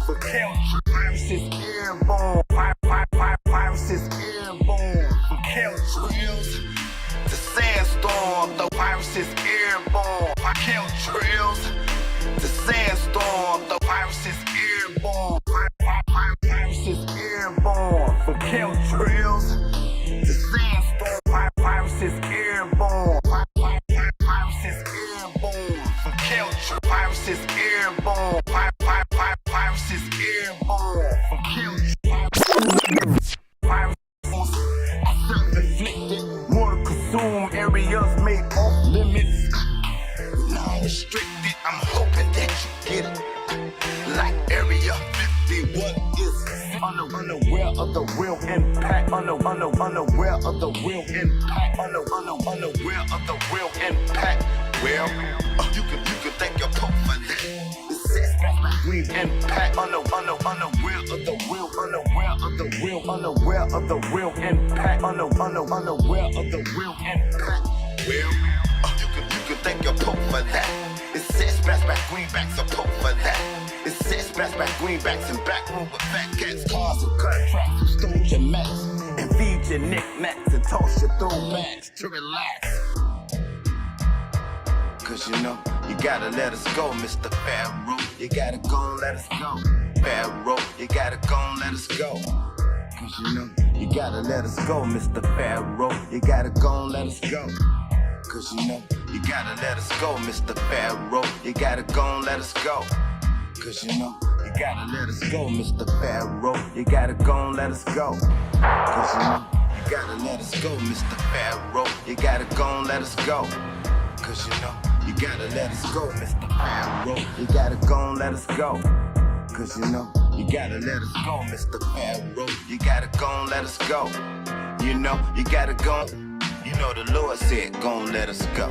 for culture. Viruses airborne. Viruses airborne for culture. The sandstorm, the virus is airborne. Chemtrails, the sandstorm, the virus is airborne. Virus is airborne for chemtrails. The sandstorm, virus is airborne. Virus is airborne for chemtrails. Virus is airborne. Virus is airborne for chemtrails. Self-inflicted, water consume areas made off limits. Non-restricted, I'm hoping that you get it. Like Area 51 is unaware of the real impact. Unaware of the real impact. Unaware of the real impact. Well, you can thank your Pope for that. It says green impact. Unaware of the real. Unaware of the real. Unaware of the real impact. Unaware of the real impact. Well, you can thank your Pope for that. It says back greenbacks are Pope for that. It says back greenbacks and back room with fat cats, cars and contracts who stole your mats and feed your knickknacks and toss your throwbacks to relax. Cause you know, you gotta let us go, Mr. Pharaoh. You gotta go and let us go. Pharaoh, you gotta go and let us go. Cause you know, you gotta let us go, Mr. Pharaoh. You gotta go and let us go. Cause you know, you gotta let us go, Mr. Pharaoh. You gotta go and let us go. Cause you know, you gotta let us go, Mr. Pharaoh. You gotta go and let us go. Cause you know, you gotta let us go, Mr. Pharaoh. You gotta go and let us go. Cause you know, you gotta let us go, Mr. Pharaoh. You gotta go and let us go. Cause you know, you gotta let us go, Mr. Pharaoh. You gotta go and let us go. You know, you gotta go. You know the Lord said, go and let us go.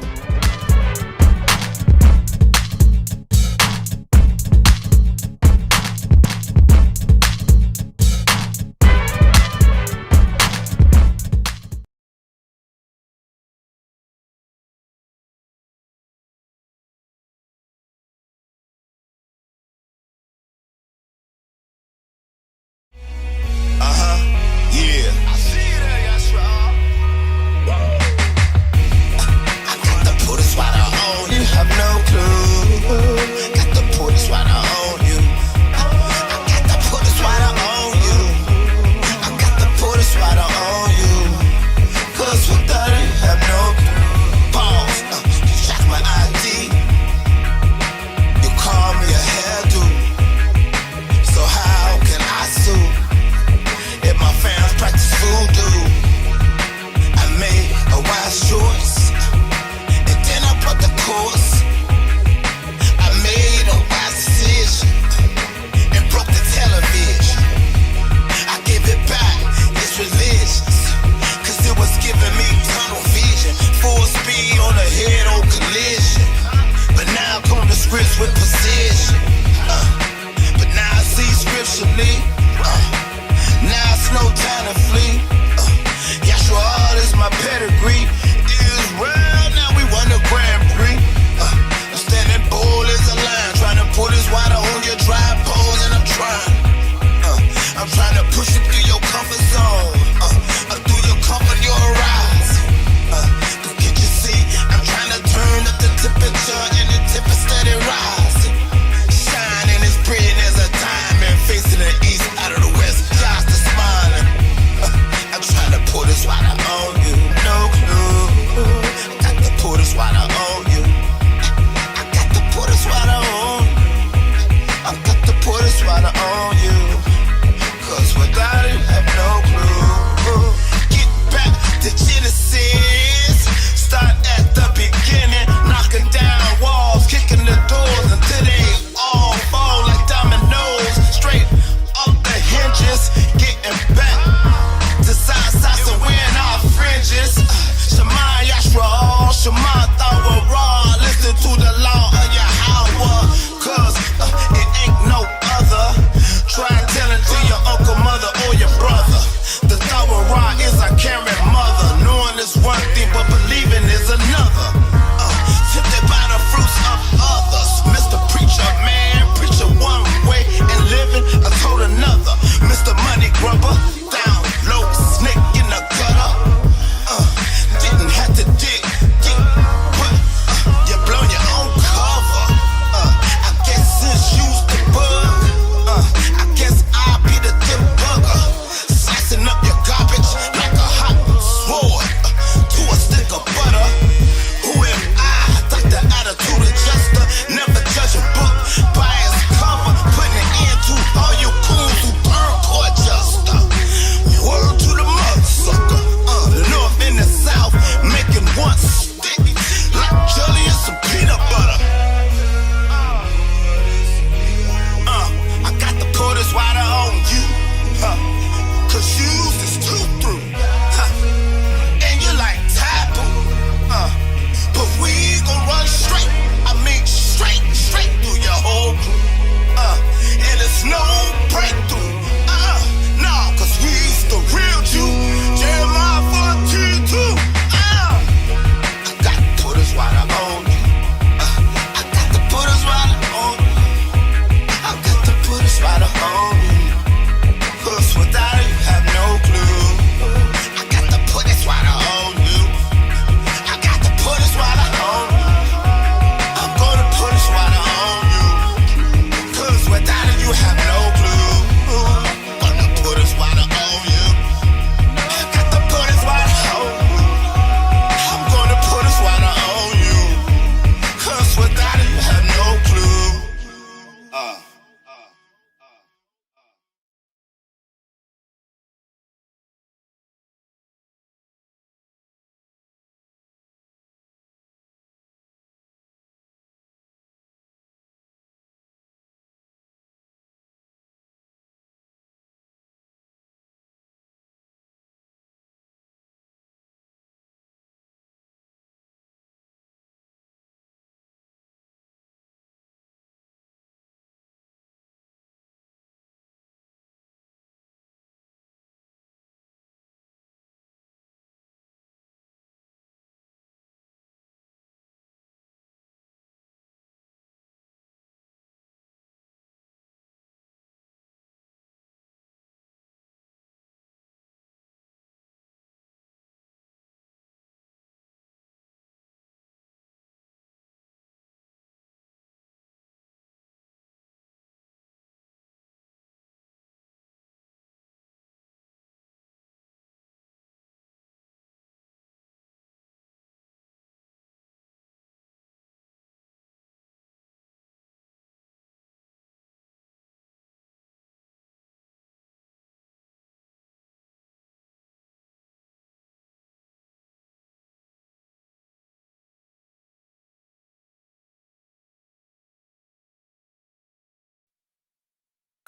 Try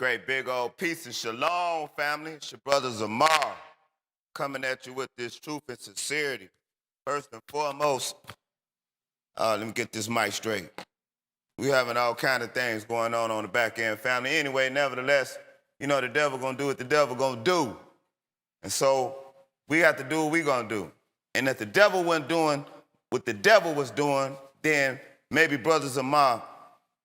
Great big old peace and shalom, family. It's your brother Zamar coming at you with this truth and sincerity. First and foremost, let me get this mic straight. We having all kind of things going on the back end, family. Anyway, nevertheless, you know the devil gonna do what the devil gonna do. And so we have to do what we gonna do. And if the devil wasn't doing what the devil was doing, then maybe Brother Zamar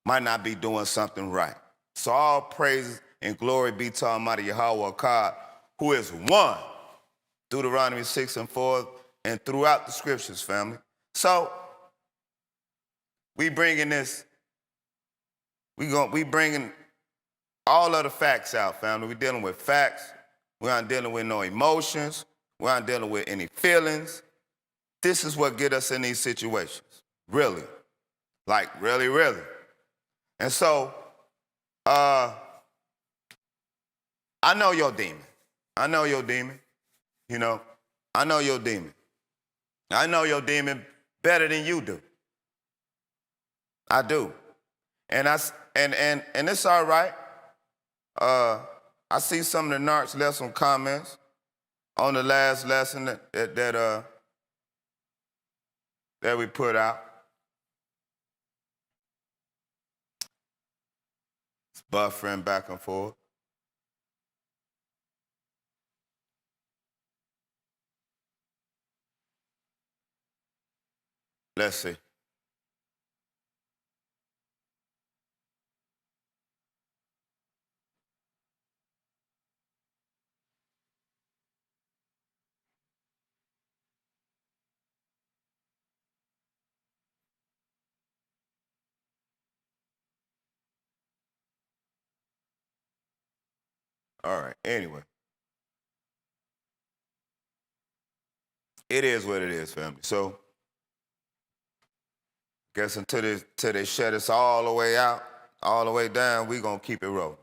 might not be doing something right. So all praise and glory be to Almighty Yahawah God, who is one, Deuteronomy 6 and 4, and throughout the scriptures, family. So we bringing this, we bringing all of the facts out, family. We dealing with facts. We aren't dealing with no emotions. We aren't dealing with any feelings. This is what get us in these situations, really. Like, really, really. And so, I know your demon. I know your demon. You know, I know your demon. I know your demon better than you do. I do. And it's all right. I see some of the narcs left some comments on the last lesson that we put out. It's buffering back and forth. Let's see. All right, anyway. It is what it is, family. So, guess until they shut us all the way out, all the way down, we gonna keep it rolling.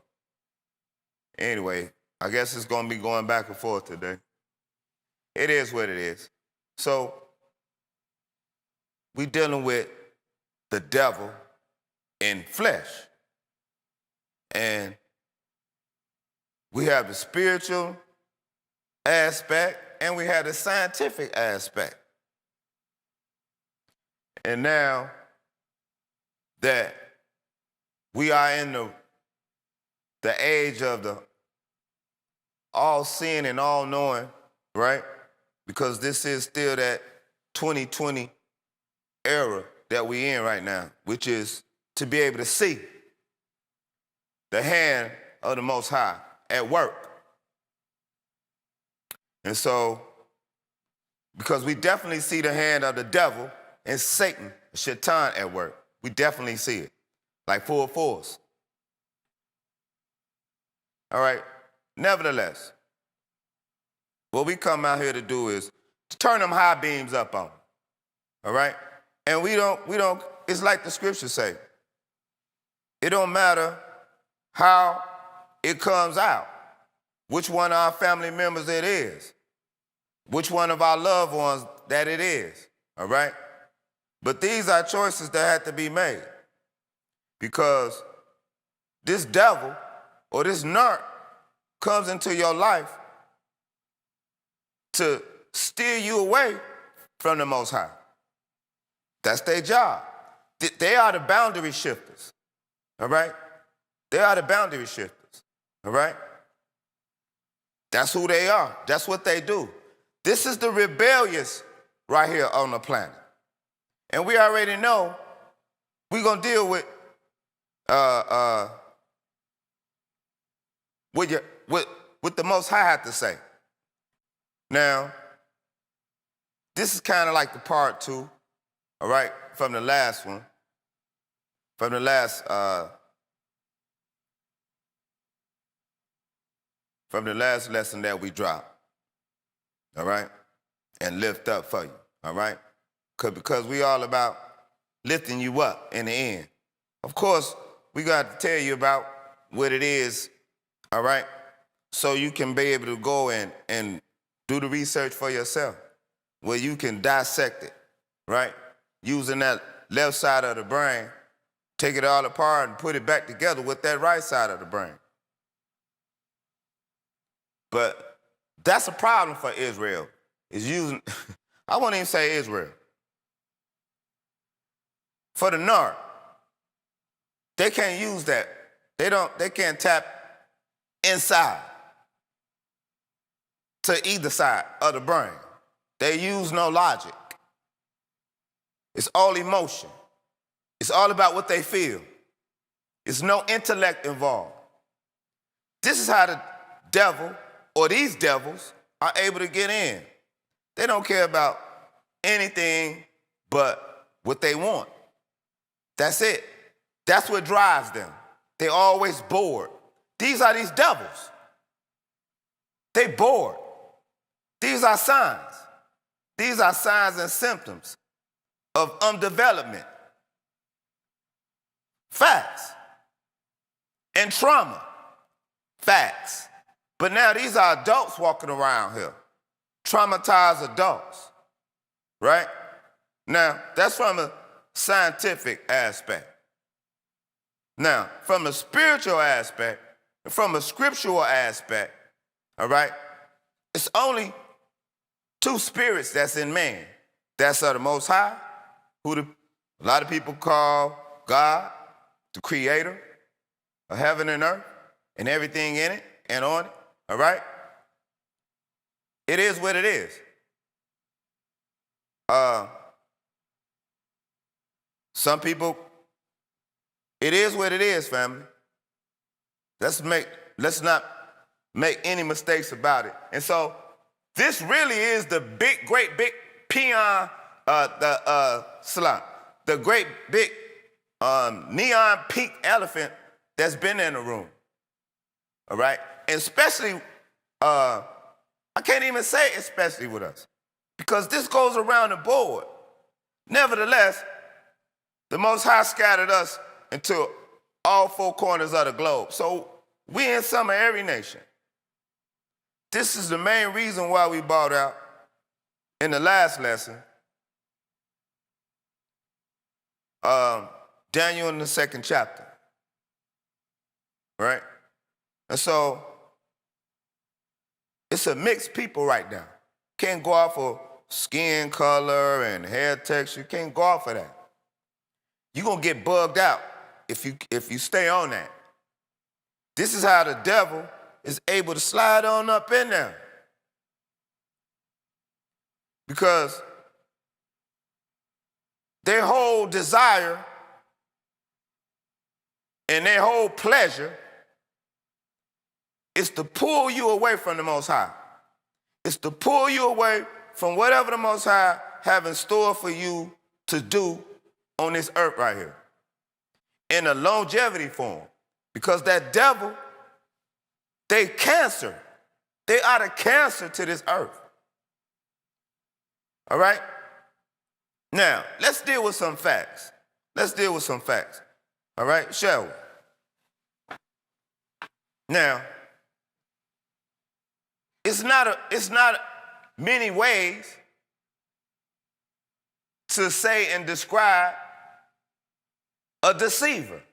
Anyway, I guess it's gonna be going back and forth today. It is what it is. So, we dealing with the devil in flesh. And we have the spiritual aspect and we have the scientific aspect. And now that we are in the age of the all-seeing and all-knowing, right? Because this is still that 2020 era that we in right now, which is to be able to see the hand of the Most High at work. And so, because we definitely see the hand of the devil and Satan, Shaitan at work. We definitely see it, like full force. All right, nevertheless, what we come out here to do is to turn them high beams up on them, all right? And we don't, it's like the scriptures say. It don't matter how it comes out, which one of our family members it is, which one of our loved ones that it is, all right? But these are choices that have to be made because this devil or this narc comes into your life to steer you away from the Most High. That's their job. They are the boundary shifters, all right? They are the boundary shifters, all right? That's who they are. That's what they do. This is the rebellious right here on the planet. And we already know we're going to deal with what the Most High had to say. Now, this is kind of like the part 2, all right, from the last one, from the last lesson that we dropped, all right, and lift up for you, all right, because we all about lifting you up in the end. Of course, we got to tell you about what it is, all right, so you can be able to go and do the research for yourself, where you can dissect it, right, using that left side of the brain, take it all apart and put it back together with that right side of the brain. But that's a problem for Israel, is using, I won't even say Israel. For the North, they can't use that. They can't tap inside to either side of the brain. They use no logic. It's all emotion. It's all about what they feel. There's no intellect involved. This is how the devil, or these devils, are able to get in. They don't care about anything but what they want. That's it. That's what drives them. They're always bored. These are these devils. They bored. These are signs. These are signs and symptoms of undevelopment. Facts. And trauma. Facts. But now these are adults walking around here. Traumatized adults. Right? Now, that's from a scientific aspect. Now, from a spiritual aspect, from a scriptural aspect, all right, it's only two spirits that's in man. That's of the Most High, who a lot of people call God, the creator of heaven and earth and everything in it and on it, all right? It is what it is. Some people, it is what it is, family. Let's not make any mistakes about it. And so this really is the great big peon, the great big neon pink elephant that's been in the room. All right? And especially, I can't even say especially with us, because this goes around the board. Nevertheless, the Most High scattered us into all four corners of the globe. So we in some of every nation. This is the main reason why we brought out in the last lesson, Daniel in the 2nd chapter, right? And so it's a mixed people right now. Can't go off of skin color and hair texture. Can't go off of that. You're going to get bugged out if you stay on that. This is how the devil is able to slide on up in there. Because their whole desire and their whole pleasure is to pull you away from the Most High. It's to pull you away from whatever the Most High have in store for you to do on this earth right here. In a longevity form. Because that devil, they cancer. They are the cancer to this earth. All right? Now, let's deal with some facts. Let's deal with some facts. All right, shall we? Now, it's not many ways to say and describe a deceiver,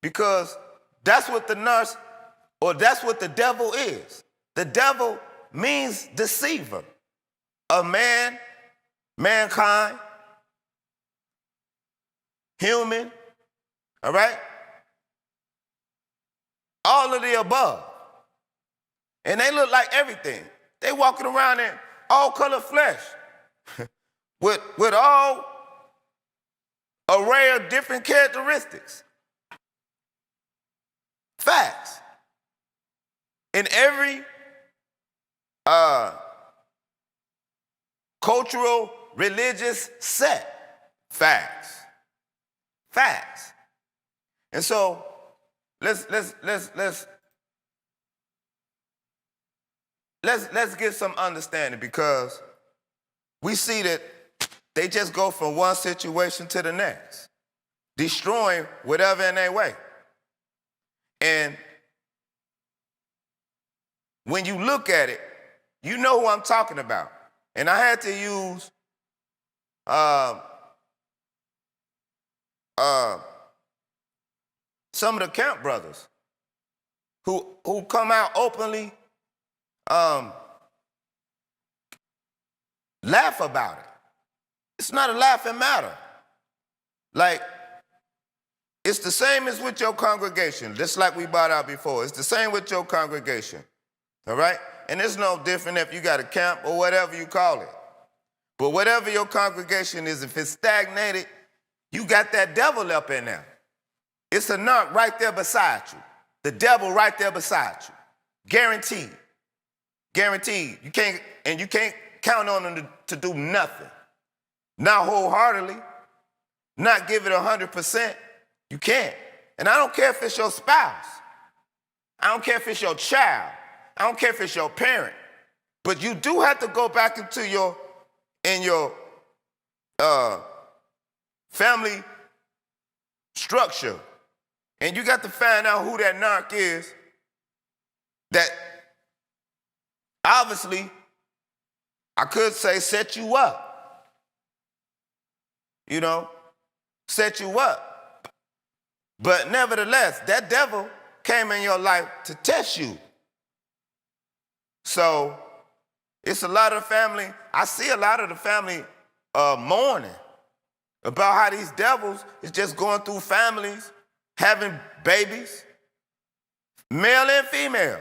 because that's what that's what the devil is. The devil means deceiver of mankind, human, all right? All of the above. And they look like everything. They walking around in all color flesh with all array of different characteristics. Facts. In every cultural, religious set. Facts. Facts. And so let's get some understanding, because we see that they just go from one situation to the next, destroying whatever in their way. And when you look at it, you know who I'm talking about. And I had to use some of the camp brothers who come out openly laugh about it. It's not a laughing matter. Like, it's the same as with your congregation, just like we brought out before. It's the same with your congregation, all right? And it's no different if you got a camp or whatever you call it. But whatever your congregation is, if it's stagnated, you got that devil up in there. It's a narc right there beside you. The devil right there beside you. Guaranteed. Guaranteed. You can't count on them to do nothing. Not wholeheartedly. Not give it 100%. You can't. And I don't care if it's your spouse. I don't care if it's your child. I don't care if it's your parent. But you do have to go back into your family structure. And you got to find out who that narc is that obviously, I could say set you up. You know, set you up. But nevertheless, that devil came in your life to test you. So it's a lot of family. I see a lot of the family mourning about how these devils is just going through families, having babies, male and female,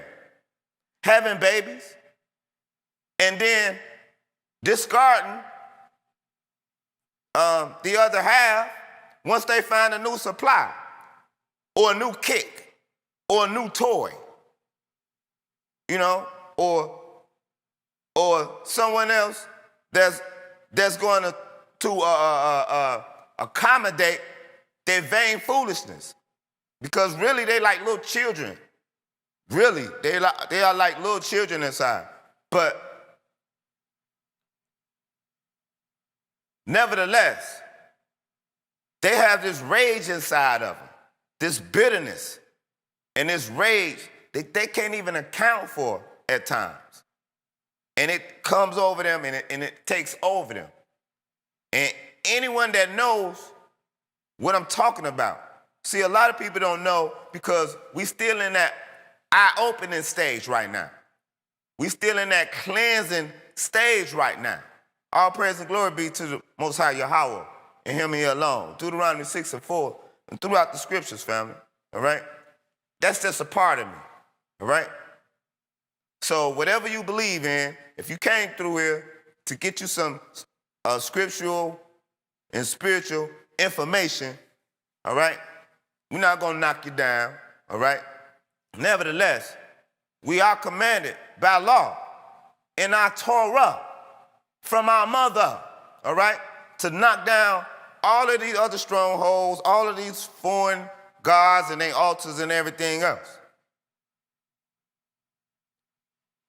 having babies, and then discarding the other half once they find a new supply or a new kick or a new toy, you know, or someone else that's going to accommodate their vain foolishness. Because really, they like little children. Really, they are like little children inside. But nevertheless, they have this rage inside of them, this bitterness, and this rage that they can't even account for at times. And it comes over them and it takes over them. And anyone that knows what I'm talking about, see, a lot of people don't know because we still in that eye-opening stage right now. We still in that cleansing stage right now. All praise and glory be to the Most High Yahawah and Him and Him alone. Deuteronomy 6:4 and throughout the scriptures, family, all right? That's just a part of me, all right? So whatever you believe in, if you came through here to get you some scriptural and spiritual information, all right, we're not going to knock you down, all right? Nevertheless, we are commanded by law in our Torah from our mother, all right, to knock down all of these other strongholds, all of these foreign gods and their altars and everything else.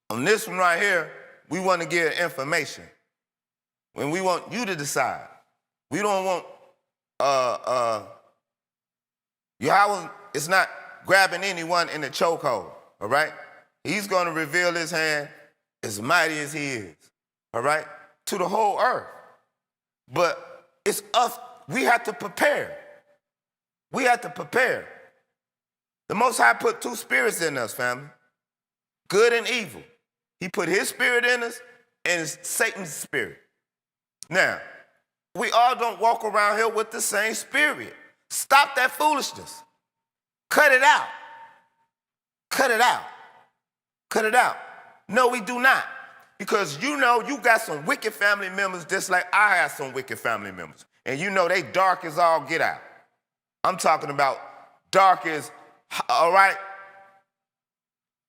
On this one right here, we want to give information. When we want you to decide. We don't want Yahawah is not grabbing anyone in the chokehold, all right? He's going to reveal his hand as mighty as he is, all right, to the whole earth. But it's us. We have to prepare. We have to prepare. The Most High put two spirits in us, family, good and evil. He put his spirit in us and Satan's spirit. Now, we all don't walk around here with the same spirit. Stop that foolishness. Cut it out. Cut it out. Cut it out. No, we do not. Because you know you got some wicked family members just like I have some wicked family members. And you know they dark as all get out. I'm talking about dark as, all right,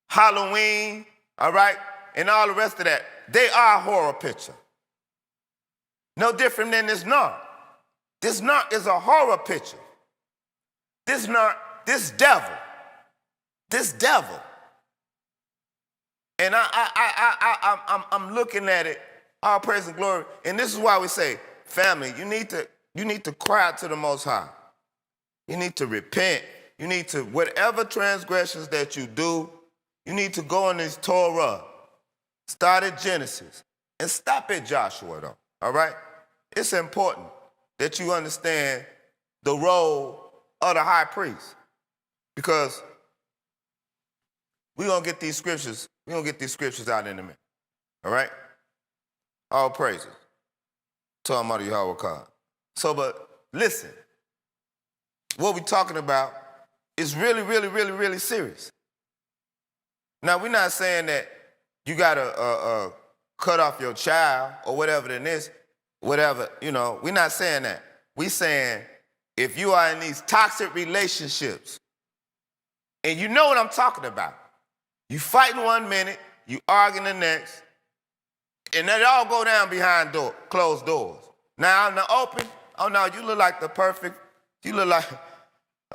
Halloween, all right, and all the rest of that. They are a horror picture. No different than this narc. This narc is a horror picture. This narc, this devil. And I'm looking at it, all praise and glory. And this is why we say, family, you need to cry out to the Most High. You need to repent. You need to, whatever transgressions that you do, you need to go in this Torah. Start at Genesis and stop at Joshua, though, all right? It's important that you understand the role of the high priest because we're going to get these scriptures We're going to get these scriptures out in a minute. All right? All praises to Almighty Yahawah. So, but listen, what we're talking about is really, really, really, really serious. Now, we're not saying that you got to cut off your child or whatever it is, whatever, you know, we're not saying that. We're saying if you are in these toxic relationships, and you know what I'm talking about, you fighting one minute, you arguing the next, and they all go down behind closed doors. Now, in the open, oh no, you look like the perfect, you look like,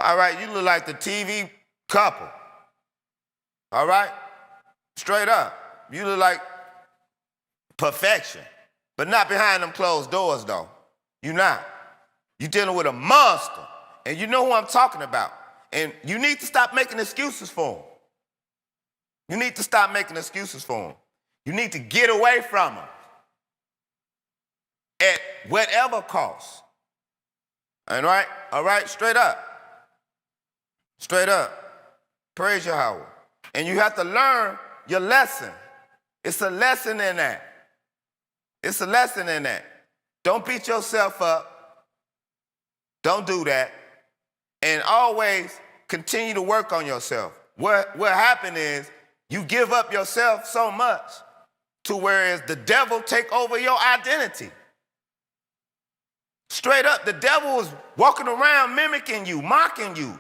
all right, you look like the TV couple. All right? Straight up. You look like perfection. But not behind them closed doors, though. You're not. You're dealing with a monster. And you know who I'm talking about. And you need to stop making excuses for him. You need to stop making excuses for him. You need to get away from him. At whatever cost. All right? All right? Straight up. Straight up. Praise Yahawah. And you have to learn your lesson. It's a lesson in that. It's a lesson in that. Don't beat yourself up. Don't do that. And always continue to work on yourself. What happened is you give up yourself so much to whereas the devil take over your identity. Straight up, the devil is walking around mimicking you, mocking you.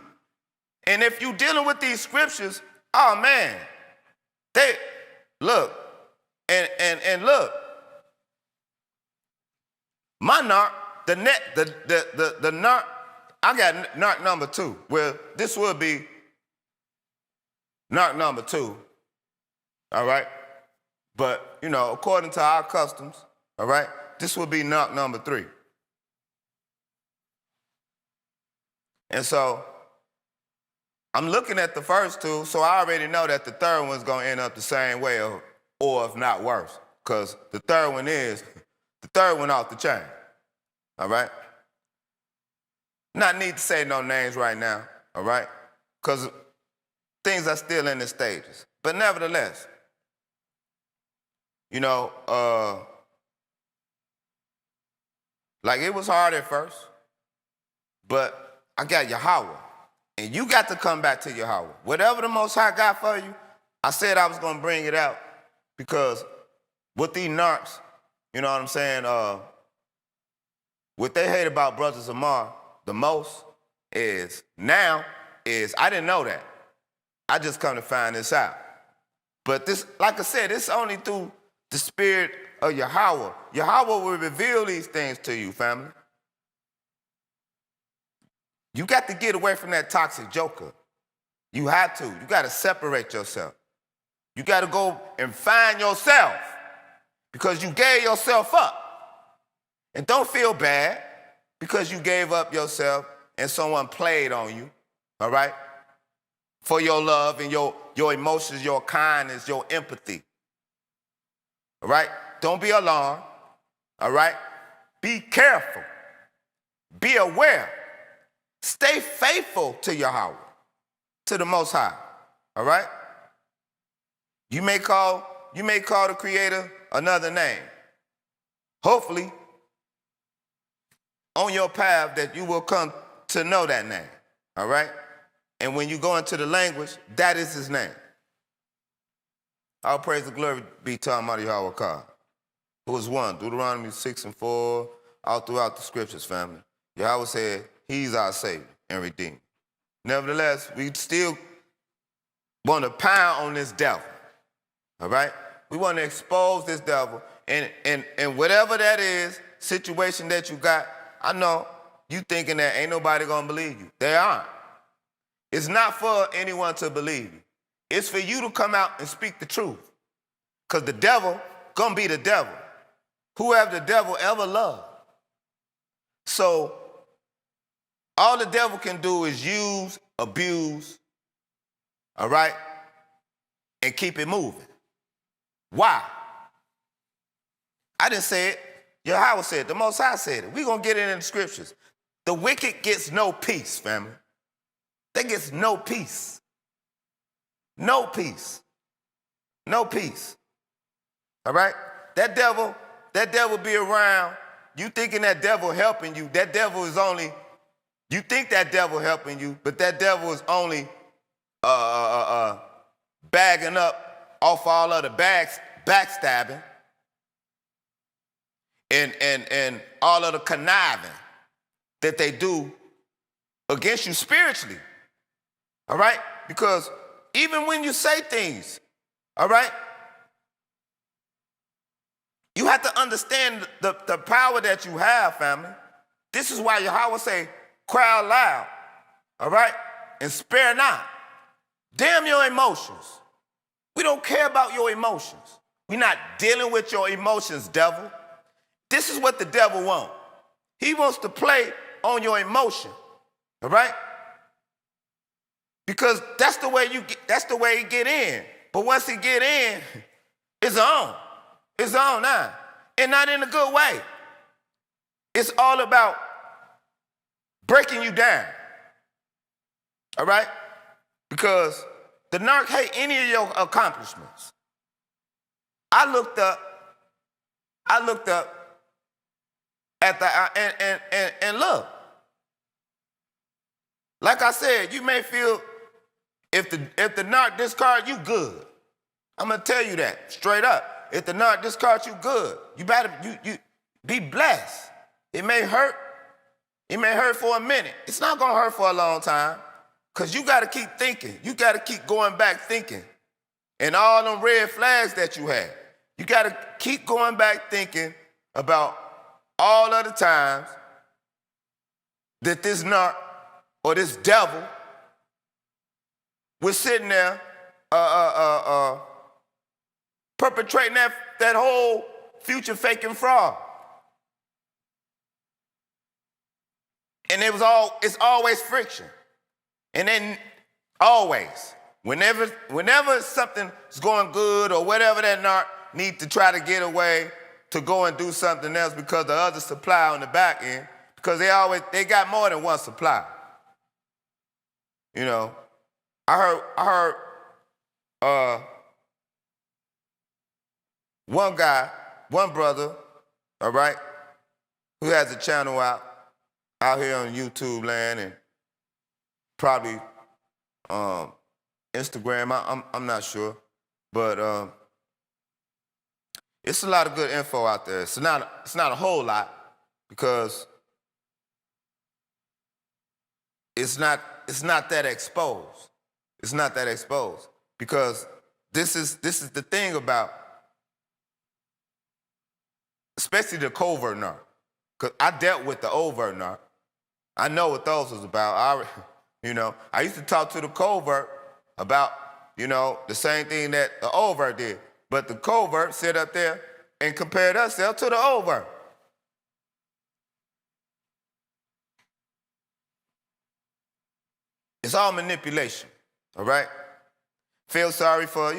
And if you're dealing with these scriptures, oh man, they look, and look. My narc, the narc, I got narc number 2. Well, this will be narc number 2. All right? But, you know, according to our customs, all right, this will be narc number 3. And so I'm looking at the first 2, so I already know that the third one's going to end up the same way or if not worse, because the third one off the chain. All right? Not need to say no names right now, all right? Because things are still in the stages. But nevertheless, you know, like it was hard at first, but I got Yahawah. And you got to come back to Yahawah. Whatever the Most High got for you, I said I was going to bring it out because with these narcs, you know what I'm saying, what they hate about Brothers Amar the most is I didn't know that. I just come to find this out. But this, like I said, it's only through the spirit of Yahawah. Yahawah will reveal these things to you, family. You got to get away from that toxic joker. You have to. You got to separate yourself. You got to go and find yourself because you gave yourself up. And don't feel bad because you gave up yourself and someone played on you, all right? For your love and your emotions, your kindness, your empathy. All right? Don't be alarmed, all right? Be careful. Be aware. Stay faithful to Yahawah, to the Most High, all right? You may call the Creator another name. Hopefully, on your path that you will come to know that name, all right? And when you go into the language, that is his name. All praise and glory be to Almighty Yahawah, who is one. Deuteronomy 6:4, all throughout the scriptures, family. Yahawah said, he's our Savior and Redeemer. Nevertheless, we still want to pound on this devil, all right? We want to expose this devil, and whatever that is, situation that you got, I know you thinking that ain't nobody going to believe you. They aren't. It's not for anyone to believe you. It's for you to come out and speak the truth. Because the devil going to be the devil. Who have the devil ever loved? So all the devil can do is use, abuse, all right, and keep it moving. Why? I didn't say it. Yahawah said it. The Most High said it. We're going to get it in the scriptures. The wicked gets no peace, family. They gets no peace. No peace. No peace. All right? That devil be around. You thinking that devil helping you. That devil is only, you think that devil helping you, but that devil is only bagging up off all of the backstabbing and all of the conniving that they do against you spiritually. All right? Because even when you say things, all right, you have to understand the power that you have, family. This is why Yahawah say, cry out loud, all right, and spare not. Damn your emotions. We don't care about your emotions. We're not dealing with your emotions, devil. This is what the devil wants. He wants to play on your emotion, all right? Because that's the way he get in. But once he get in, it's on. It's on now. And not in a good way. It's all about breaking you down. All right? Because the narc hate any of your accomplishments. I looked up at the and look. Like I said, you may feel if the narc discard you, good. I'm gonna tell you that straight up. If the narc discard you, good. You better you be blessed. It may hurt. It may hurt for a minute. It's not gonna hurt for a long time. Cause you gotta keep thinking. You gotta keep going back thinking. And all them red flags that you had. You gotta keep going back thinking about all of the times that this narc or this devil was sitting there perpetrating that whole future faking fraud. And it's always friction. And then always, whenever something's going good or whatever, that narc need to try to get away to go and do something else because the other supply on the back end, because they got more than one supply. You know, I heard one brother, all right, who has a channel out here on YouTube land and probably Instagram. I'm not sure, but it's a lot of good info out there. It's not a whole lot because it's not that exposed. It's not that exposed because this is the thing about, especially the covert narc. Because I dealt with the overt narc. I know what those was about. I used to talk to the covert about, the same thing that the overt did. But the covert sit up there and compared themselves to the overt. It's all manipulation, all right? Feel sorry for,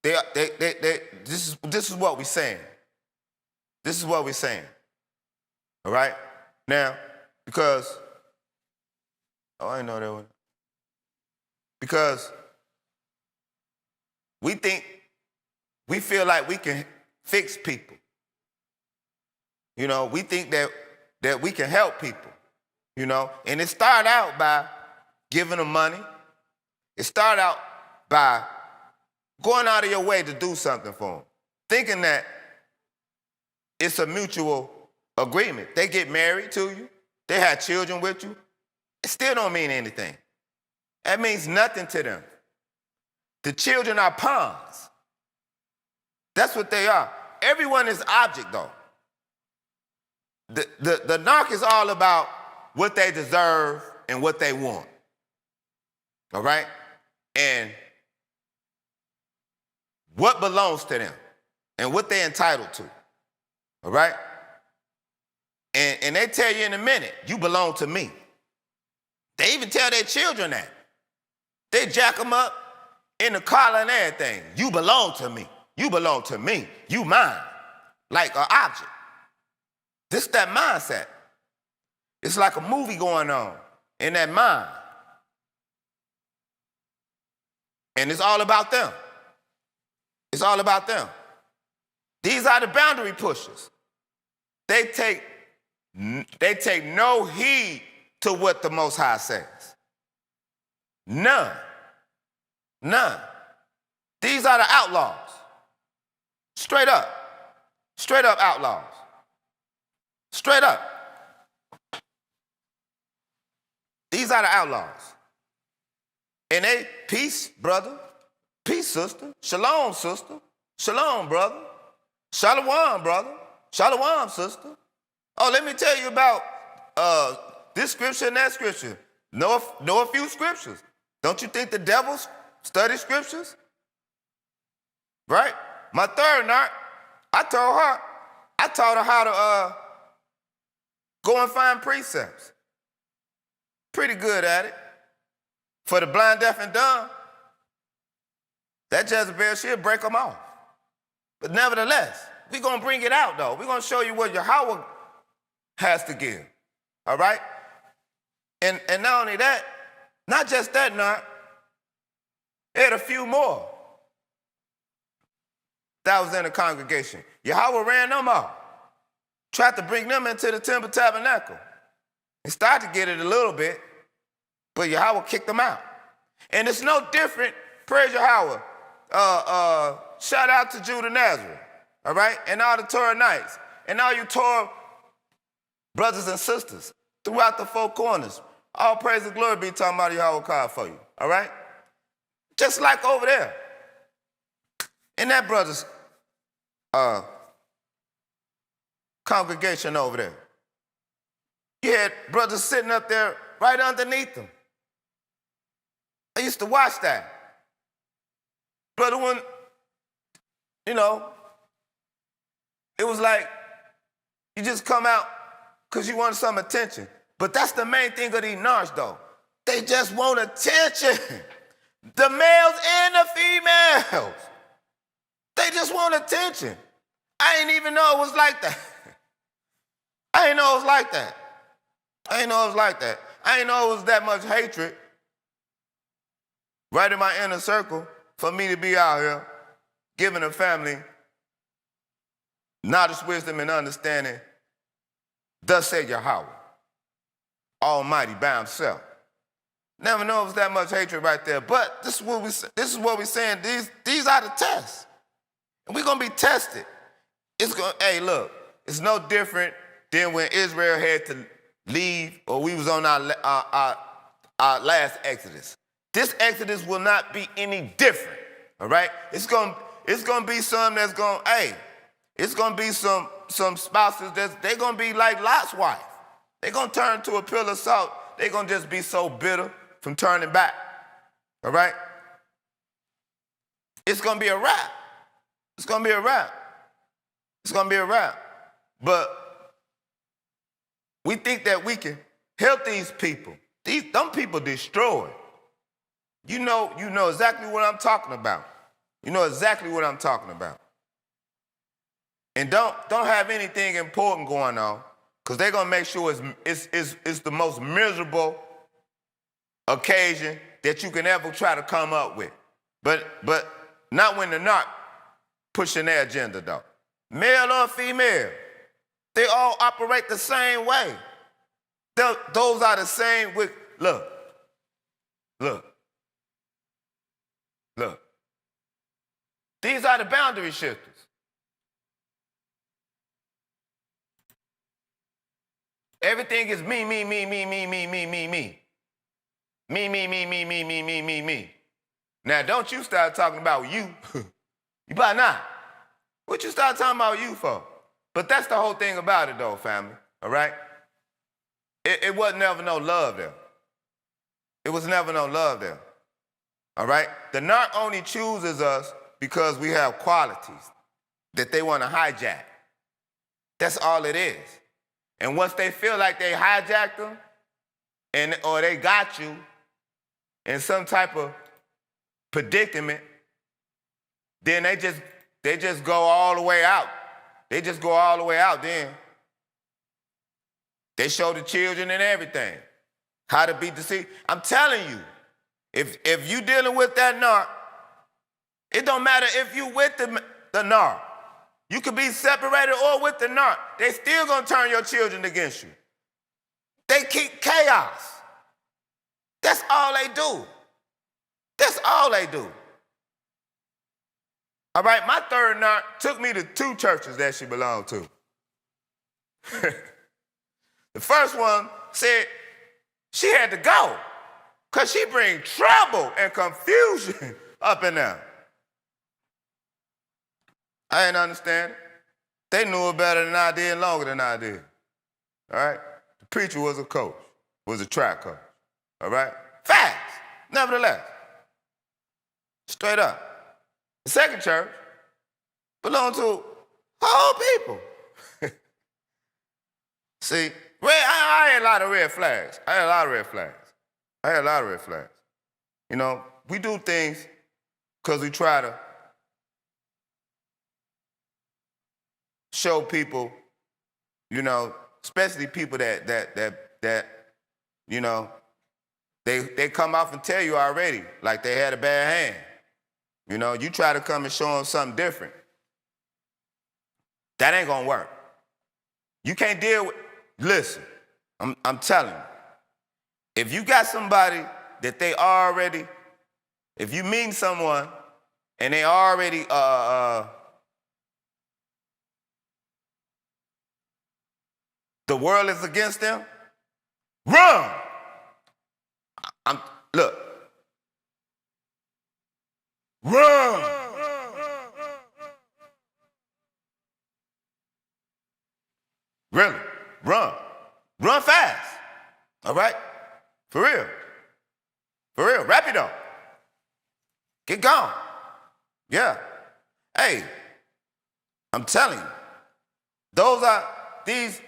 this is what we're saying. This is what we're saying, all right? Now, because, I didn't know that one. Because we feel like we can fix people. We think that we can help people, and it started out by giving them money. It started out by going out of your way to do something for them, thinking that it's a mutual agreement. They get married to you. They have children with you. It still don't mean anything. That means nothing to them. The children are pawns. That's what they are. Everyone is object, though. The narc is all about what they deserve and what they want. All right? And what belongs to them and what they're entitled to. All right? And they tell you in a minute, you belong to me. They even tell their children that. They jack them up in the collar and everything. You belong to me. You belong to me. You mine. Like an object. This that mindset. It's like a movie going on in that mind. And it's all about them. It's all about them. These are the boundary pushers. They take no heed to what the Most High says. None. None. These are the outlaws. Straight up. Straight up outlaws. Straight up. These are the outlaws. And they, peace, brother. Peace, sister. Shalom, sister. Shalom, brother. Shalom, brother. Shalom, sister. Oh, let me tell you about this scripture and that scripture. Know a few scriptures. Don't you think the devil studies scriptures? Right? My third night, I taught her how to go and find precepts. Pretty good at it. For the blind, deaf, and dumb, that Jezebel, she'll break them off. But nevertheless, we're going to bring it out, though. We're going to show you what Yahawah has to give. All right? And not only that, not just that, not. There had a few more that was in the congregation. Yahawah ran them off. Tried to bring them into the temple tabernacle. And started to get it a little bit, but Yahawah kicked them out. And it's no different, praise Yahawah. Shout out to Judah Nazareth, all right? And all the Torah Knights, and all you Torah brothers and sisters throughout the four corners. All praise and glory be talking about Yahawah God for you, all right? Just like over there. In that brother's congregation over there. You had brothers sitting up there right underneath them. I used to watch that. Brother, when, you know, it was like you just come out because you want some attention. But that's the main thing of these narcs, though. They just want attention. The males and the females. They just want attention. I didn't even know it was like that. I didn't know it was like that. I didn't know it was like that. I didn't know it was that much hatred right in my inner circle for me to be out here giving a family knowledge, wisdom, and understanding. Thus said Yahawah, Almighty by himself. Never know it was that much hatred right there. But this is what we're saying. These are the tests. And we're going to be tested. Hey, look, it's no different than when Israel had to leave, or we was on our last Exodus. This Exodus will not be any different, all right? It's gonna be some that's gonna, it's gonna be some spouses they're gonna be like Lot's wife. They're gonna turn to a pillar of salt. They're gonna just be so bitter from turning back, all right? It's gonna be a wrap. It's gonna be a wrap. It's gonna be a wrap. But we think that we can help these people. Them people destroyed. You know exactly what I'm talking about. You know exactly what I'm talking about. And don't have anything important going on, because they're gonna make sure it's the most miserable occasion that you can ever try to come up with. But not when they're not pushing their agenda, though. Male or female, they all operate the same way. Those are the same with, look. These are the boundary shifters. Everything is me. Me. Now, don't you start talking about you. You better not. What you start talking about you for? But that's the whole thing about it, though, family, all right? It was never no love there. It was never no love there, all right? The narc only chooses us because we have qualities that they want to hijack. That's all it is. And once they feel like they hijacked them, or they got you in some type of predicament, then they just go all the way out. They just go all the way out then. They show the children and everything how to be deceived. I'm telling you, if you dealing with that narc, It don't matter if you with the narc. You could be separated or with the narc. They still gonna turn your children against you. They keep chaos. That's all they do. That's all they do. All right, my third narc took me to 2 churches that she belonged to. The first one said she had to go because she bring trouble and confusion up in there. I didn't understand it. They knew it better than I did and longer than I did. All right? The preacher was a coach, was a track coach. All right? Facts, nevertheless. Straight up. The second church belonged to whole people. See, I had a lot of red flags. You know, we do things because we try to show people, you know, especially people that you know, they come off and tell you already, like they had a bad hand. You know, you try to come and show them something different. That ain't gonna work. You can't deal with, listen, I'm telling you, if you got somebody that they already, if you meet someone and they already, the world is against them, run. Look, run. Really, run. Run fast. All right? For real. For real. Rapido. Get gone. Yeah. Hey, I'm telling you, those are these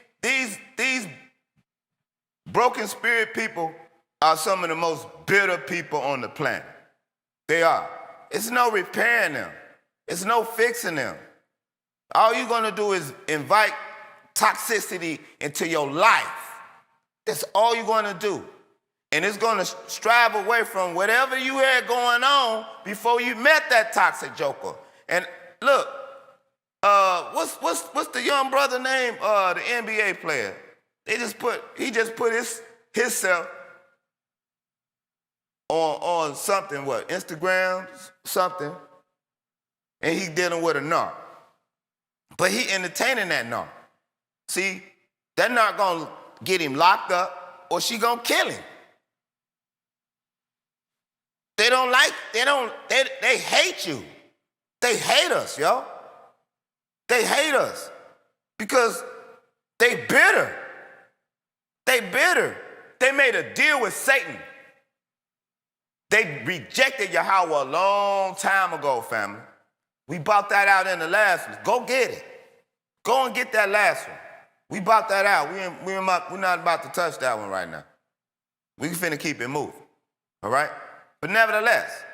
broken spirit people are some of the most bitter people on the planet. They are. It's no repairing them. It's no fixing them. All you're gonna do is invite toxicity into your life. That's all you're gonna do. And it's gonna strive away from whatever you had going on before you met that toxic joker. And look, what's the young brother name? The NBA player. He just put himself on something, what, Instagram, something, and he dealing with a narc. But he entertaining that narc. See, that narc gonna get him locked up or she gonna kill him. They hate you. They hate us, yo. They hate us because they bitter. They bitter. They made a deal with Satan. They rejected Yahawah a long time ago, family. We bought that out in the last one. Go get it. Go and get that last one. We bought that out. We're not about to touch that one right now. We finna keep it moving, all right? But nevertheless,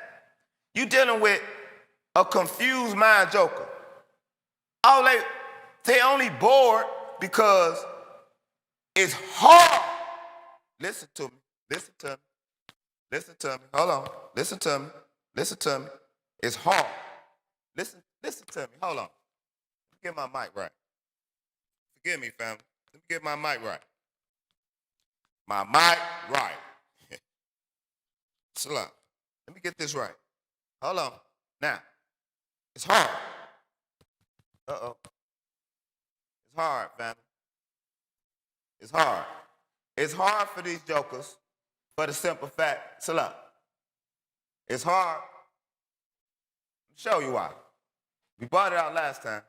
you dealing with a confused mind joker. They only bored because it's hard. Listen to me. Listen to me. Listen to me. Hold on. Listen to me. Listen to me. It's hard. Listen to me. Hold on. Let me get my mic right. Forgive me, family. Let me get my mic right. My mic right. Slow. Let me get this right. Hold on. Now, it's hard. Uh-oh. It's hard, family. It's hard. It's hard for these jokers for the simple fact, slow. It's hard. I'll show you why. We bought it out last time.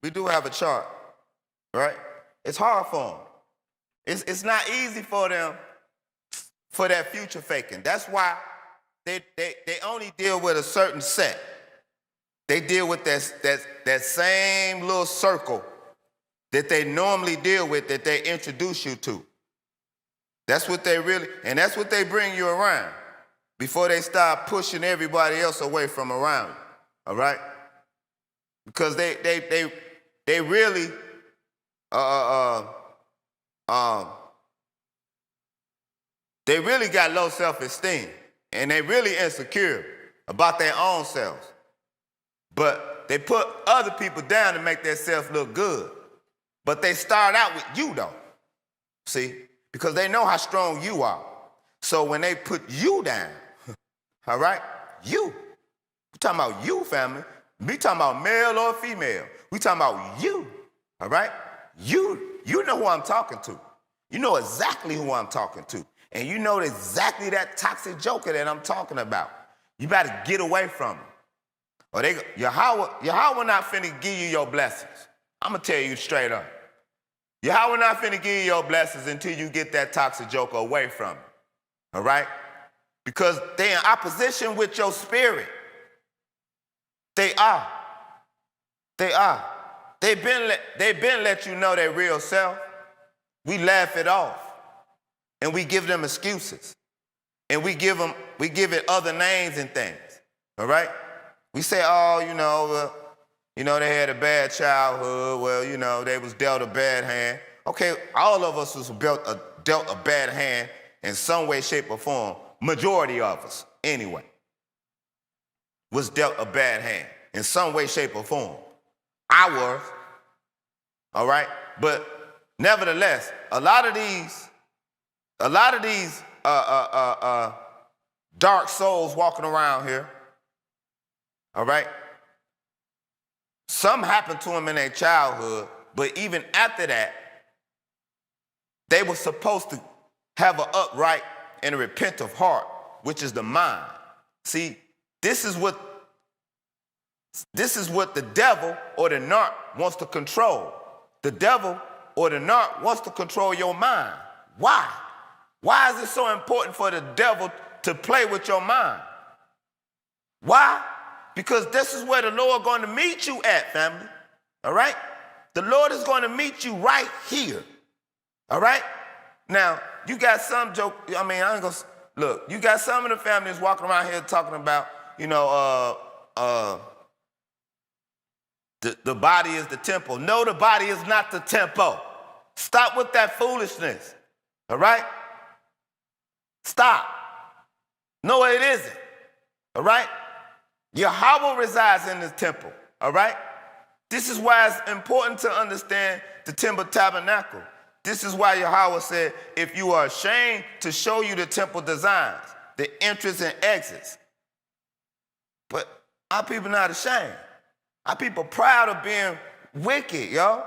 We do have a chart, right? It's hard for them. It's not easy for them for that future faking. That's why they only deal with a certain set. They deal with that same little circle that they normally deal with, that they introduce you to. That's what they really, and that's what they bring you around before they start pushing everybody else away from around you, all right? Because they really, they really got low self-esteem, and they really insecure about their own selves. But they put other people down to make themselves look good. But they start out with you, though. See? Because they know how strong you are. So when they put you down, all right, you. We're talking about you, family. We talking about male or female. We talking about you, all right? You know who I'm talking to. You know exactly who I'm talking to. And you know exactly that toxic joker that I'm talking about. You better get away from him. Or Yahawah not finna give you your blessings. I'm gonna tell you straight up. Yahawah not finna give you your blessings until you get that toxic joker away from him. All right? Because they're in opposition with your spirit. They are. They are. They've been let you know their real self. We laugh it off. And we give them excuses. And we give it other names and things. All right? We say, oh, they had a bad childhood. Well, they was dealt a bad hand. Okay, all of us was dealt a bad hand in some way, shape, or form. Majority of us, anyway, was dealt a bad hand in some way, shape, or form. I was, all right? But nevertheless, a lot of these dark souls walking around here, all right? Some happened to them in their childhood, but even after that, they were supposed to have an upright and a repentant heart, which is the mind. See, this is what the devil or the narc wants to control. The devil or the narc wants to control your mind. Why? Why is it so important for the devil to play with your mind? Why? Because this is where the Lord is going to meet you at, family. All right? The Lord is going to meet you right here. All right? Now, you got some you got some of the families walking around here talking about, the body is the temple. No, the body is not the temple. Stop with that foolishness. All right? Stop. No, it isn't. All right? Yahawah resides in the temple. All right? This is why it's important to understand the temple tabernacle. This is why Yahawah said, if you are ashamed, to show you the temple designs, the entrance and exits. But our people not ashamed. Our people proud of being wicked, yo.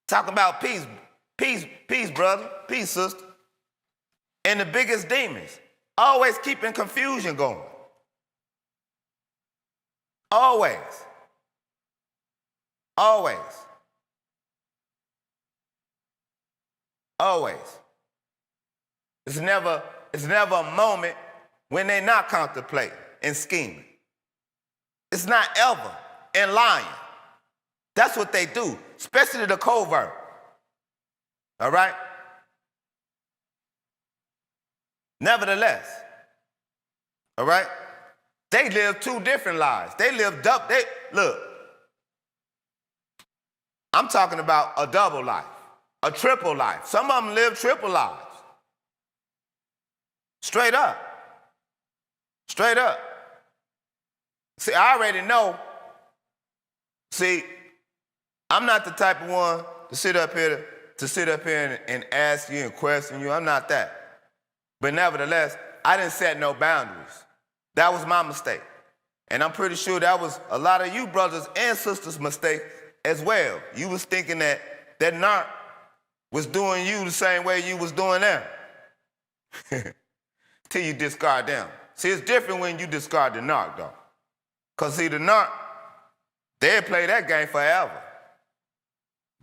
Talking about peace. Peace, brother. Peace, sister. And the biggest demons, always keeping confusion going. Always. Always. Always. It's never a moment when they're not contemplating and scheming. It's not ever and lying. That's what they do, especially the covert. All right? Nevertheless, all right, they live two different lives. Look, I'm talking about a double life, a triple life. Some of them live triple lives. Straight up. Straight up. See, I already know. See, I'm not the type of one to sit up here and ask you and question you. I'm not that. But nevertheless, I didn't set no boundaries. That was my mistake. And I'm pretty sure that was a lot of you brothers and sisters' mistake as well. You was thinking that narc was doing you the same way you was doing them. Till you discard them. See, it's different when you discard the narc, though. Because, see, the narc, they'll play that game forever.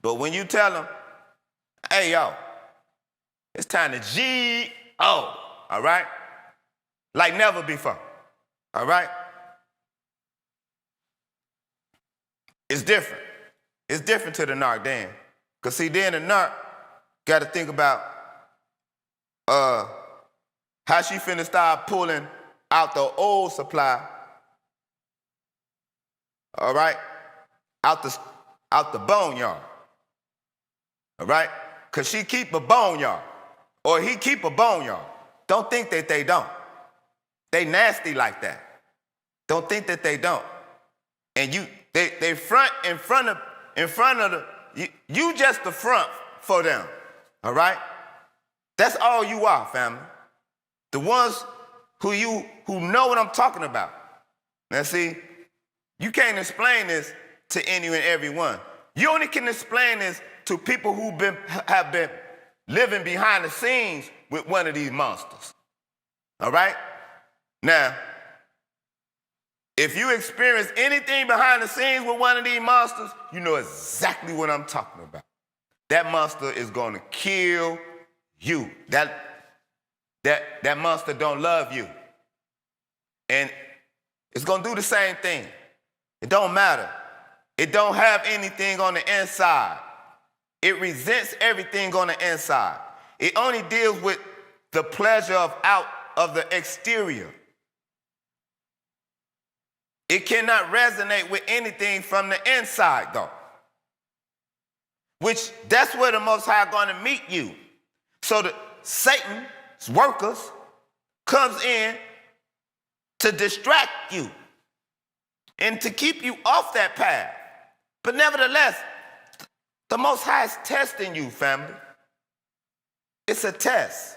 But when you tell them, hey, yo, it's time to G-O, all right? Like never before, all right? It's different. It's different to the narc then. Because, see, then the narc got to think about how she finna start pulling out the old supply, all right, out the boneyard, all right? Because she keep a boneyard, or he keep a boneyard. Don't think that they don't. They nasty like that. Don't think that they don't. And they front in front of you just the front for them. All right? That's all you are, family. The ones who know what I'm talking about. Now see, you can't explain this to any and everyone. You only can explain this to people who have been living behind the scenes with one of these monsters. All right? Now, if you experience anything behind the scenes with one of these monsters, you know exactly what I'm talking about. That monster is going to kill you. That monster don't love you. And it's going to do the same thing. It don't matter. It don't have anything on the inside. It resents everything on the inside. It only deals with the pleasure of the exterior. It cannot resonate with anything from the inside, though. Which, that's where the Most High going to meet you. So Satan's workers comes in to distract you and to keep you off that path. But nevertheless, the Most High is testing you, family. It's a test.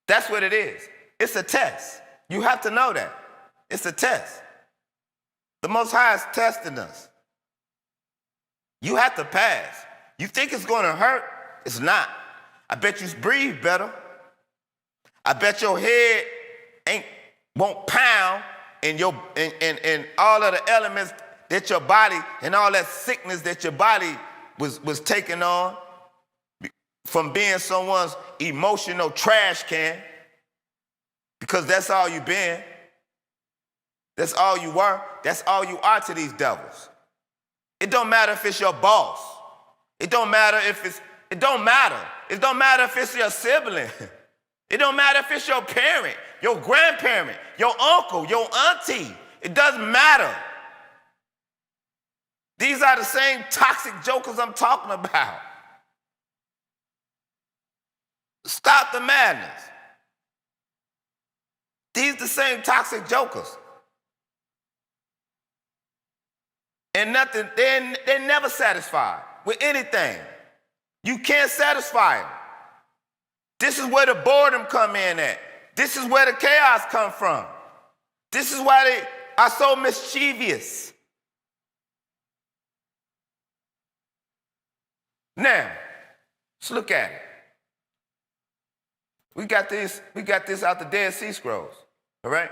That's what it is. It's a test. You have to know that. It's a test. The Most High is testing us. You have to pass. You think it's going to hurt? It's not. I bet you breathe better. I bet your head won't pound and all of the elements that your body and all that sickness that your body was taking on from being someone's emotional trash can, because that's all you've been. That's all you were. That's all you are to these devils. It don't matter if it's your boss. It don't matter if it don't matter. It don't matter if it's your sibling. It don't matter if it's your parent, your grandparent, your uncle, your auntie. It doesn't matter. These are the same toxic jokers I'm talking about. Stop the madness. These the same toxic jokers. And nothing, they're never satisfied with anything. You can't satisfy them. This is where the boredom come in at. This is where the chaos come from. This is why they are so mischievous. Now, let's look at it. We got this out the Dead Sea Scrolls, all right?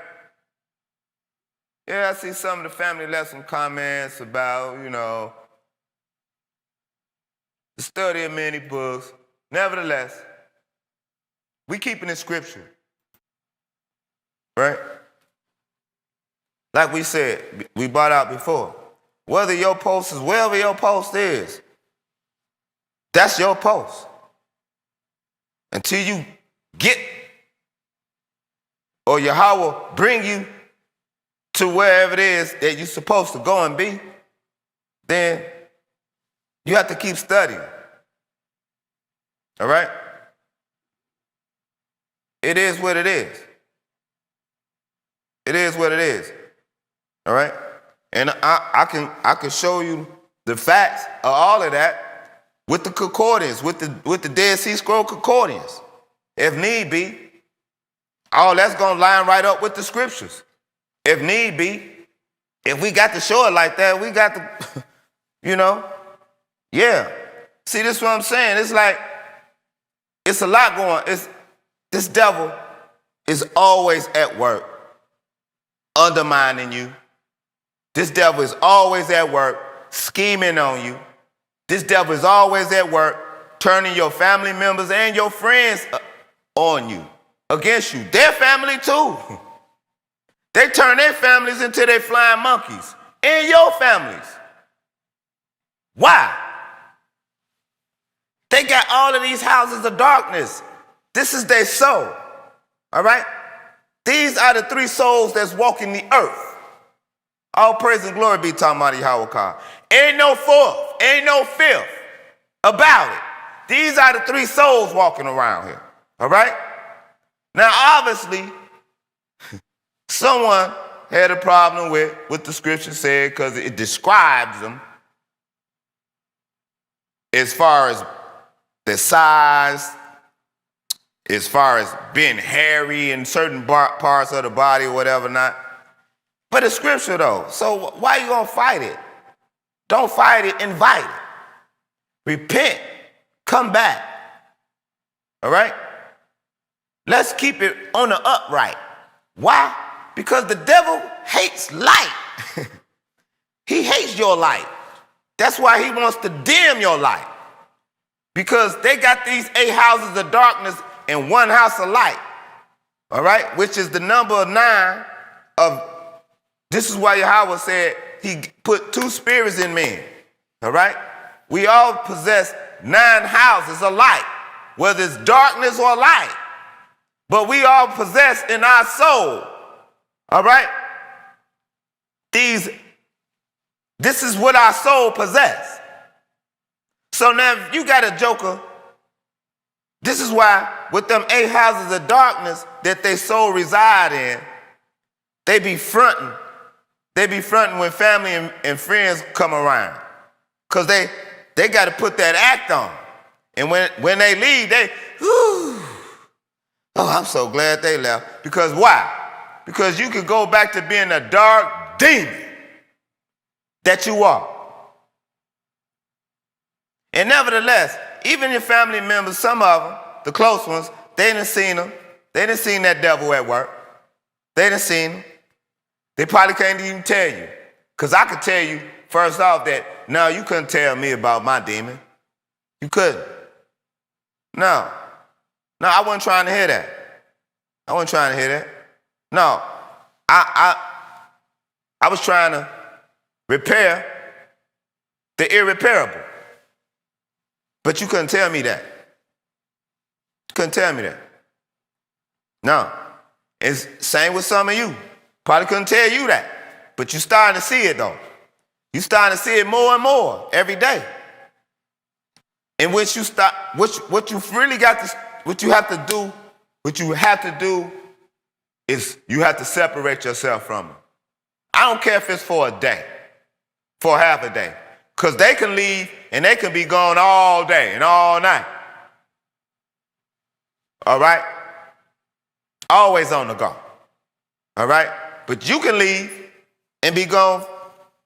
Yeah, I see some of the family left some comments about, the study of many books. Nevertheless, we keeping it scripture, right? Like we said, we brought out before, wherever your post is, that's your post. Until you get, or Yahawah bring you to wherever it is that you're supposed to go and be, then you have to keep studying. All right? It is what it is. It is what it is. All right? And I can show you the facts of all of that with the concordance, with the Dead Sea Scroll concordance. If need be, all that's going to line right up with the scriptures. If need be, if we got to show it like that, we got to, yeah. See, this is what I'm saying. It's like, it's a lot going. This devil is always at work, undermining you. This devil is always at work, scheming on you. This devil is always at work, turning your family members and your friends on you, against you. Their family too. They turn their families into their flying monkeys. And your families. Why? They got all of these houses of darkness. This is their soul. All right? These are the three souls that's walking the earth. All praise and glory be talking about Yahawah. Ain't no fourth, ain't no fifth about it. These are the three souls walking around here. All right? Now, obviously, someone had a problem with what the scripture said because it describes them as far as their size, as far as being hairy in certain parts of the body or whatever not. But it's scripture though, so why are you gonna fight it? Don't fight it, invite it. Repent, come back, all right? Let's keep it on the upright. Why? Because the devil hates light. He hates your light. That's why he wants to dim your light. Because they got these 8 houses of darkness and 1 house of light. All right? Which is the number 9 of, this is why Yahawah said he put 2 spirits in men. All right? We all possess 9 houses of light, whether it's darkness or light. But we all possess in our soul. All right? This is what our soul possess. So now if you got a joker, this is why with them 8 houses of darkness that they soul reside in, they be fronting. They be fronting when family and friends come around. Because they got to put that act on. And when they leave, oh, I'm so glad they left. Because why? Because you can go back to being a dark demon that you are. And nevertheless, even your family members, some of them, the close ones, they done seen them. They done seen that devil at work. They done seen him. They probably can't even tell you. Because I could tell you, first off, that no, you couldn't tell me about my demon. You couldn't. No, I wasn't trying to hear that. I wasn't trying to hear that. No, I was trying to repair the irreparable. But you couldn't tell me that. You couldn't tell me that. No. It's same with some of you. Probably couldn't tell you that. But you're starting to see it though. You're starting to see it more and more every day. In which you start, what you really got to, what you have to do is you have to separate yourself from them. I don't care if it's for a day, for half a day. Because they can leave and they can be gone all day and all night. All right? Always on the go. All right? But you can leave and be gone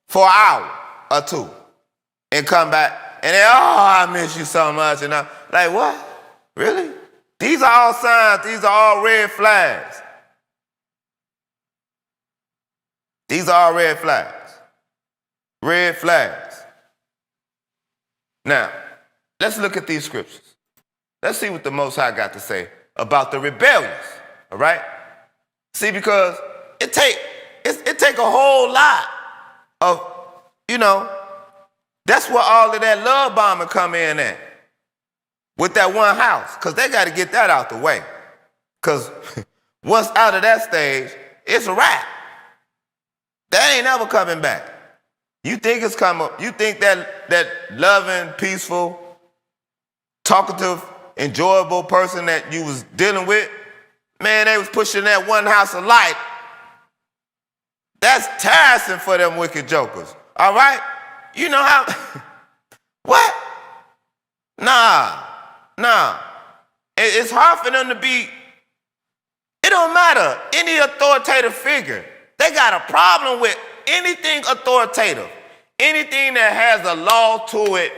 for an hour or 2 and come back and then, I miss you so much. And I'm like, what? Really? These are all signs. These are all red flags. These are all red flags. Red flags. Now, let's look at these scriptures. Let's see what the Most High got to say about the rebellious, all right? See, because it take a whole lot of, that's where all of that love bombing come in at, with that one house, because they got to get that out the way. Because once out of that stage, it's a wrap. That ain't ever coming back. You think it's coming, you think that loving, peaceful, talkative, enjoyable person that you was dealing with, man, they was pushing that one house of light. That's tiresome for them wicked jokers, all right? You know how, what? Nah. It's hard for them to be, it don't matter, any authoritative figure. They got a problem with anything authoritative, anything that has a law to it,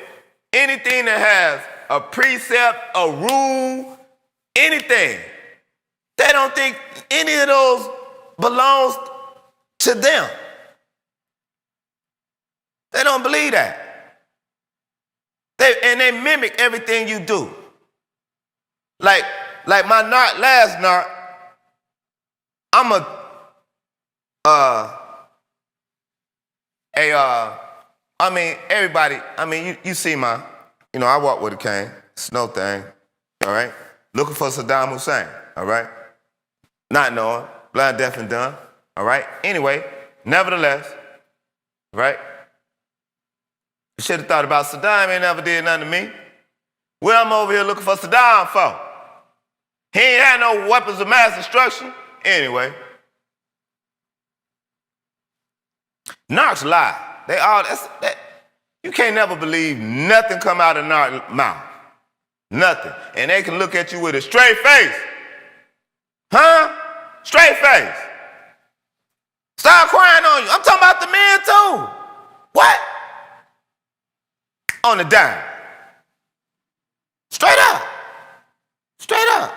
anything that has a precept, a rule, anything. They don't think any of those belongs to them. They don't believe that. They mimic everything you do. Like my last narc, everybody, you see my, I walk with a cane, snow thing, all right? Looking for Saddam Hussein, all right? Not knowing, blind, deaf, and dumb, all right? Anyway, nevertheless, right? You should have thought about Saddam, ain't never did nothing to me. What I'm over here looking for Saddam for? He ain't had no weapons of mass destruction. Anyway, Narcs lie. They all, you can't never believe nothing come out of narc mouth. Nothing. And they can look at you with a straight face. Huh? Straight face. Start crying on you. I'm talking about the men too. What? On the dime. Straight up. Straight up.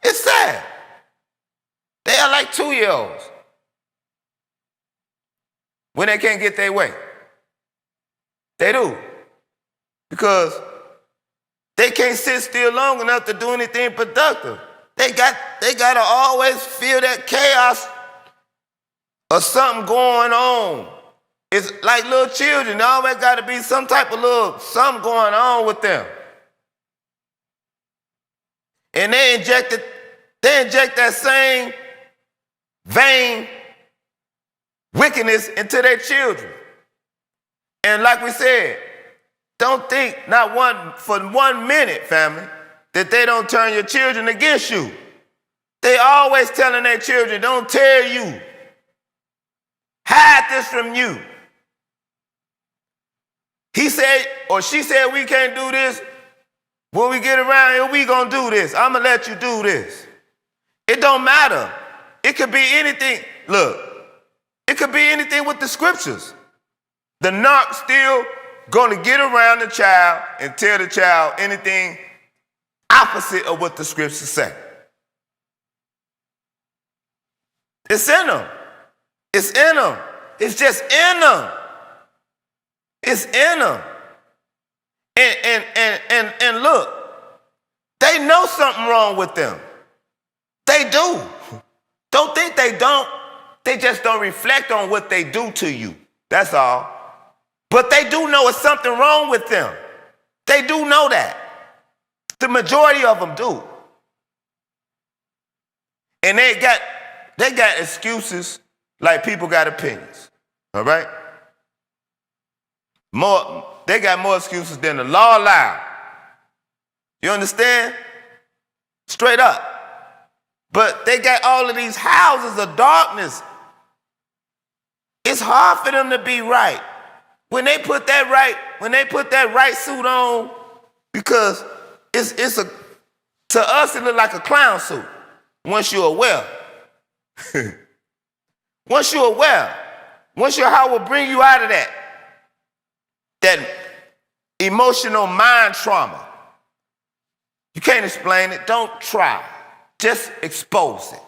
It's sad. They are like 2-year-olds when they can't get their way. They do. Because they can't sit still long enough to do anything productive. They gotta always feel that chaos or something going on. It's like little children. There always gotta be some type of little something going on with them. And they inject that same vain wickedness into their children. And like we said, don't think for 1 minute, family, that they don't turn your children against you. They always telling their children, don't tell you. Hide this from you. He said, or she said, we can't do this. When we get around here, we gonna do this. I'm gonna let you do this. It don't matter. It could be anything. Look, it could be anything with the scriptures. The narc still gonna get around the child and tell the child anything opposite of what the scriptures say. It's in them. It's in them. It's just in them. It's in them. And look, they know something wrong with them. They do. Don't think they don't. They just don't reflect on what they do to you. That's all. But they do know it's something wrong with them. They do know that. The majority of them do. And they got excuses like people got opinions. All right? They got more excuses than the law allows. You understand? Straight up. But they got all of these houses of darkness. It's hard for them to be right. When they put that right suit on, because to us it look like a clown suit. Once you're aware. Once you're aware. Once Yahawah will bring you out of that emotional mind trauma. You can't explain it. Don't try. Just expose it.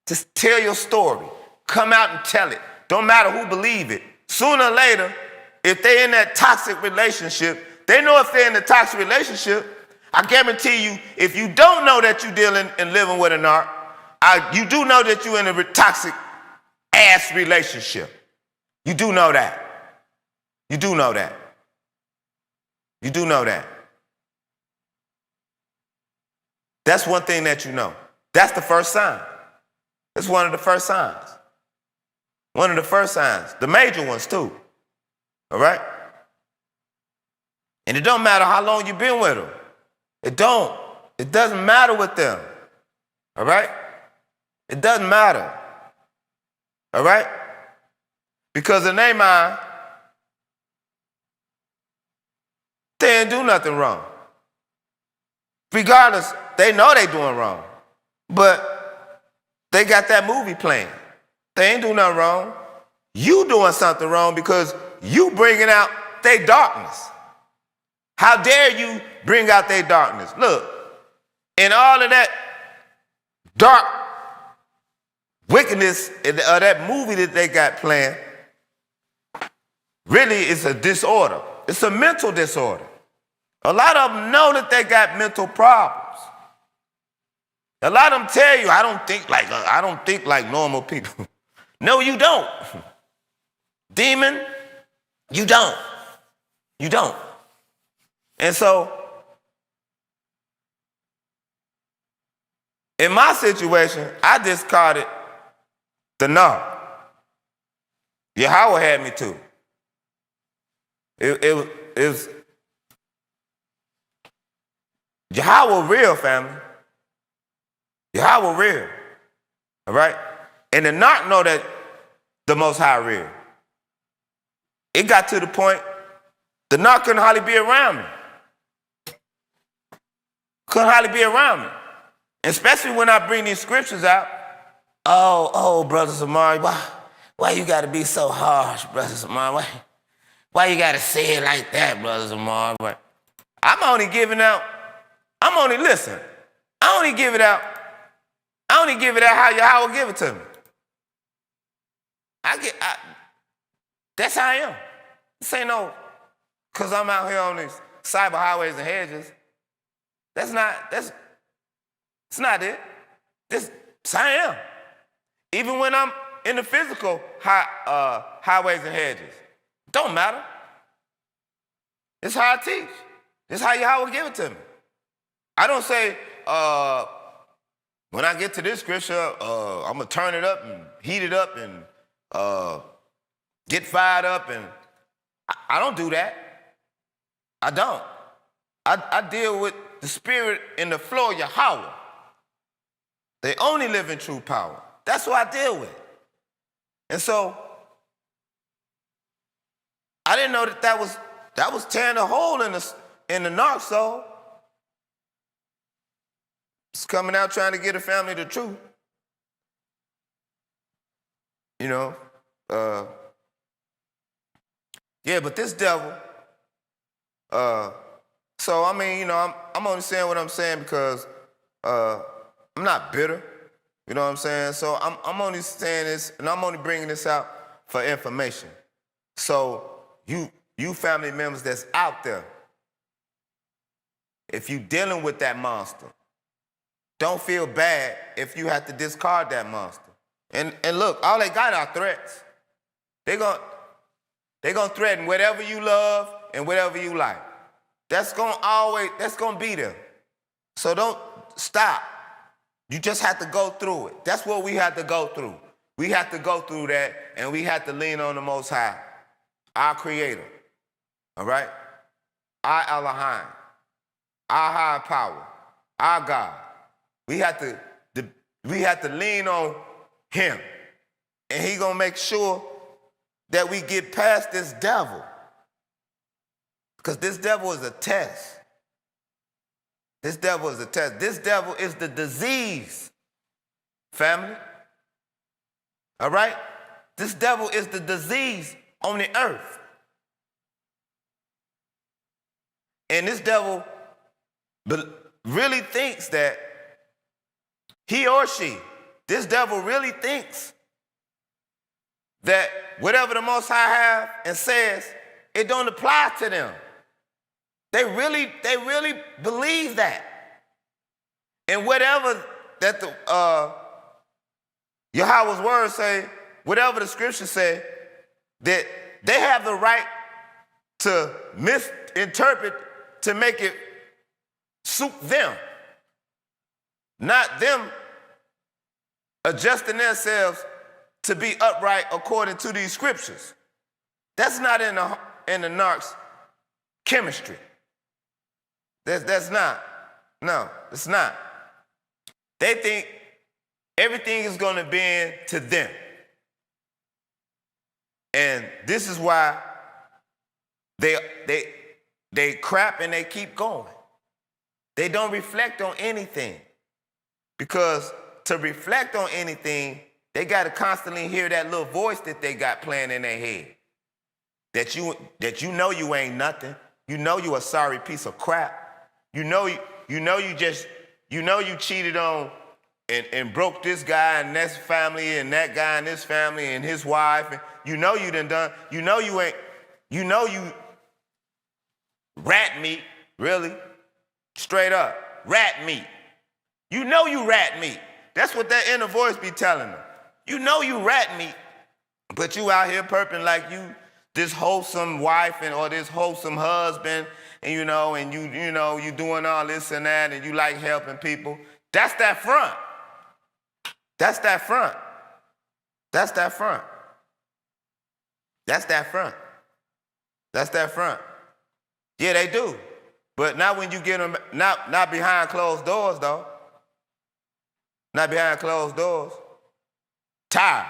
Just tell your story. Come out and tell it. Don't matter who believe it. Sooner or later, if they're in that toxic relationship, they know if they're in a toxic relationship. I guarantee you, if you don't know that you're dealing and living with a narc, you do know that you're in a toxic ass relationship. You do know that. You do know that. You do know that. That's one thing that you know. That's the first sign. That's one of the first signs. One of the first signs. The major ones too. All right? And it don't matter how long you've been with them. It don't. It doesn't matter with them. All right? It doesn't matter. All right? Because in their mind, they ain't do nothing wrong. Regardless, they know they doing wrong. But they got that movie playing. They ain't doing nothing wrong. You doing something wrong because you bringing out their darkness. How dare you bring out their darkness? Look, in all of that dark wickedness of that movie that they got playing, really it's a disorder. It's a mental disorder. A lot of them know that they got mental problems. A lot of them tell you, I don't think like normal people. No, you don't. Demon, you don't. You don't. And so, in my situation, I discarded the no. Yahawah had me too. It was Yahawah real, family. Yahawah real. All right? And the narc know that the Most High real. it got to the point the narc couldn't hardly be around me. Couldn't hardly be around me. Especially when I bring these scriptures out. Oh, Brother Samari, why you gotta be so harsh, Brother Samari? Why you gotta say it like that, Brother Samari? I'm only giving out, I only give it out how Yahawah give it to me. That's how I am. This ain't no, cause I'm out here on these cyber highways and hedges. It's not it. This how I am. Even when I'm in the physical highways and hedges. Don't matter. It's how I teach. It's how Yahawah give it to me. I don't say, when I get to this scripture, I'm going to turn it up and heat it up and get fired up. And I don't do that. I don't. I deal with the spirit and the flow of Yahawah. They only live in true power. That's what I deal with. And so, I didn't know that was tearing a hole in the narc soul. It's coming out trying to get a family the truth. You know, yeah, but this devil, so I mean, you know, I'm only saying what I'm saying because I'm not bitter. You know what I'm saying? So I'm only saying this, and I'm only bringing this out for information. So you family members that's out there, if you dealing with that monster, don't feel bad if you have to discard that monster. And look, all they got are threats. They gonna threaten whatever you love and whatever you like. That's gonna be there. So don't stop. You just have to go through it. That's what we have to go through. We have to go through that, and we have to lean on the Most High, our Creator. All right? Our Elohim, our higher power, our God. We have to lean on Him, and He gonna make sure that we get past this devil, because this devil is a test. This devil is a test. This devil is the disease, family. All right? This devil is the disease on the earth. And this devil really thinks that he or she, this devil really thinks that whatever the Most High have and says, it don't apply to them. They really believe that. And whatever that the Yahawah's words say, whatever the scriptures say, that they have the right to misinterpret to make it suit them. Not them adjusting themselves to be upright according to these scriptures. That's not in the narc's chemistry. That's not. No, it's not. They think everything is going to bend to them. And this is why they crap and they keep going. They don't reflect on anything. Because to reflect on anything, they got to constantly hear that little voice that they got playing in their head. That you know you ain't nothing. You know you a sorry piece of crap. You know you cheated on and broke this guy and this family and that guy and this family and his wife. And you know you done. You know you rat meat, really. Straight up, rat meat. You know you rat meat. That's what that inner voice be telling them. You know you rat meat, but you out here perping like you this wholesome wife or this wholesome husband, and you doing all this and that, and you like helping people. That's that front. That's that front. That's that front. That's that front. That's that front. Yeah, they do. But not when you get them, not behind closed doors, though. Not behind closed doors. Tired.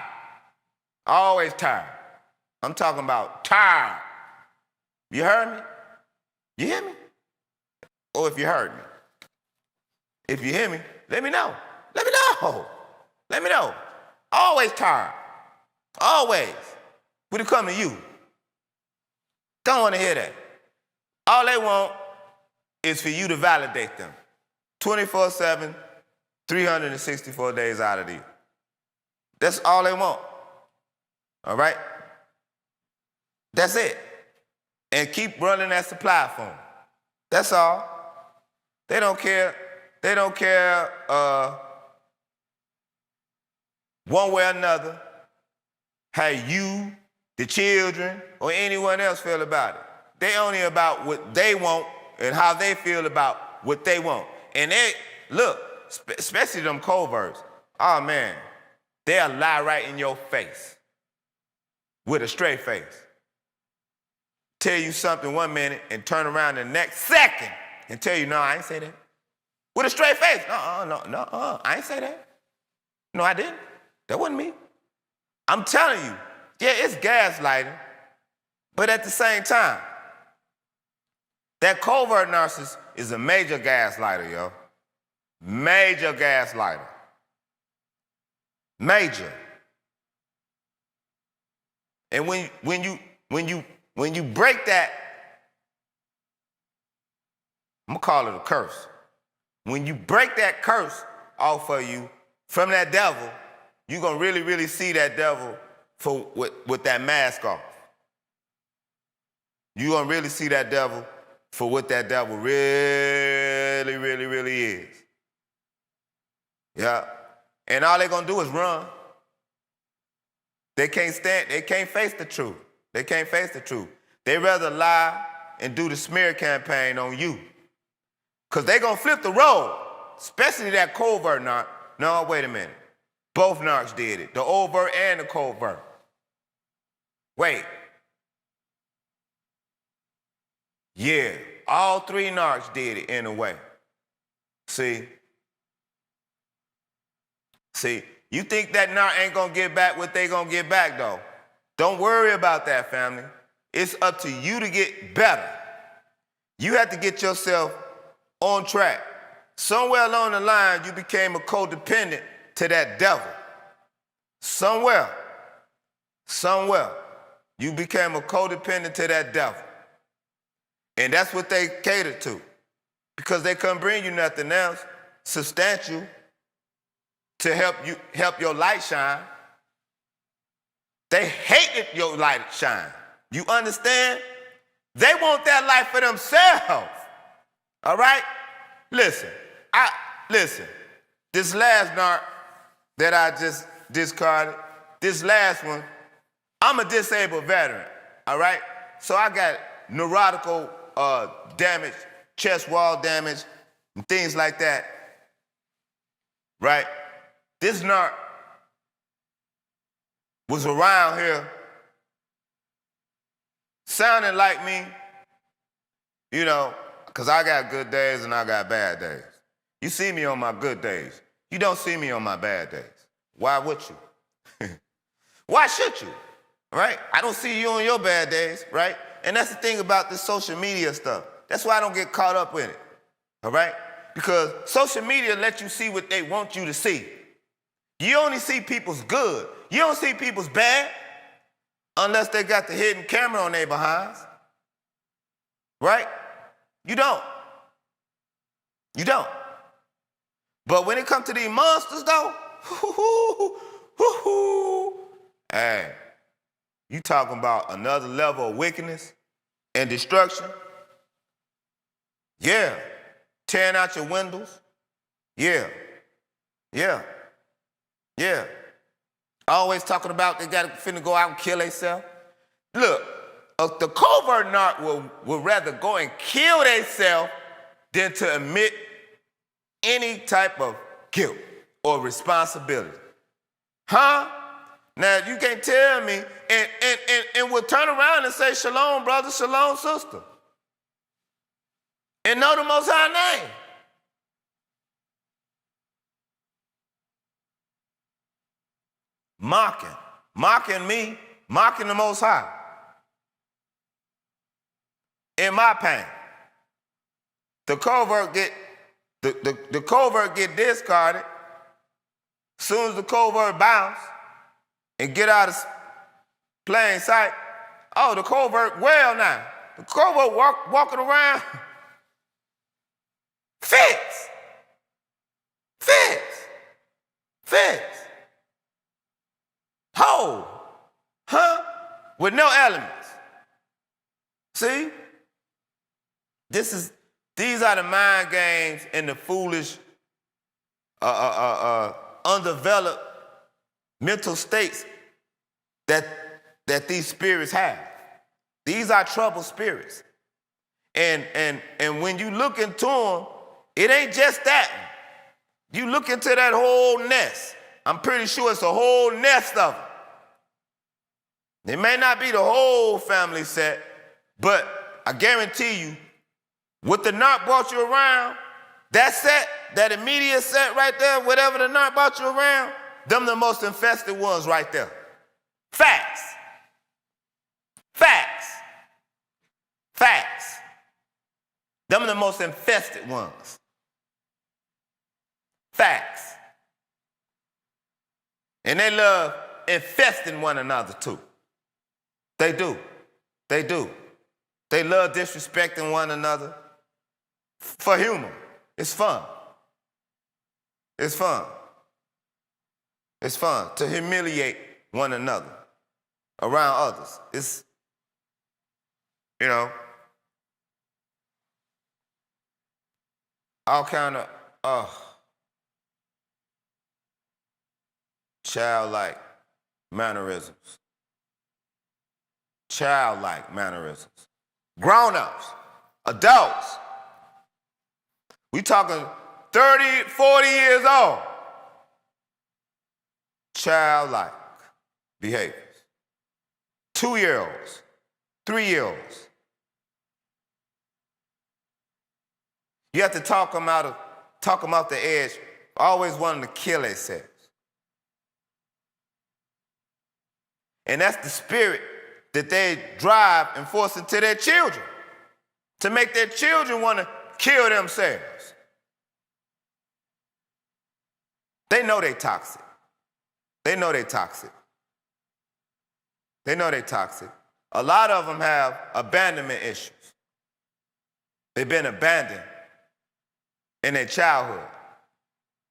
Always tired. I'm talking about tired. You heard me? You hear me? Or if you heard me. If you hear me, let me know. Let me know. Let me know. Always tired. Always. When it come to you. Don't want to hear that. All they want is for you to validate them. 24/7, 364 days out of the year. That's all they want. All right? That's it. And keep running that supply for them. That's all. They don't care. They don't care one way or another how you, the children, or anyone else feel about it. They only about what they want and how they feel about what they want. And they, look, especially them coverts, oh man, they'll lie right in your face with a straight face. Tell you something one minute and turn around the next second and tell you, no, I ain't say that. With a straight face. I ain't say that. No, I didn't. That wasn't me. I'm telling you, yeah, it's gaslighting, but at the same time, that covert narcissist is a major gaslighter, yo. Major gaslighter. Major. And when you break that, I'm gonna call it a curse. When you break that curse off of you from that devil, you're gonna really, really see that devil with that mask off. You're gonna really see that devil for what that devil really, really, really is. Yeah. And all they're gonna do is run. They can't face the truth. They can't face the truth. They rather lie and do the smear campaign on you. Because they're going to flip the role, especially that covert narc. No, wait a minute. Both narcs did it, the overt and the covert. Wait. Yeah, all three narcs did it in a way. See, you think that narc ain't going to get back what they going to get back, though. Don't worry about that, family. It's up to you to get better. You have to get yourself on track. Somewhere along the line, you became a codependent to that devil. Somewhere, you became a codependent to that devil. And that's what they cater to. Because they couldn't bring you nothing else substantial to help your light shine. They hated your light shine. You understand? They want that light for themselves. All right? Listen. This last narc that I just discarded, this last one, I'm a disabled veteran. All right? So I got neurological damage, chest wall damage, and things like that. Right? This narc was around here sounding like me, you know, because I got good days and I got bad days. You see me on my good days. You don't see me on my bad days. Why would you? Why should you? Right? I don't see you on your bad days, right? And that's the thing about this social media stuff. That's why I don't get caught up in it. All right? Because social media lets you see what they want you to see. You only see people's good. You don't see people's bad unless they got the hidden camera on their behinds. Right? You don't. You don't. But when it comes to these monsters, though, hey, you talking about another level of wickedness and destruction? Yeah. Tearing out your windows? Yeah. Always talking about they got to finna go out and kill themselves. Look, the covert narc will rather go and kill themselves than to admit any type of guilt or responsibility. Huh? Now, you can't tell me, and we'll turn around and say, shalom, brother, shalom, sister. And know the Most High name. Mocking me, mocking the Most High. In my pain, the covert get discarded. Soon as the covert bounce and get out of plain sight, oh, the covert well now. The covert walking around, fix. Ho, huh? With no elements. See? These are the mind games and the foolish, undeveloped mental states that these spirits have. These are troubled spirits. And when you look into them, it ain't just that. You look into that whole nest. I'm pretty sure it's a whole nest of them. It may not be the whole family set, but I guarantee you, what the narc brought you around, that set, that immediate set right there, whatever the narc brought you around, them the most infested ones right there. Facts. Them the most infested ones. Facts. And they love infesting one another too. They do. They love disrespecting one another for humor. It's fun. It's fun to humiliate one another around others. It's, all kind of childlike mannerisms. Grown-ups, adults. We talking 30, 40 years old. Childlike behaviors. 2-year-olds, 3-year-olds. You have to talk them off the edge, always wanting to kill themselves. And that's the spirit that they drive and force into their children, to make their children want to kill themselves. They know they toxic. A lot of them have abandonment issues. They've been abandoned in their childhood.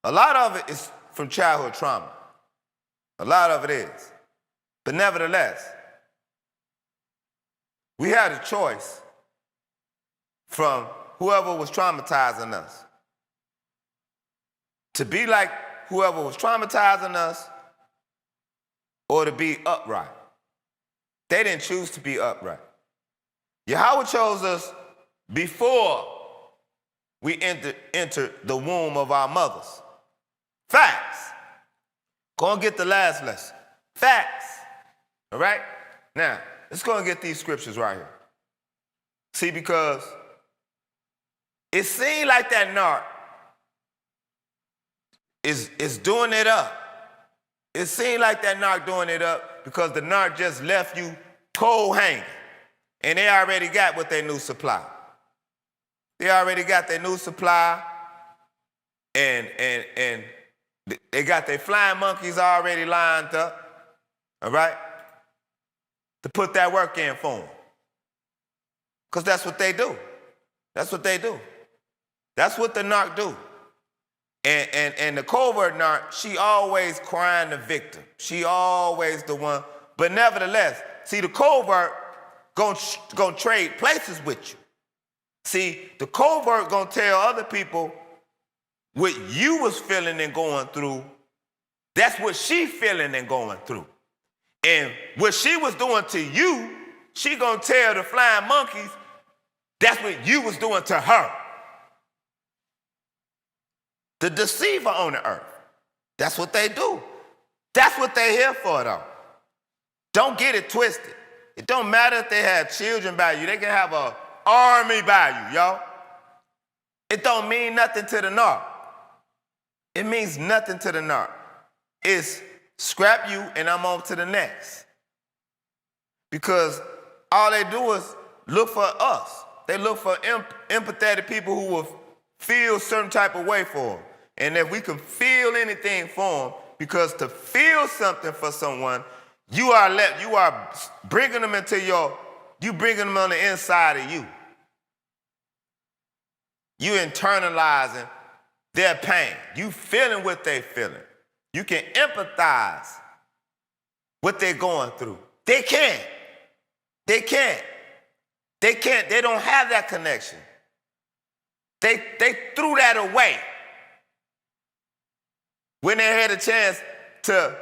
A lot of it is from childhood trauma. A lot of it is. But nevertheless, we had a choice from whoever was traumatizing us to be like whoever was traumatizing us or to be upright. They didn't choose to be upright. Yahawah chose us before we entered the womb of our mothers. Facts. Go and get the last lesson. Facts. All right? Now, let's go and get these scriptures right here. See, because it seems like that narc is doing it up. It seems like that narc doing it up because the narc just left you cold hanging. And they already got what they new supply. They already got their new supply, and they got their flying monkeys already lined up, all right, to put that work in for them. Because that's what they do. That's what the narc do. And the covert narc, she always crying the victim. She always the one. But nevertheless, see, the covert gonna trade places with you. See, the covert gonna tell other people what you was feeling and going through. That's what she feeling and going through. And what she was doing to you, she gonna tell the flying monkeys that's what you was doing to her. The deceiver on the earth. That's what they do. That's what they here for, though. Don't get it twisted. It don't matter if they have children by you. They can have an army by you, y'all. It don't mean nothing to the narc. It means nothing to the narc. It's scrap you and I'm on to the next. because all they do is look for us. They look for empathetic people who will feel certain type of way for them. And if we can feel anything for them, because to feel something for someone, you are bringing them into you bringing them on the inside of you. You internalizing their pain. You feeling what they feeling. You can empathize what they're going through. They can't. They can't. They can't. They don't have that connection. They threw that away when they had a chance to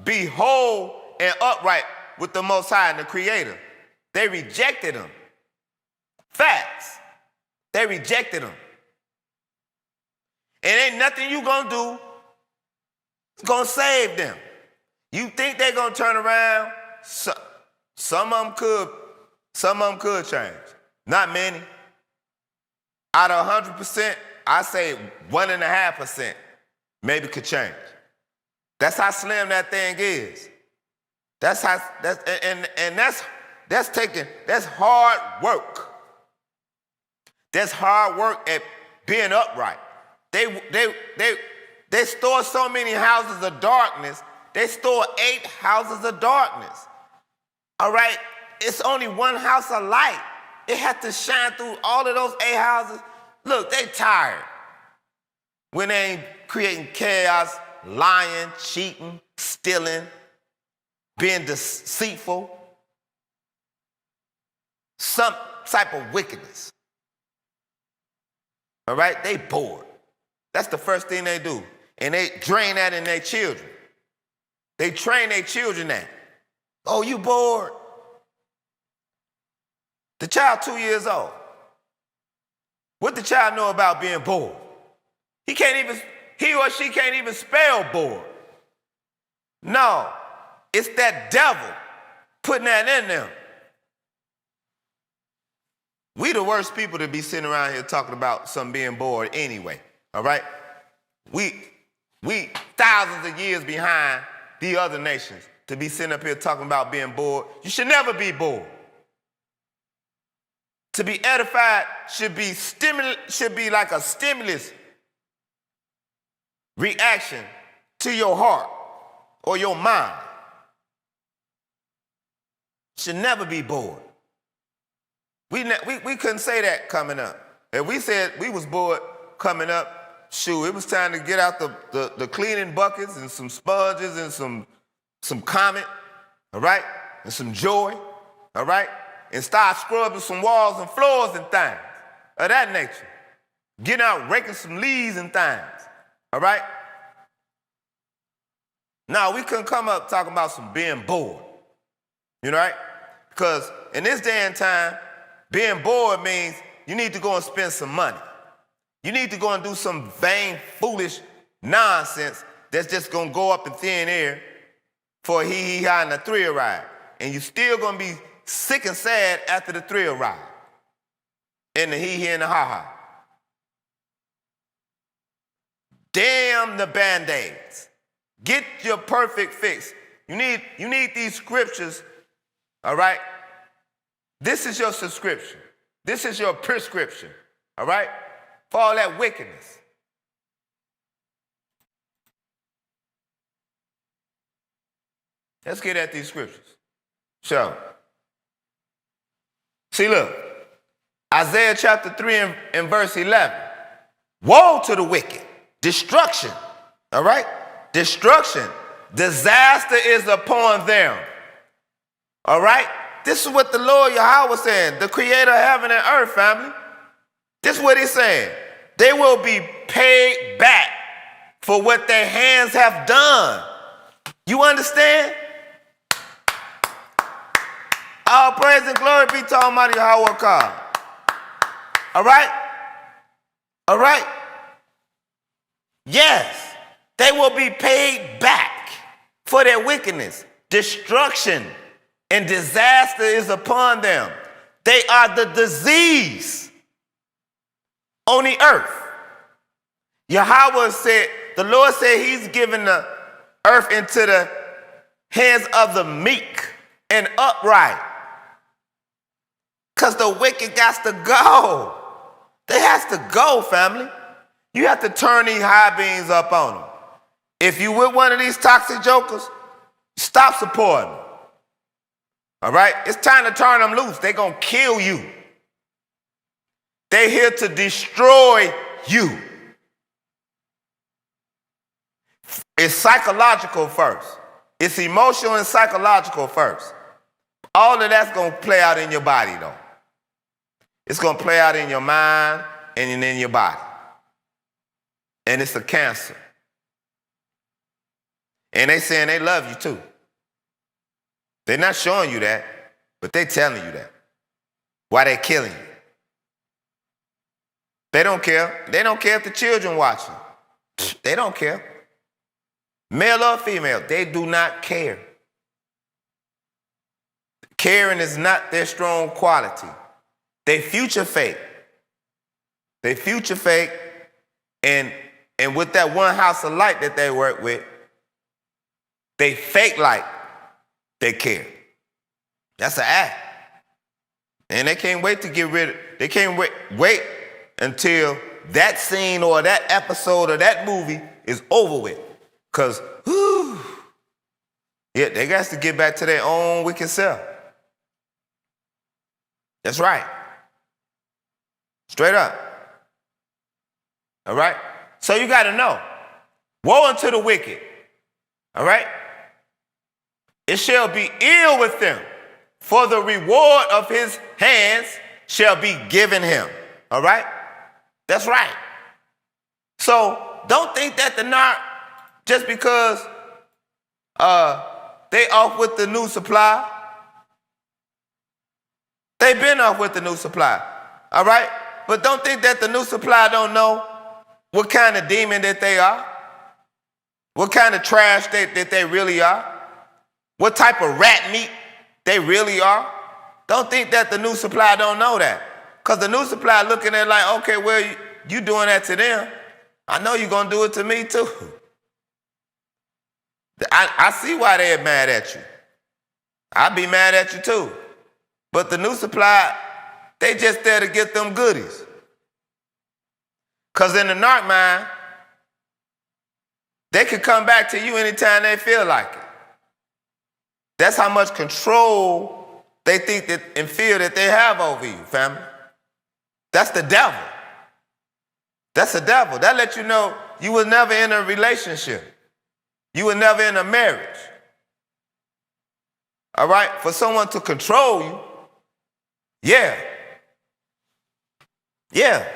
be whole and upright with the Most High and the Creator. They rejected him. Facts. They rejected him. And ain't nothing you gonna do gonna save them. You think they gonna turn around? Some of them could change. Not many. Out of 100%, I say 1.5% maybe could change. That's how slim that thing is. That's hard work. That's hard work at being upright. They store so many houses of darkness. They store 8 houses of darkness. All right? It's only one house of light. It had to shine through all of those 8 houses. Look, they tired when they ain't creating chaos, lying, cheating, stealing, being deceitful, some type of wickedness. All right? They bored. That's the first thing they do. And they drain that in their children. They train their children that. Oh, you bored? The child 2 years old. What the child know about being bored? He or she can't even spell bored. No, it's that devil putting that in them. We the worst people to be sitting around here talking about some being bored anyway, all right? We thousands of years behind the other nations to be sitting up here talking about being bored. You should never be bored. To be edified should be like a stimulus reaction to your heart or your mind. Should never be bored. We couldn't say that coming up. If we said we was bored coming up, shoot, it was time to get out the cleaning buckets and some sponges and some Comet, all right, and some Joy, all right, and start scrubbing some walls and floors and things of that nature. Getting out, raking some leaves and things, all right? Now, we couldn't come up talking about some being bored, you know, right? Because in this day and time, being bored means you need to go and spend some money. You need to go and do some vain, foolish nonsense that's just going to go up in thin air for a hee-hee-ha and a thrill ride. And you're still going to be sick and sad after the thrill ride and the hee-hee and the ha-ha. Damn the Band-Aids. Get your perfect fix. You need these scriptures, all right? This is your subscription. This is your prescription, all right? For all that wickedness. Let's get at these scriptures. So, see, look, Isaiah chapter 3 and verse 11. Woe to the wicked, destruction, all right? Destruction, disaster is upon them, all right? This is what the Lord Yahawah said, the creator of heaven and earth, family. This is what he's saying. They will be paid back for what their hands have done. You understand? All praise and glory be to Almighty Yahawah God. All right? All right? Yes, they will be paid back for their wickedness. Destruction and disaster is upon them. They are the disease on the earth. Yahawah said, the Lord said he's given the earth into the hands of the meek and upright. Because the wicked got to go. They has to go, family. You have to turn these high beams up on them. If you with one of these toxic jokers, stop supporting them. All right? It's time to turn them loose. They're going to kill you. They're here to destroy you. It's psychological first. It's emotional and psychological first. All of that's going to play out in your body, though. It's going to play out in your mind and in your body. And it's a cancer. And they saying they love you too. They're not showing you that, but they're telling you that. Why they killing you. They don't care. They don't care if the children watching. They don't care. Male or female, they do not care. Caring is not their strong quality. They future fake. They future fake, and with that one house of light that they work with, they fake like they care. That's an act. And they can't wait to get rid of, they can't wait until that scene or that episode or that movie is over with. Because, yeah, they got to get back to their own wicked self. That's right. Straight up. All right? So you got to know. Woe unto the wicked. All right? It shall be ill with them, for the reward of his hands shall be given him. All right? That's right. So don't think that the narc, just because they off with the new supply, they been off with the new supply. All right? But don't think that the new supply don't know what kind of demon that they are, what kind of trash that they really are, what type of rat meat they really are. Don't think that the new supply don't know that. Because the new supply looking at it like, okay, well, you doing that to them. I know you're going to do it to me too. I see why they're mad at you. I'd be mad at you too. But the new supply, they just there to get them goodies. Because in the narc mind, they could come back to you anytime they feel like it. That's how much control they think that and feel that they have over you, family. That's the devil. That's the devil. That lets you know you was never in a relationship. You were never in a marriage. All right? For someone to control you, yeah. Yeah.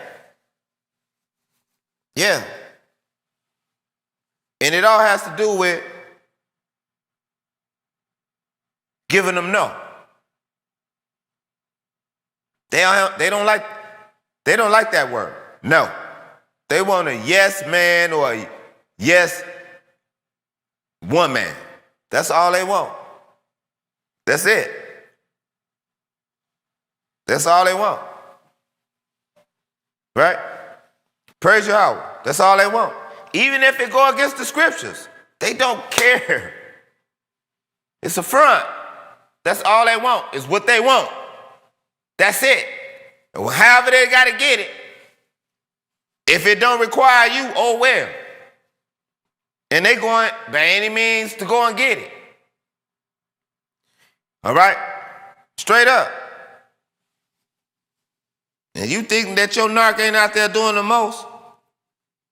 Yeah. And it all has to do with giving them no. They don't like that word. No. They want a yes man or a yes woman. That's all they want. That's it. That's all they want. Right? Praise Yahawah. That's all they want. Even if it go against the scriptures, they don't care. It's a front. That's all they want, is what they want. That's it. However they got to get it. If it don't require you, oh well. And they going by any means to go and get it. All right? Straight up. And you think that your narc ain't out there doing the most?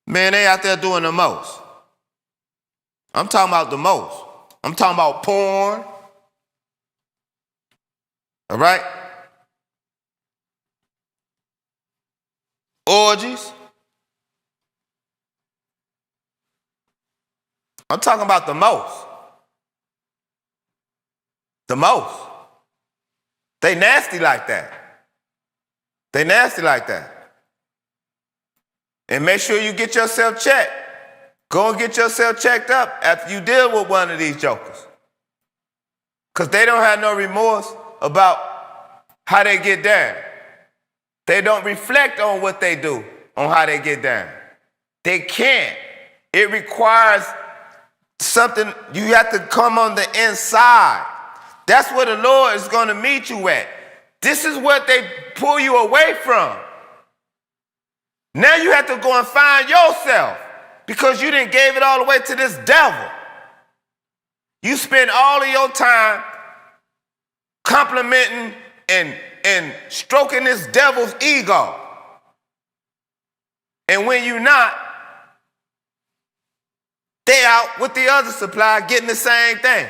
Man, they out there doing the most. I'm talking about the most. I'm talking about porn. All right? Orgies. I'm talking about the most. The most. They nasty like that. They nasty like that. And make sure you get yourself checked. Go and get yourself checked up after you deal with one of these jokers. Because they don't have no remorse about how they get down. They don't reflect on what they do, on how they get down. They can't. It requires something, you have to come on the inside. That's where the Lord is going to meet you at. This is what they pull you away from. Now you have to go and find yourself because you didn't gave it all the way to this devil. You spend all of your time complimenting and stroking this devil's ego. And when you're not, they out with the other supply getting the same thing.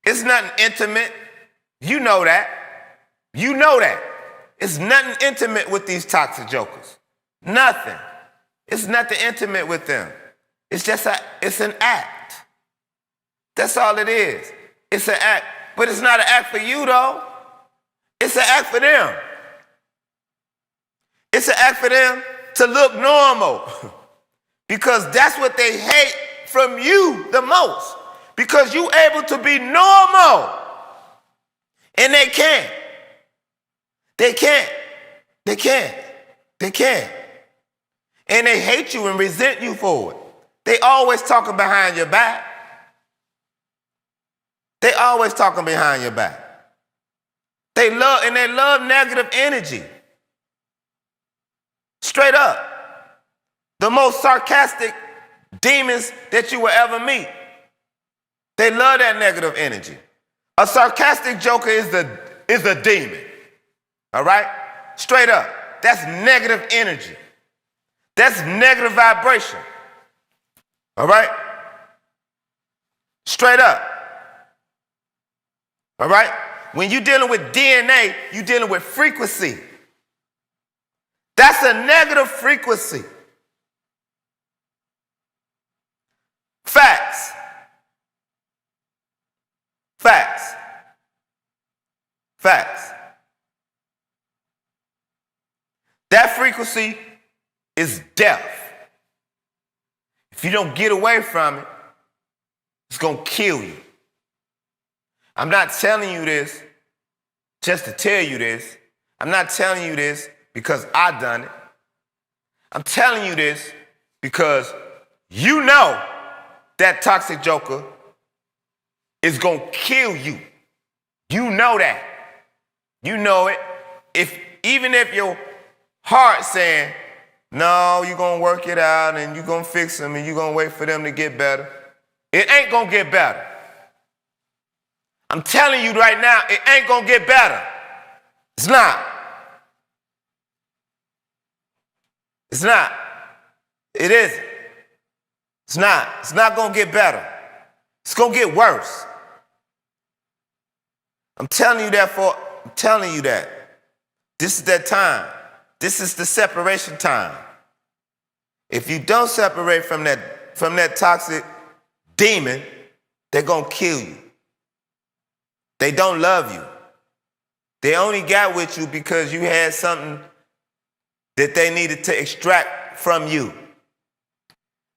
It's nothing intimate. You know that. You know that. It's nothing intimate with these toxic jokers. Nothing. It's nothing intimate with them. It's just it's an act. That's all it is. It's an act. But it's not an act for you, though. It's an act for them. It's an act for them to look normal. Because that's what they hate from you the most. Because you able to be normal. And they can't. They can't. They can't. They can't. And they hate you and resent you for it. They always talking behind your back. They always talking behind your back. They love negative energy. Straight up. The most sarcastic demons that you will ever meet. They love that negative energy. A sarcastic joker is a demon. All right? Straight up. That's negative energy. That's negative vibration. All right? Straight up. All right? When you're dealing with DNA, you're dealing with frequency. That's a negative frequency. Facts. Facts. Facts. That frequency is death. If you don't get away from it, it's going to kill you. I'm not telling you this just to tell you this. I'm not telling you this because I done it. I'm telling you this because you know that toxic joker is going to kill you. You know that. You know it. Even if your heart saying, no, you're going to work it out and you're going to fix them and you're going to wait for them to get better. It ain't going to get better. I'm telling you right now, it ain't going to get better. It's not. It's not. It isn't. It's not. It's not going to get better. It's going to get worse. I'm telling you that. This is that time. This is the separation time. If you don't separate from that toxic demon, they're going to kill you. They don't love you. They only got with you because you had something that they needed to extract from you.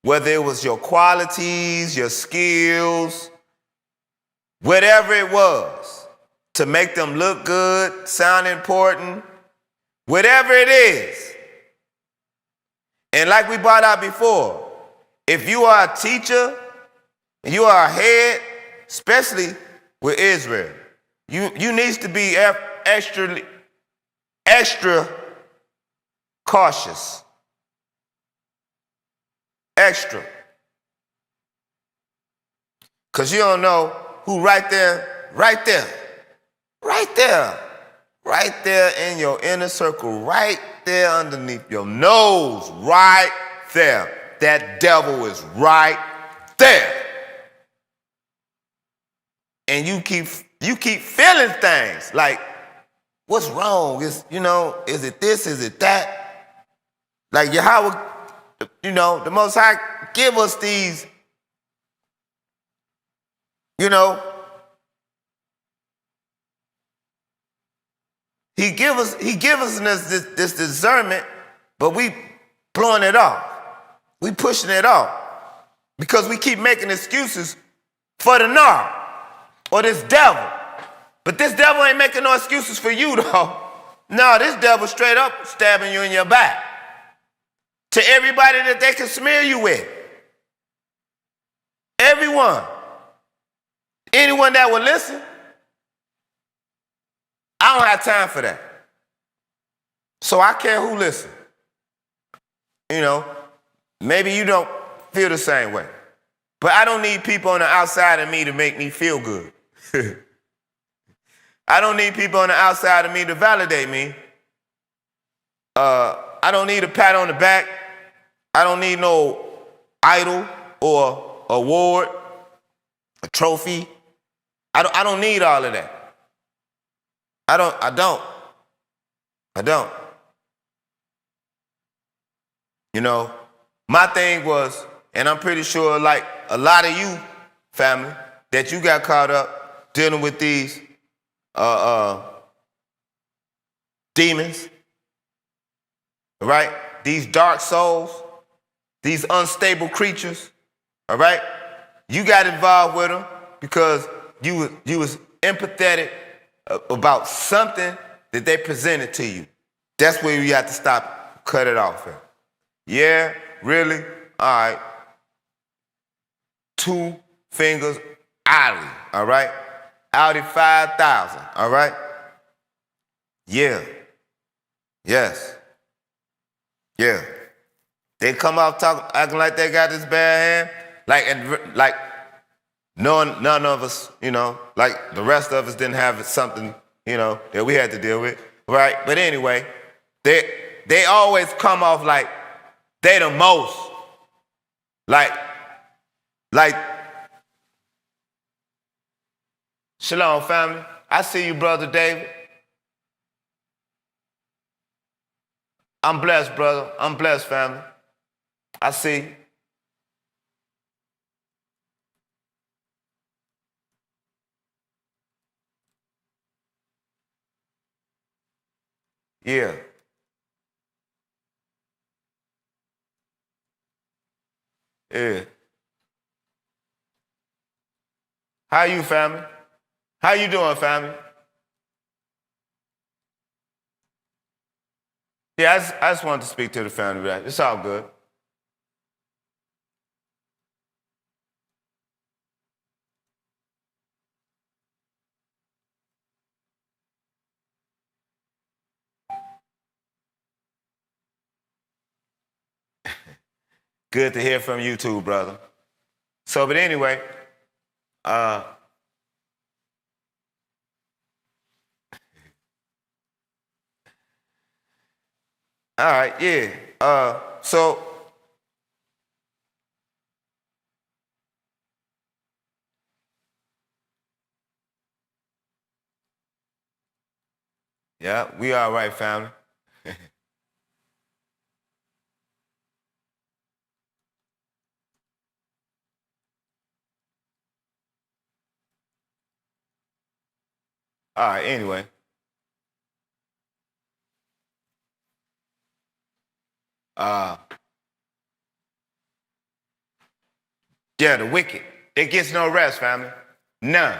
Whether it was your qualities, your skills, whatever it was, to make them look good, sound important, whatever it is. And like we brought out before, if you are a teacher, you are a head, especially with Israel, you need to be extra cautious. Extra. Because you don't know who right there in your inner circle, right there underneath your nose, right there. That devil is right there. And you keep feeling things like, what's wrong? Is it this? Is it that? Like Yahawah, the Most High give us these, He give us this discernment, but we blowing it off. We pushing it off because we keep making excuses for the nar or this devil. But this devil ain't making no excuses for you, though. No, this devil straight up stabbing you in your back. to everybody that they can smear you with. Everyone. Anyone that will listen. I don't have time for that. So I care who listens. You know, maybe you don't feel the same way. But I don't need people on the outside of me to make me feel good. I don't need people on the outside of me to validate me. I don't need a pat on the back. I don't need no idol or award, a trophy. I don't need all of that. I don't. You know, my thing was, and I'm pretty sure like a lot of you, family, that you got caught up dealing with these demons, right? These dark souls, these unstable creatures, all right? You got involved with them because you was empathetic about something that they presented to you. That's where you have to stop, cut it off. Yeah, really? All right. 2 fingers Audi, all right? Audi 5000, all right? Yeah. Yes. Yeah. They come out acting like they got this bad hand, like none of us, you know, like the rest of us didn't have something, you know, that we had to deal with, right? But anyway, they always come off like they the most, like, Shalom, family. I see you, Brother David. I'm blessed, brother. I'm blessed, family. I see you. Yeah. Yeah. How you, family? How you doing, family? Yeah, I just wanted to speak to the family, right? It's all good. Good to hear from you too, brother. So, but anyway, all right, yeah. So yeah, we all right, family. All right, anyway. Yeah, the wicked. It gets no rest, family. None.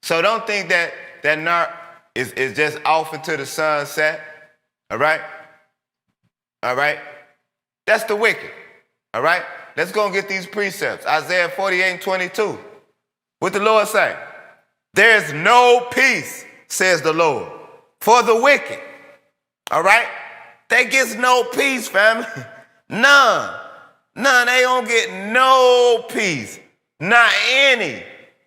So don't think that narc is just off into the sunset. All right? All right? That's the wicked. All right? Let's go and get these precepts. Isaiah 48:22. What the Lord say? There's no peace, says the Lord, for the wicked. All right? They get no peace, family. None. They don't get no peace. Not any.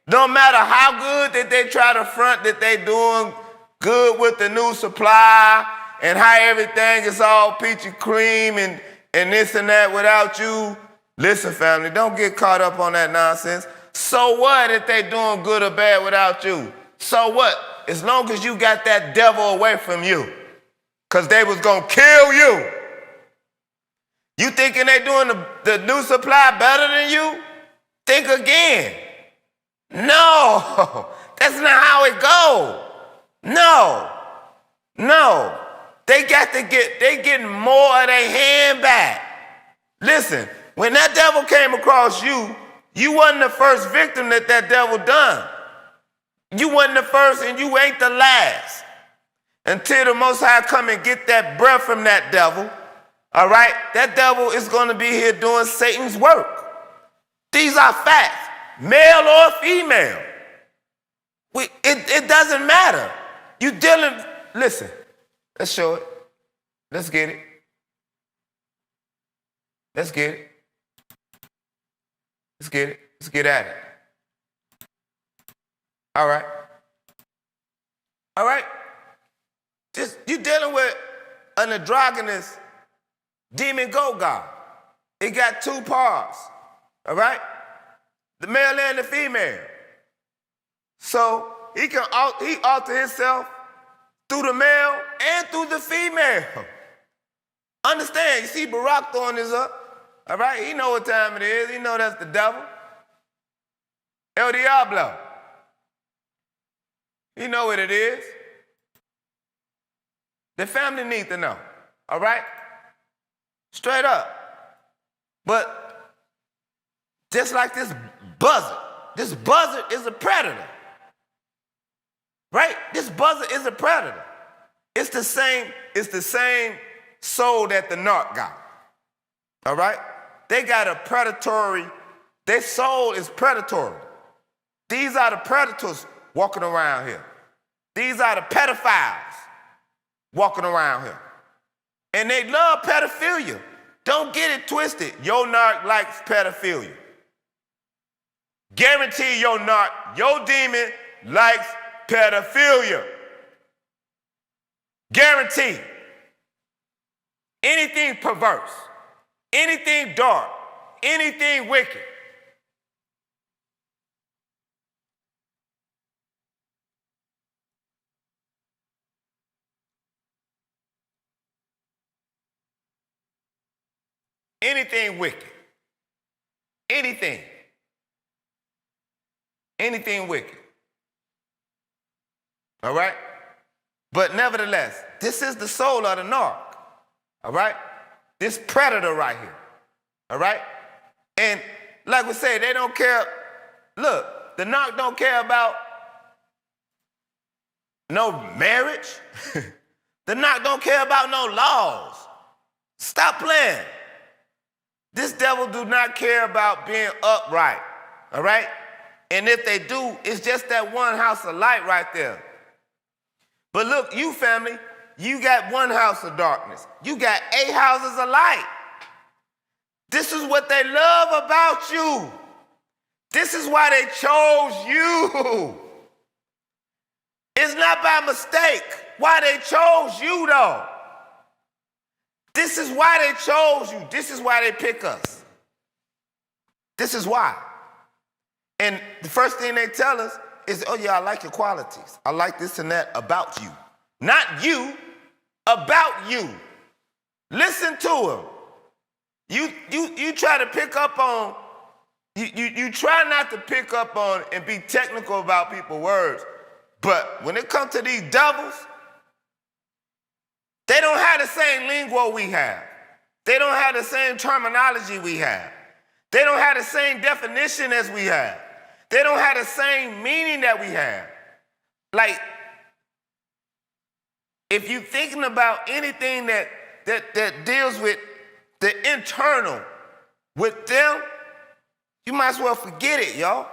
No matter how good that they try to front that they doing good with the new supply and how everything is all peachy cream and this and that without you. Listen, family, don't get caught up on that nonsense. So what if they doing good or bad without you? So what? As long as you got that devil away from you. Because they was going to kill you. You thinking they doing the new supply better than you? Think again. No, that's not how it goes. No. They getting more of their hand back. Listen, when that devil came across you, you wasn't the first victim that devil done. You wasn't the first and you ain't the last. Until the Most High come and get that breath from that devil, All right? That devil is going to be here doing Satan's work. These are facts, male or female. It doesn't matter. You dealing, listen, let's show it. Let's get it. Let's get it. Let's get it. Let's get at it. All right. All right. Just you dealing with an androgynous demon goat god. It got two parts. All right? The male and the female. So he alter himself through the male and through the female. Understand, you see Barack throwing this up. All right? He know what time it is. He know that's the devil. El Diablo. He know what it is. The family need to know. All right? Straight up. But just like this buzzard is a predator. Right? This buzzard is a predator. It's the same soul that the narc got. All right? They got a predatory, their soul is predatory. These are the predators walking around here. These are the pedophiles walking around here. And they love pedophilia. Don't get it twisted. Your narc likes pedophilia. Guarantee your narc, your demon likes pedophilia. Guarantee. Anything perverse, anything dark, anything wicked. Anything wicked. Anything. Anything wicked. All right? But nevertheless, this is the soul of the narc. All right? This predator right here. All right? And like we say, they don't care. Look, the narc don't care about no marriage. The narc don't care about no laws. Stop playing. This devil do not care about being upright, all right? And if they do, it's just that one house of light right there. But look, you family, you got one house of darkness. You got 8 houses of light. This is what they love about you. This is why they chose you. It's not by mistake why they chose you, though. This is why they chose you. This is why they pick us. This is why. And the first thing they tell us is, oh yeah, I like your qualities. I like this and that about you. Not you, about you. Listen to them. You try to pick up on, you try not to pick up on and be technical about people's words. But when it comes to these devils, they don't have the same lingo we have. They don't have the same terminology we have. They don't have the same definition as we have. They don't have the same meaning that we have. Like, if you're thinking about anything that deals with the internal with them, you might as well forget it, y'all.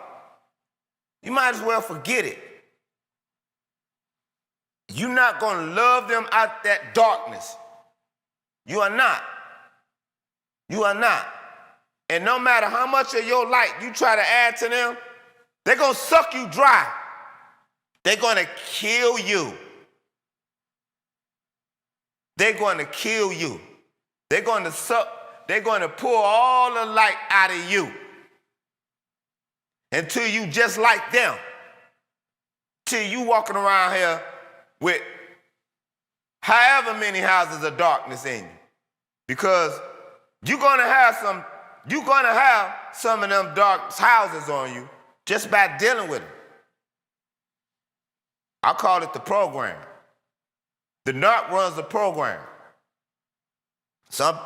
You might as well forget it. You're not going to love them out that darkness. You are not. You are not. And no matter how much of your light you try to add to them, they're going to suck you dry. They're going to kill you. They're going to kill you. They're going to pull all the light out of you until you just like them. Till you walking around here with however many houses of darkness in you. Because you're gonna have some of them dark houses on you just by dealing with them. I call it the program. The narc runs the program. Some,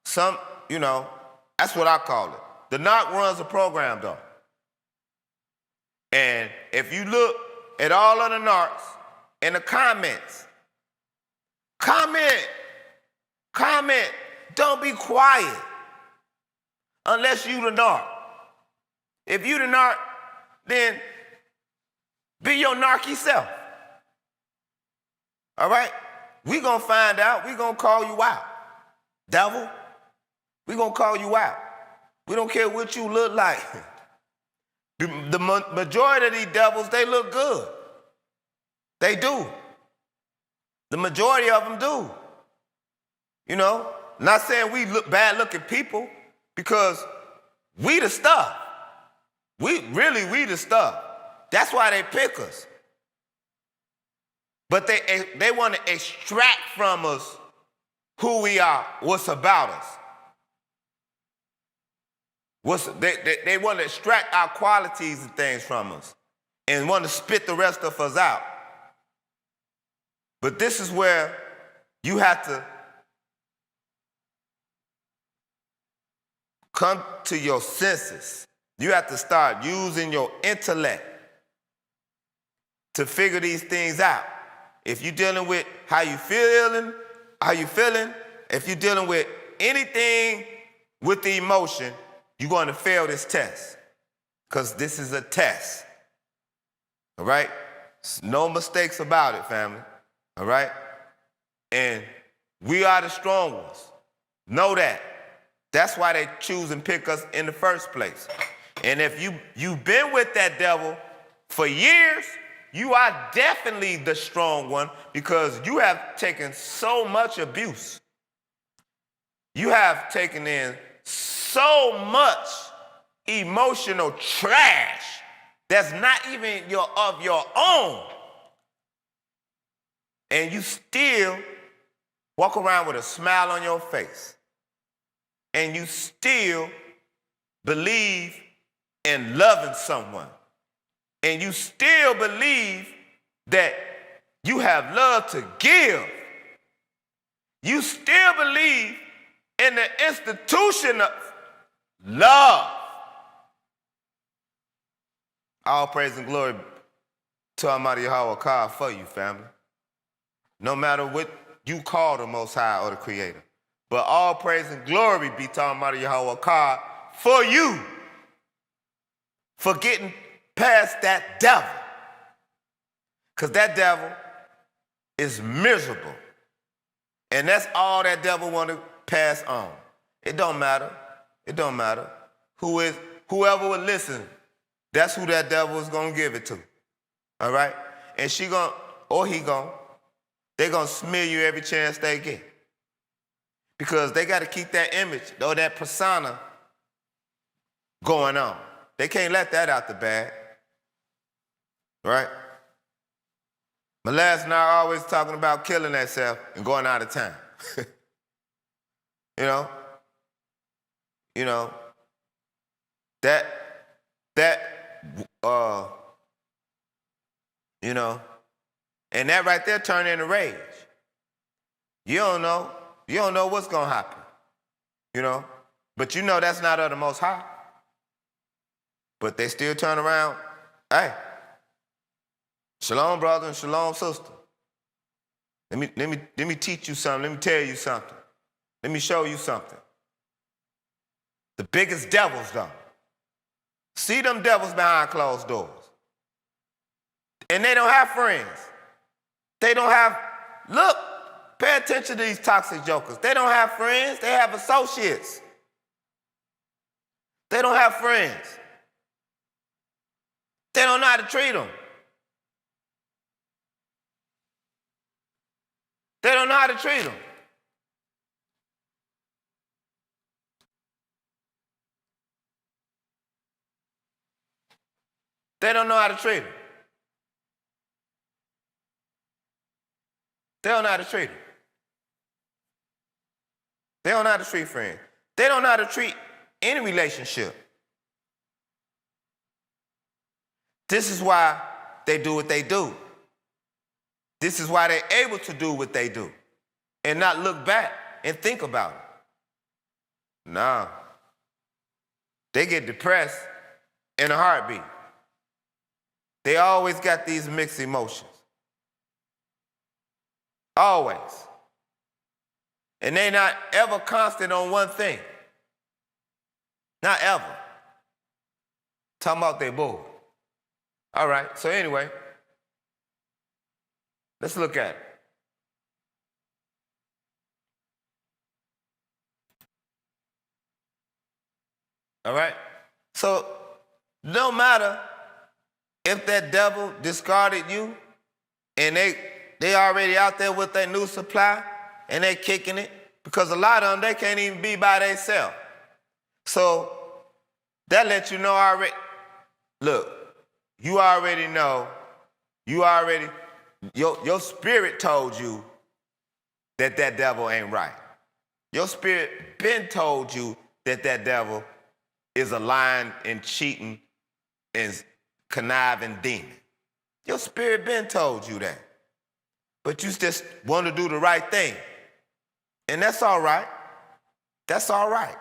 that's what I call it. The narc runs the program, though. And if you look at all of the narcs in the comments, comment don't be quiet unless you the narc. If you the narc, then be your narky self. All right? We gonna find out. We gonna call you out. Devil, we gonna call you out. We don't care what you look like. The majority of these devils, they look good. They do. The majority of them do. You know, not saying we look bad looking people, because we the stuff. We the stuff. That's why they pick us. But they want to extract from us who we are, what's about us. They want to extract our qualities and things from us and want to spit the rest of us out. But this is where you have to come to your senses. You have to start using your intellect to figure these things out. If you're dealing with how you feeling, if you're dealing with anything with the emotion, you're going to fail this test, because this is a test. All right? No mistakes about it, family. All right? And we are the strong ones. Know that. That's why they choose and pick us in the first place. And if you've been with that devil for years, you are definitely the strong one, because you have taken so much abuse. You have taken in so much emotional trash that's not even of your own. And you still walk around with a smile on your face. And you still believe in loving someone. And you still believe that you have love to give. You still believe in the institution of love. All praise and glory to Almighty Yahawah for you, family. No matter what you call the Most High or the Creator. But all praise and glory be to Almighty Yahawah for you. For getting past that devil. Because that devil is miserable. And that's all that devil want to pass on. It don't matter. It don't matter. Whoever would listen, that's who that devil is going to give it to. All right? And she going, or he going, they going to smear you every chance they get. Because they got to keep that image or that persona going on. They can't let that out the bag. Right? My last night always talking about killing herself and going out of town. You know, and that right there turned into rage. You don't know what's gonna happen, but you know that's not of the Most High. But they still turn around, hey, shalom, brother, and shalom, sister. Let me teach you something. Let me tell you something. Let me show you something. The biggest devils, though. See them devils behind closed doors. And they don't have friends. They don't have, look, pay attention to these toxic jokers. They don't have friends. They have associates. They don't have friends. They don't know how to treat them. They don't know how to treat them. They don't know how to treat them. They don't know how to treat them. They don't know how to treat friends. They don't know how to treat any relationship. This is why they do what they do. This is why they're able to do what they do and not look back and think about it. Nah. They get depressed in a heartbeat. They always got these mixed emotions. Always. And they not ever constant on one thing. Not ever. Talking about they bored. All right, so anyway, let's look at it. All right? So no matter if that devil discarded you and they already out there with their new supply and they kicking it, because a lot of them, they can't even be by themselves. So that lets you know already, look, you already know, your spirit told you that devil ain't right. Your spirit been told you that devil is a lying and cheating and conniving demon. Your spirit been told you that. But you just want to do the right thing. And that's all right. That's all right.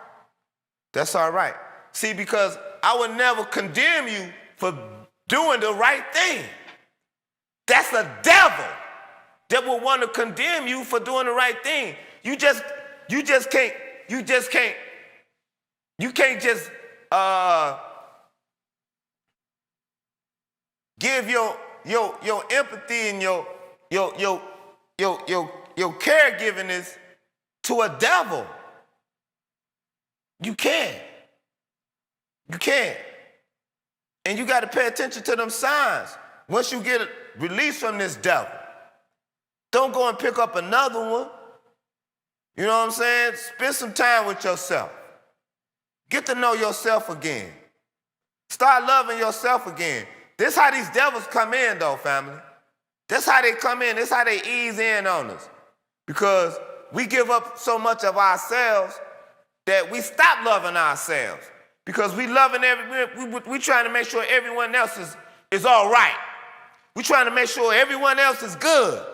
That's all right. See, because I would never condemn you for doing the right thing. That's a devil that will want to condemn you for doing the right thing. You can't just give your empathy and your caregivingness to a devil. You can't. You can't. And you got to pay attention to them signs. Once you get released from this devil, don't go and pick up another one. You know what I'm saying? Spend some time with yourself. Get to know yourself again. Start loving yourself again. This is how these devils come in, though, family. That's how they come in. That's how they ease in on us. Because we give up so much of ourselves that we stop loving ourselves. Because we loving we trying to make sure everyone else is all right. We trying to make sure everyone else is good.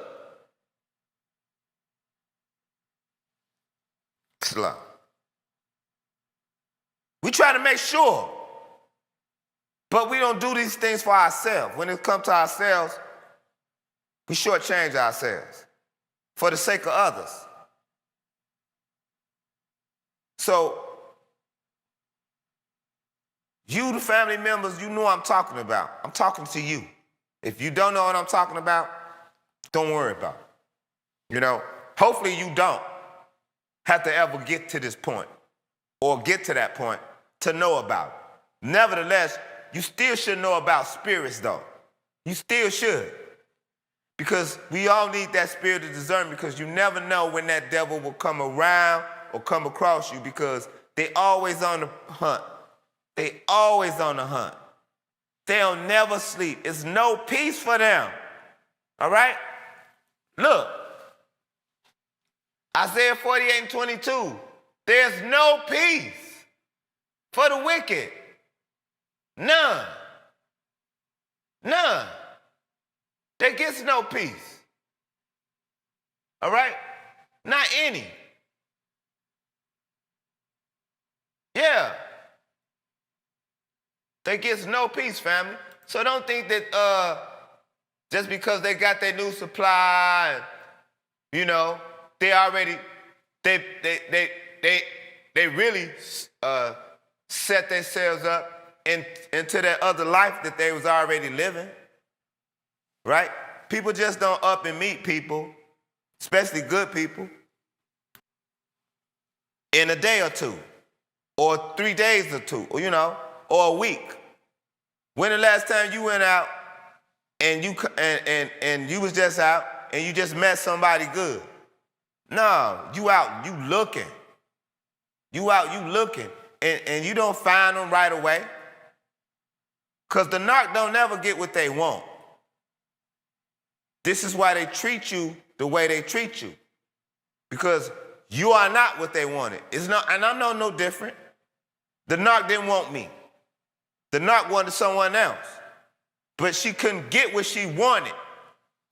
Slow. We try to make sure. But we don't do these things for ourselves. When it comes to ourselves, we shortchange ourselves for the sake of others. So, you, the family members, you know what I'm talking about. I'm talking to you. If you don't know what I'm talking about, don't worry about it. You know, hopefully you don't have to ever get to this point or get to that point to know about it. Nevertheless, you still should know about spirits, though. You still should. Because we all need that spirit of discernment, because you never know when that devil will come around or come across you, because they always on the hunt. They always on the hunt. They'll never sleep. It's no peace for them. All right? Look. Isaiah 48:22. There's no peace for the wicked. None. None. There gets no peace. All right? Not any. Yeah. There gets no peace, family. So don't think that just because they got their new supply, you know, they already, they really set themselves up into that other life that they was already living, right? People just don't up and meet people, especially good people, in a day or two, or 3 days or two, or, you know, or a week. When the last time you went out and you was just out and you just met somebody good? No, you out, you looking. You out, you looking, and you don't find them right away. Because the narc don't never get what they want. This is why they treat you the way they treat you. Because you are not what they wanted. It's not, and I'm no different. The narc didn't want me. The narc wanted someone else. But she couldn't get what she wanted.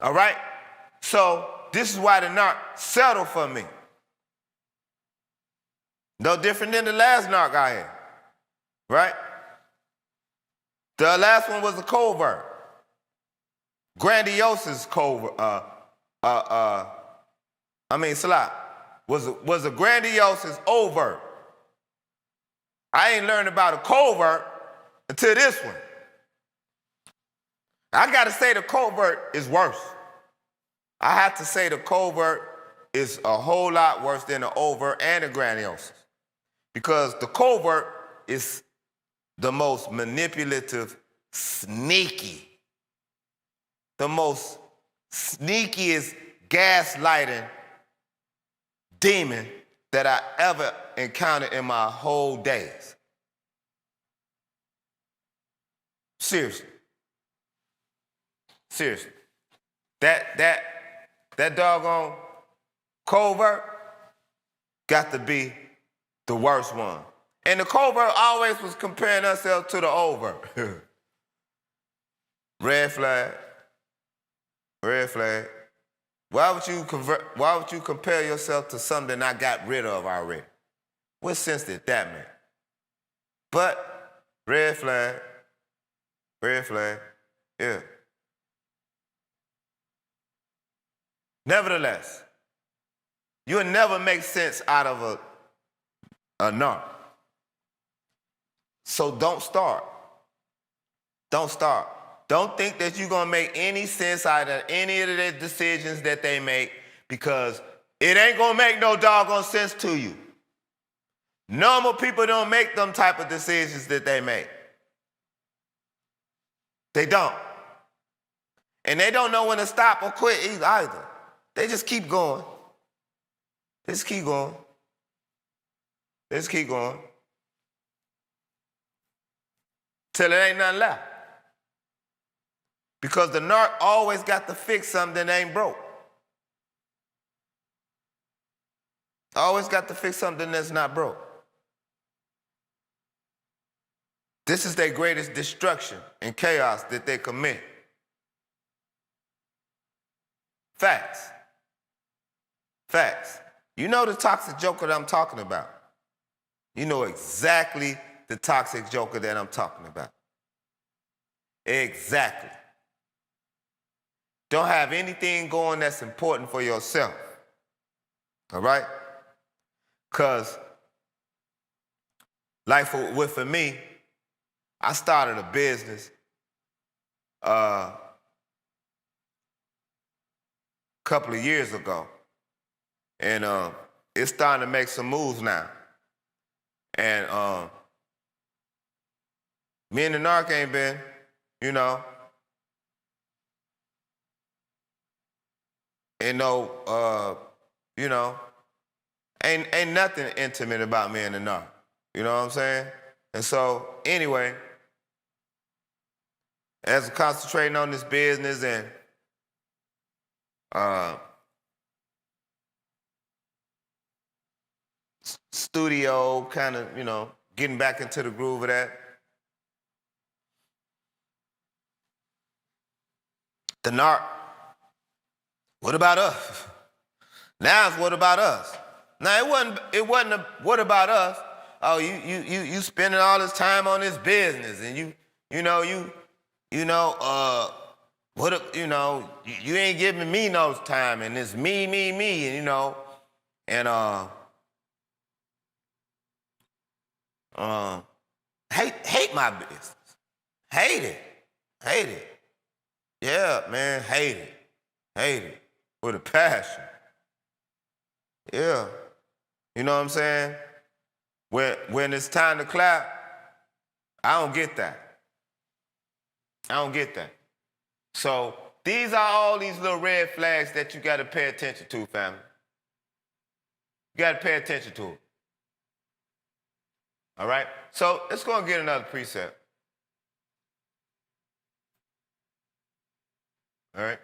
All right? So this is why the narc settled for me. No different than the last narc I had. Right? The last one was a covert. Grandiose covert. Salah was a grandiose is overt. I ain't learned about a covert until this one. I gotta say the covert is worse. I have to say the covert is a whole lot worse than the overt and the grandiose. Because the covert is the most manipulative, sneaky, the most sneakiest gaslighting demon that I ever encountered in my whole days. Seriously. Seriously. That doggone covert got to be the worst one. And the covert always was comparing herself to the overt. Red flag. Red flag. Why would you compare yourself to something I got rid of already? What sense did that make? But red flag. Red flag. Yeah. Nevertheless, you'll never make sense out of a narc. So don't start. Don't start. Don't think that you're going to make any sense out of any of the decisions that they make, because it ain't going to make no doggone sense to you. Normal people don't make them type of decisions that they make. They don't. And they don't know when to stop or quit either. They just keep going. They just keep going. They just keep going. Till it ain't nothing left. Because the narc always got to fix something that ain't broke. Always got to fix something that's not broke. This is their greatest destruction and chaos that they commit. Facts. Facts. You know the toxic joker that I'm talking about. You know exactly the toxic joker that I'm talking about. Exactly. Don't have anything going that's important for yourself. All right? Because, like for me, I started a business a couple of years ago. And it's starting to make some moves now. And me and the narc ain't been, you know, ain't nothing intimate about me and the narc. You know what I'm saying? And so, anyway, as I'm concentrating on this business and studio, kind of, you know, getting back into the groove of that, the narc, what about us? Now it's what about us? Now it wasn't a what about us? Oh, you spending all this time on this business, and you ain't giving me no time, and it's me, and you know, and hate my business, hate it, yeah, man, hate it with a passion, yeah, you know what I'm saying? When it's time to clap, I don't get that. So these are all these little red flags that you got to pay attention to, family. You got to pay attention to it. All right? So let's go and get another precept. All right?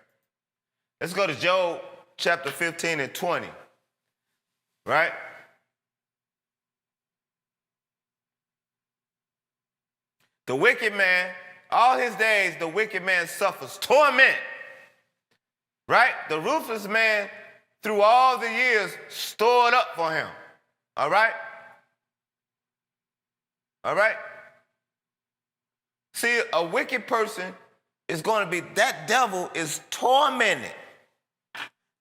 Let's go to Job chapter 15 and 20. Right? The wicked man, all his days, the wicked man suffers torment. Right? The ruthless man, through all the years, stored up for him. All right? All right? See, a wicked person is going to be, that devil is tormented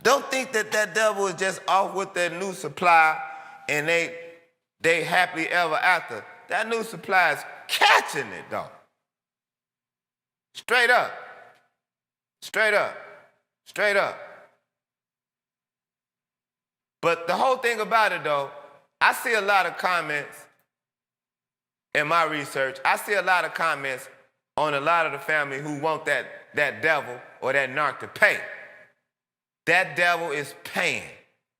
Don't think that that devil is just off with their new supply and they happily ever after. That new supply is catching it, though. Straight up. Straight up. Straight up. But the whole thing about it, though, I see a lot of comments in my research. I see a lot of comments on a lot of the family who want that devil or that narc to pay. That devil is paying.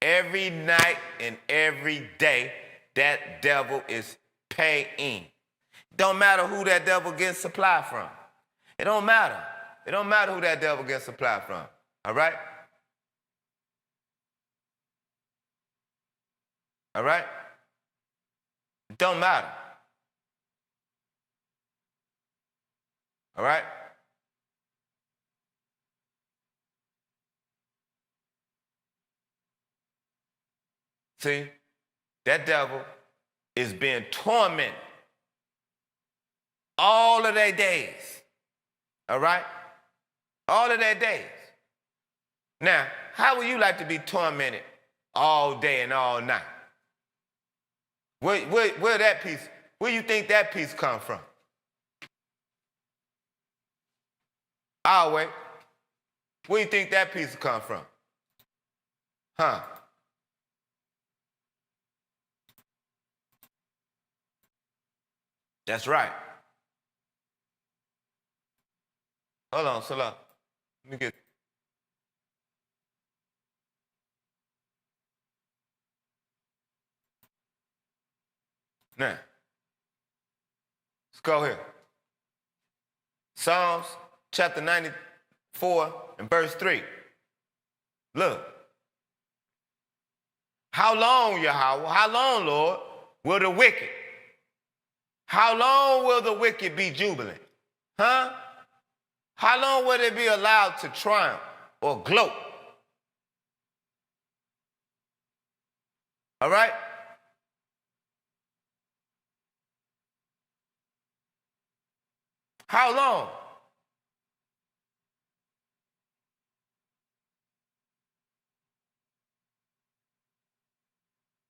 Every night and every day, that devil is paying. Don't matter who that devil gets supply from. It don't matter. It don't matter who that devil gets supply from. All right? All right? It don't matter. All right? See, that devil is being tormented all of their days. All right? All of their days. Now, how would you like to be tormented all day and all night? Where that peace, where you think that peace come from? I'll wait. Where you think that peace come from? Huh? That's right. Hold on, Salah. Let me get. Now, let's go here. Psalms chapter 94 and verse 3. Look. How long, Yahawah, how long, Lord, will the wicked? How long will the wicked be jubilant? Huh? How long will they be allowed to triumph or gloat? All right? How long?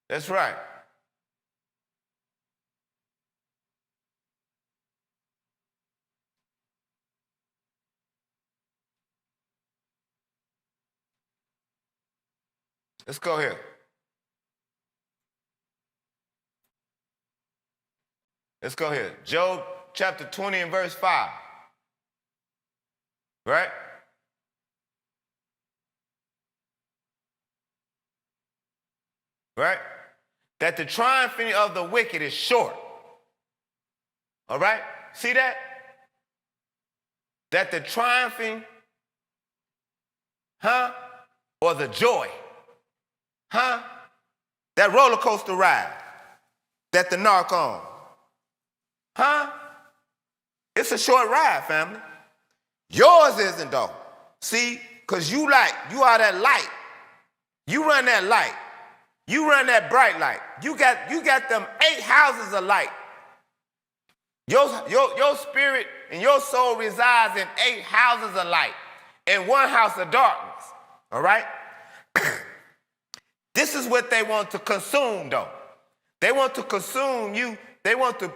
That's right. Let's go here. Let's go here. Job chapter 20 and verse 5. Right? Right? That the triumphing of the wicked is short. All right? See that? That the triumphing, or the joy, that roller coaster ride that the narc on, it's a short ride, family. Yours isn't, though. See, because you are that light. You run that light. You run that bright light. You got them 8 houses of light. Your spirit and your soul resides in 8 houses of light and 1 house of darkness. All right? This is what they want to consume, though. They want to consume you. They want to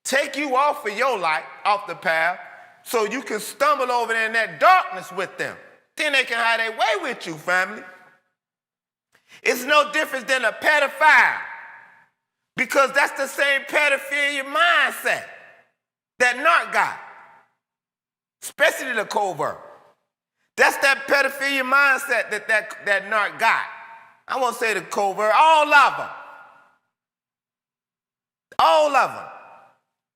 take you off of your light, off the path, so you can stumble over there in that darkness with them. Then they can have their way with you, family. It's no different than a pedophile, because that's the same pedophilia mindset that narc got, especially the covert. That's that pedophilia mindset that narc got. I won't say the covert, all of them. All of them.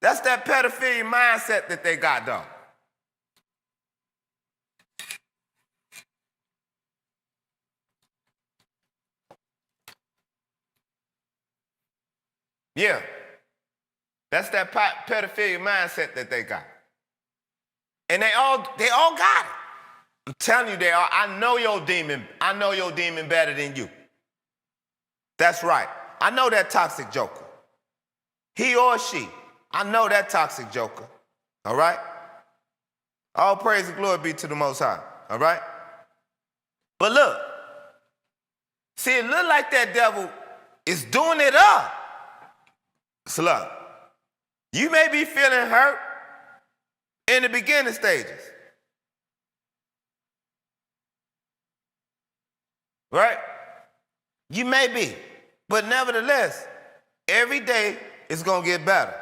That's that pedophilia mindset that they got, though. Yeah. That's that pedophilia mindset that they got. And they all got it. I'm telling you, they are. I know your demon better than you. That's right. I know that toxic joker. He or she. I know that toxic joker. All right? All praise and glory be to the Most High. All right? But look, See, it look like that devil is doing it up. Slow. You may be feeling hurt in the beginning stages. Right? You may be. But nevertheless, every day it's going to get better.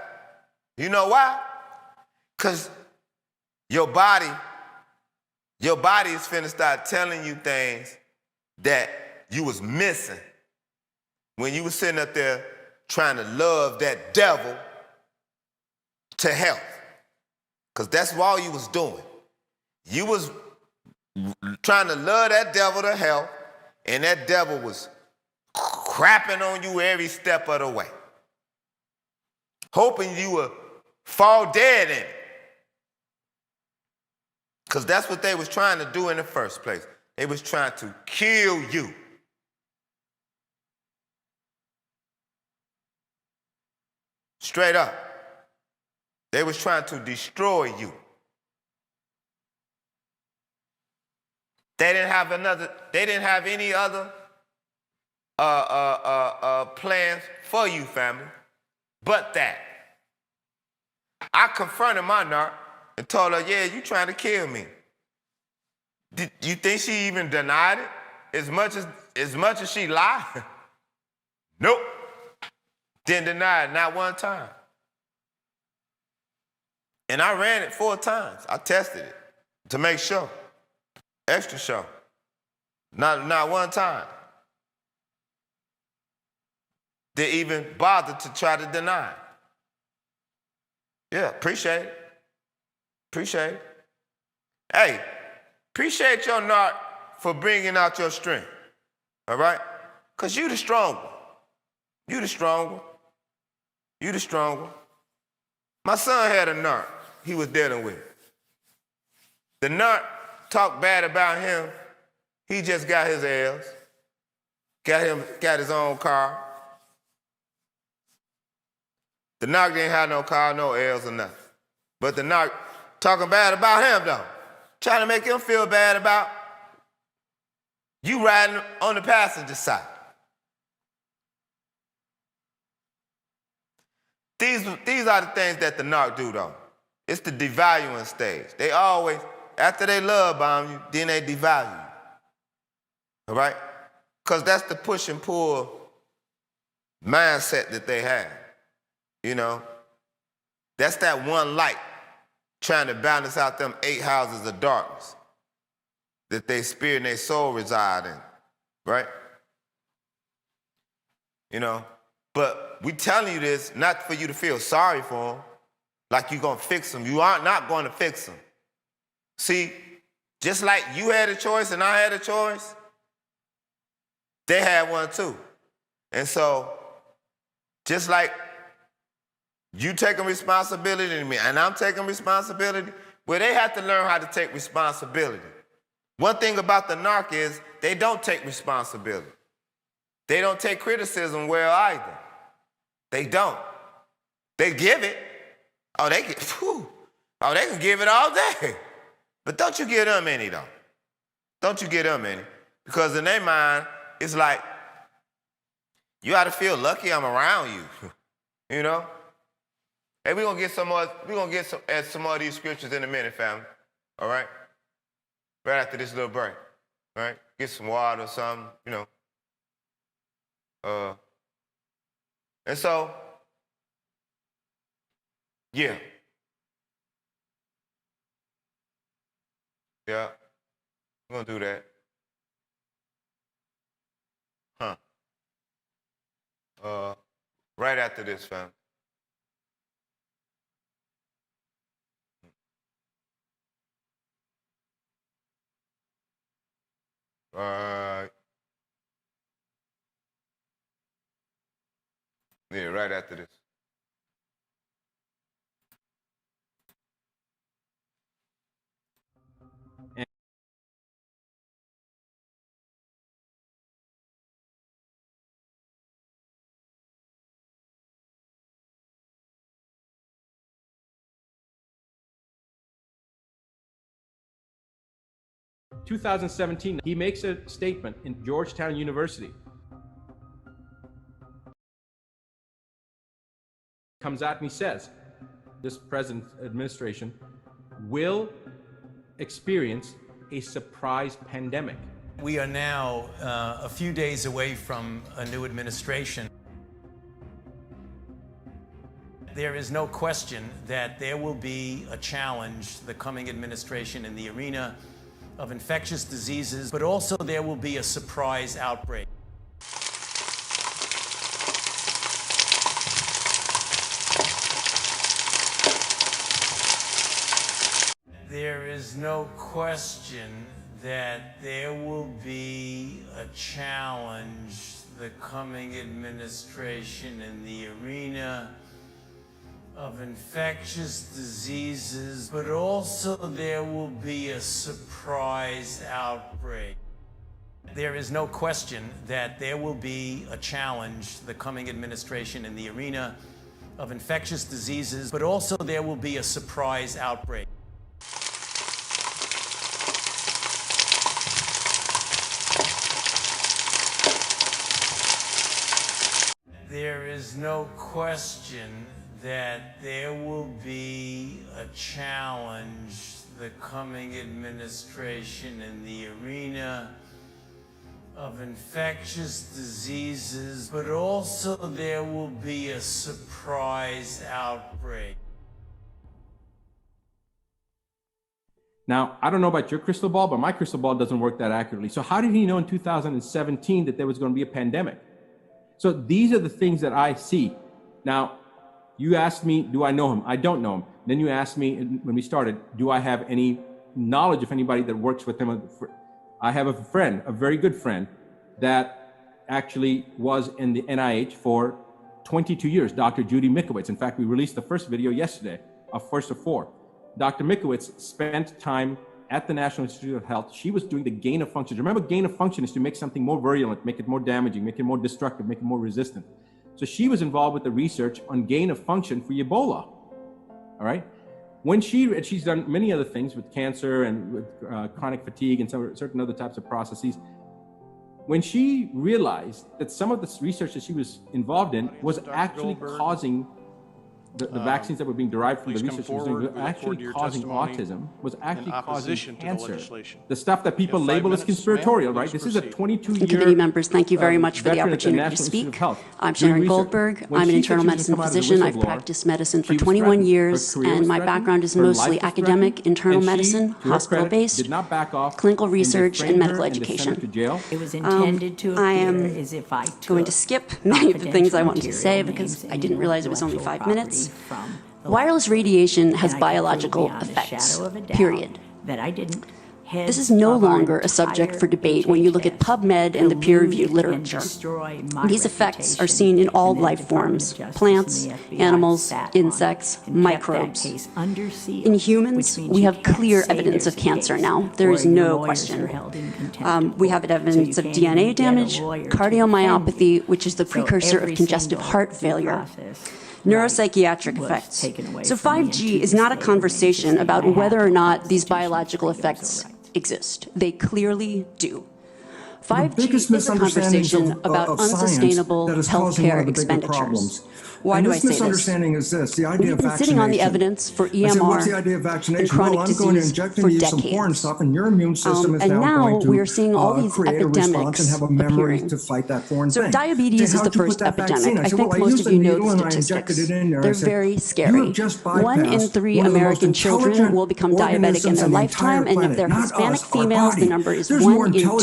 You know why? Because your body is finna start telling you things that you was missing when you was sitting up there trying to love that devil to health. Because that's all you was doing. You was trying to love that devil to health, and that devil was crapping on you every step of the way, hoping you would fall dead in it. Because that's what they was trying to do in the first place. They was trying to kill you. Straight up. They was trying to destroy you. They didn't have any other plans for you, family, but that. I confronted my narc and told her, yeah, you trying to kill me. Did you think she even denied it as much as she lied? Nope. Didn't deny it, not one time. And I ran it 4 times. I tested it to make sure. Extra sure. Not one time. They even bothered to try to deny it. Yeah, appreciate it. Appreciate it. Hey, appreciate your narc for bringing out your strength. All right? Because you the strong one. You the strong one. You the strong one. My son had a narc he was dealing with. The narc talked bad about him. He just got his L's. Got his own car. The narc didn't have no car, no L's or nothing. But the narc talking bad about him though. Trying to make him feel bad about you riding on the passenger side. These are the things that the narc do though. It's the devaluing stage. They always, after they love bomb you, then they devalue you. All right? Because that's the push and pull mindset that they have. You know? That's that one light trying to balance out them 8 houses of darkness that their spirit and their soul reside in. Right? You know? But we telling you this not for you to feel sorry for them, like you're going to fix them. You are not going to fix them. See, just like you had a choice and I had a choice, they had one too. And so, just like you taking responsibility and I'm taking responsibility, well, they have to learn how to take responsibility. One thing about the narc is they don't take responsibility. They don't take criticism well either. They don't. They give it. Oh, they can give it all day. But don't you give them any though. Don't you give them any. Because in their mind, it's like, you ought to feel lucky I'm around you. You know? Hey, we're gonna get some more of these scriptures in a minute, family. All right? Right after this little break. All right? Get some water or something, you know. And so, yeah. Yeah, we're gonna do that. Right after this, fam. All right. Yeah, right after this. 2017, he makes a statement in Georgetown University. Comes out and he says, this present administration will experience a surprise pandemic. We are now a few days away from a new administration. There is no question that there will be a challenge, the coming administration, in the arena of infectious diseases, but also there will be a surprise outbreak. There is no question that there will be a challenge, the coming administration, in the arena of infectious diseases, but also there will be a surprise outbreak. There is no question that there will be a challenge, the coming administration, in the arena of infectious diseases, but also there will be a surprise outbreak. There is no question that there will be a challenge, the coming administration, in the arena of infectious diseases, but also there will be a surprise outbreak. Now, I don't know about your crystal ball, but my crystal ball doesn't work that accurately. So how did he know in 2017 that there was going to be a pandemic? So these are the things that I see. Now, you asked me, do I know him? I don't know him. Then you asked me when we started, do I have any knowledge of anybody that works with him? I have a friend, a very good friend, that actually was in the NIH for 22 years, Dr. Judy Mickowitz. In fact, we released the first video yesterday, our first of 4. Dr. Mickowitz spent time at the National Institute of Health. She was doing the gain of function. Remember, gain of function is to make something more virulent, make it more damaging, make it more destructive, make it more resistant. So she was involved with the research on gain of function for Ebola, all right? When she's done many other things with cancer and with chronic fatigue and certain other types of processes. When she realized that some of the research that she was involved in was actually causing the vaccines that were being derived from the research was actually causing autism, was actually causing cancer. The stuff that people label as conspiratorial, right? This is a 22-year... Committee members, thank you very much for the opportunity to speak. I'm Sharon Goldberg. I'm an internal medicine physician. I've practiced medicine for 21 years, and my background is mostly academic, internal medicine, hospital-based, clinical research, and medical education. It was intended to appear as if I took going to skip many of the things I wanted to say because I didn't realize it was only 5 minutes. Wireless radiation has biological effects, period. This is no longer a subject for debate when you look at PubMed and the peer-reviewed literature. These effects are seen in all life forms, plants, animals, insects, microbes. In humans, we have clear evidence of cancer now. There is no question. We have evidence of DNA damage, cardiomyopathy, which is the precursor of congestive heart failure, neuropsychiatric effects. So 5G is not a conversation about whether or not these biological effects exist. They clearly do. 5G is a conversation about unsustainable healthcare expenditures. Why do I say this? Misunderstanding is this: the idea We've been sitting on the evidence for EMR and chronic disease for decades. And now we are seeing all these epidemics appearing. So diabetes is the first epidemic. I think most of you know the statistics. They're very scary. 1 in 3 American children will become diabetic in their lifetime, and if they're Hispanic females, the number is 1 in 2.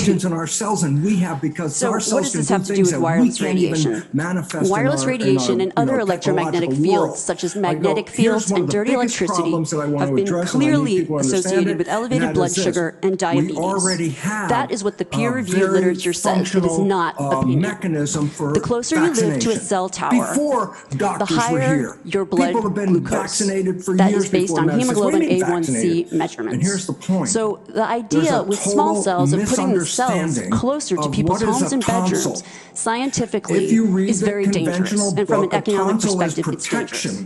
So what does this have to do with wireless radiation? Wireless radiation and other electromagnetic fields, such as magnetic fields and dirty electricity, have been clearly associated with elevated blood sugar and diabetes. That is what the peer-reviewed literature says. It is not opinion. The closer you live to a cell tower, the higher your blood glucose. That is based on hemoglobin A1C measurements. So the idea with small cells of putting the cells closer to people's homes and bedrooms scientifically is very dangerous, and from an economic perspective, it's dangerous.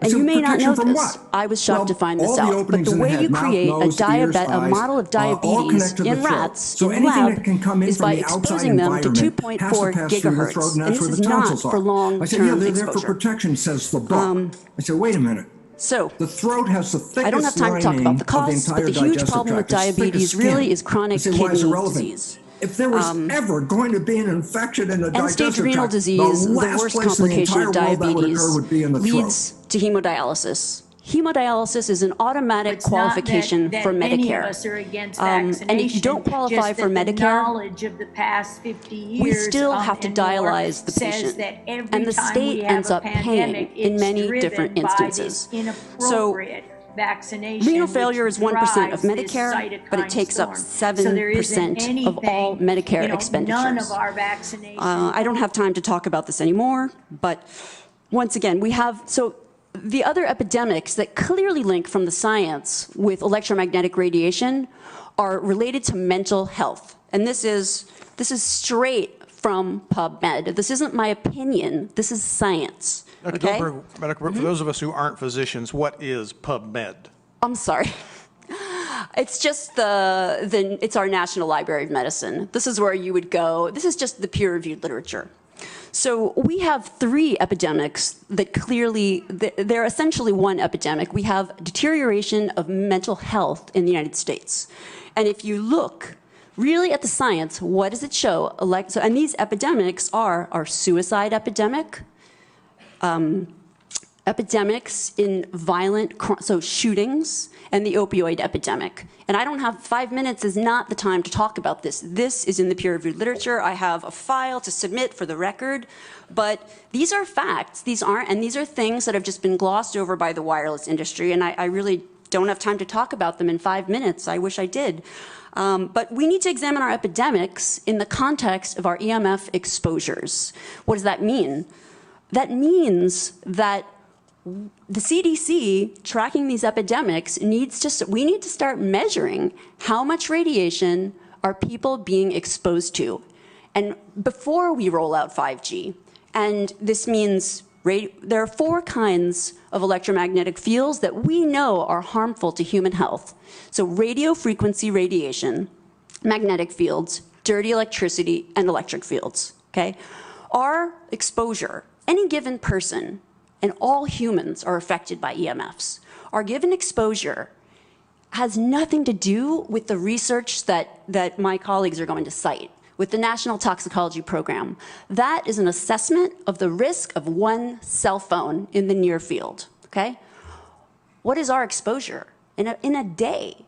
And you may not know this. I was shocked to find this out. But the way you create a model of diabetes in rats in the lab is by exposing them to 2.4 gigahertz. And this is not for long-term exposure. They're for protection, says the book. I said, wait a minute. So, the throat has the thickest I don't have time to talk about the cause, but the huge problem with diabetes really is chronic kidney disease. If there was ever going to be an infection in the digestive end-stage renal tract, disease, the worst complication of diabetes, leads throat. to hemodialysis. Hemodialysis is an automatic qualification for Medicare. And if you don't qualify for Medicare, we still have to dialyze the patient. And the state ends up paying in many different instances. So, renal failure is 1% of Medicare, but it takes up 7% of all Medicare expenditures. I don't have time to talk about this anymore, but once again, we have, so the other epidemics that clearly link from the science with electromagnetic radiation are related to mental health. And this is straight from PubMed. This isn't my opinion, this is science. Dr. Okay? Goldberg, for those of us who aren't physicians, what is PubMed? I'm sorry. It's just it's our National Library of Medicine. This is where you would go. This is just the peer-reviewed literature. So we have 3 epidemics that clearly, they're essentially one epidemic. We have deterioration of mental health in the United States. And if you look really at the science, what does it show? And these epidemics are our suicide epidemic, epidemics in violent, so shootings, and the opioid epidemic. And I don't have 5 minutes is not the time to talk about this. This is in the peer-reviewed literature. I have a file to submit for the record, but these are facts. These aren't, and these are things that have just been glossed over by the wireless industry, and I really don't have time to talk about them in 5 minutes. I wish I did. But we need to examine our epidemics in the context of our EMF exposures. What does that mean? That means that the CDC, tracking these epidemics, we need to start measuring how much radiation are people being exposed to. And before we roll out 5G, and this means there are 4 kinds of electromagnetic fields that we know are harmful to human health. So radio frequency radiation, magnetic fields, dirty electricity, and electric fields, okay? Our exposure, any given person, and all humans are affected by EMFs. Our given exposure has nothing to do with the research that my colleagues are going to cite, with the National Toxicology Program. That is an assessment of the risk of 1 cell phone in the near field, okay? What is our exposure in a day?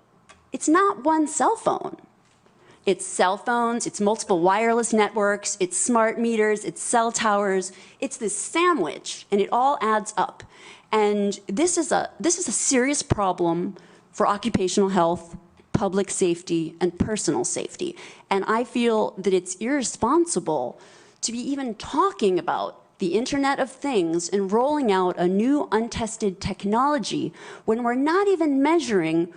It's not 1 cell phone. It's cell phones, it's multiple wireless networks, it's smart meters, it's cell towers. It's this sandwich, and it all adds up. And this is a serious problem for occupational health, public safety, and personal safety. And I feel that it's irresponsible to be even talking about the Internet of Things and rolling out a new untested technology when we're not even measuring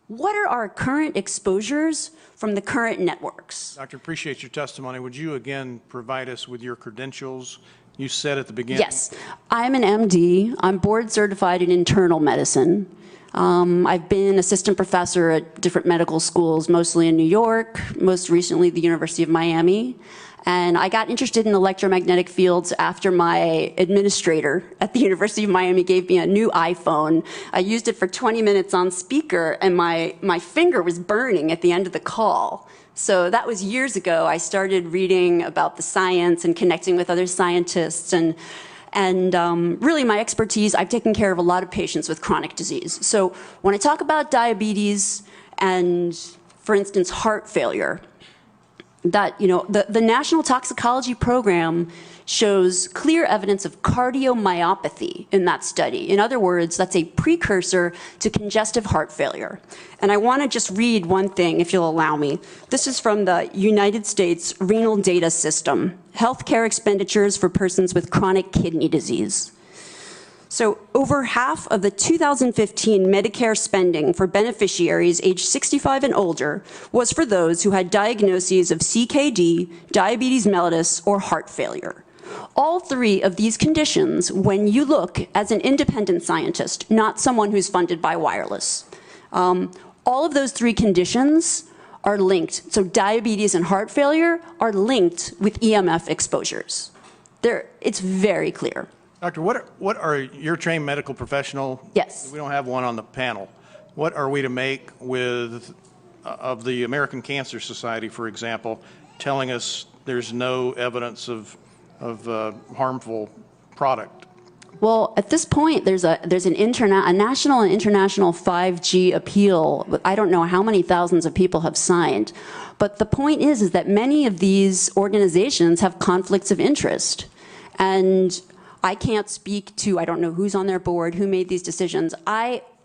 what are our current exposures from the current networks. Doctor, appreciate your testimony. Would you again provide us with your credentials? You said at the beginning. Yes, I'm an MD. I'm board certified in internal medicine. I've been assistant professor at different medical schools, mostly in New York, most recently the University of Miami. And I got interested in electromagnetic fields after my administrator at the University of Miami gave me a new iPhone. I used it for 20 minutes on speaker, and my finger was burning at the end of the call. So that was years ago. I started reading about the science and connecting with other scientists. And really my expertise, I've taken care of a lot of patients with chronic disease. So when I talk about diabetes and, for instance, heart failure, that, you know, the National Toxicology Program shows clear evidence of cardiomyopathy in that study. In other words, that's a precursor to congestive heart failure. And I want to just read one thing, if you'll allow me. This is from the United States Renal Data System, Healthcare Expenditures for Persons with Chronic Kidney Disease. So over half of the 2015 Medicare spending for beneficiaries aged 65 and older was for those who had diagnoses of CKD, diabetes mellitus, or heart failure. All three of these conditions, when you look as an independent scientist, not someone who's funded by wireless, all of those three conditions are linked. So diabetes and heart failure are linked with EMF exposures. It's very clear. Doctor, what are you're a trained medical professional? Yes. We don't have one on the panel. What are we to make of the American Cancer Society, for example, telling us there's no evidence of harmful product? Well, at this point, there's a national and international 5G appeal. I don't know how many thousands of people have signed. But the point is that many of these organizations have conflicts of interest. And I can't speak to, I don't know who's on their board, who made these decisions.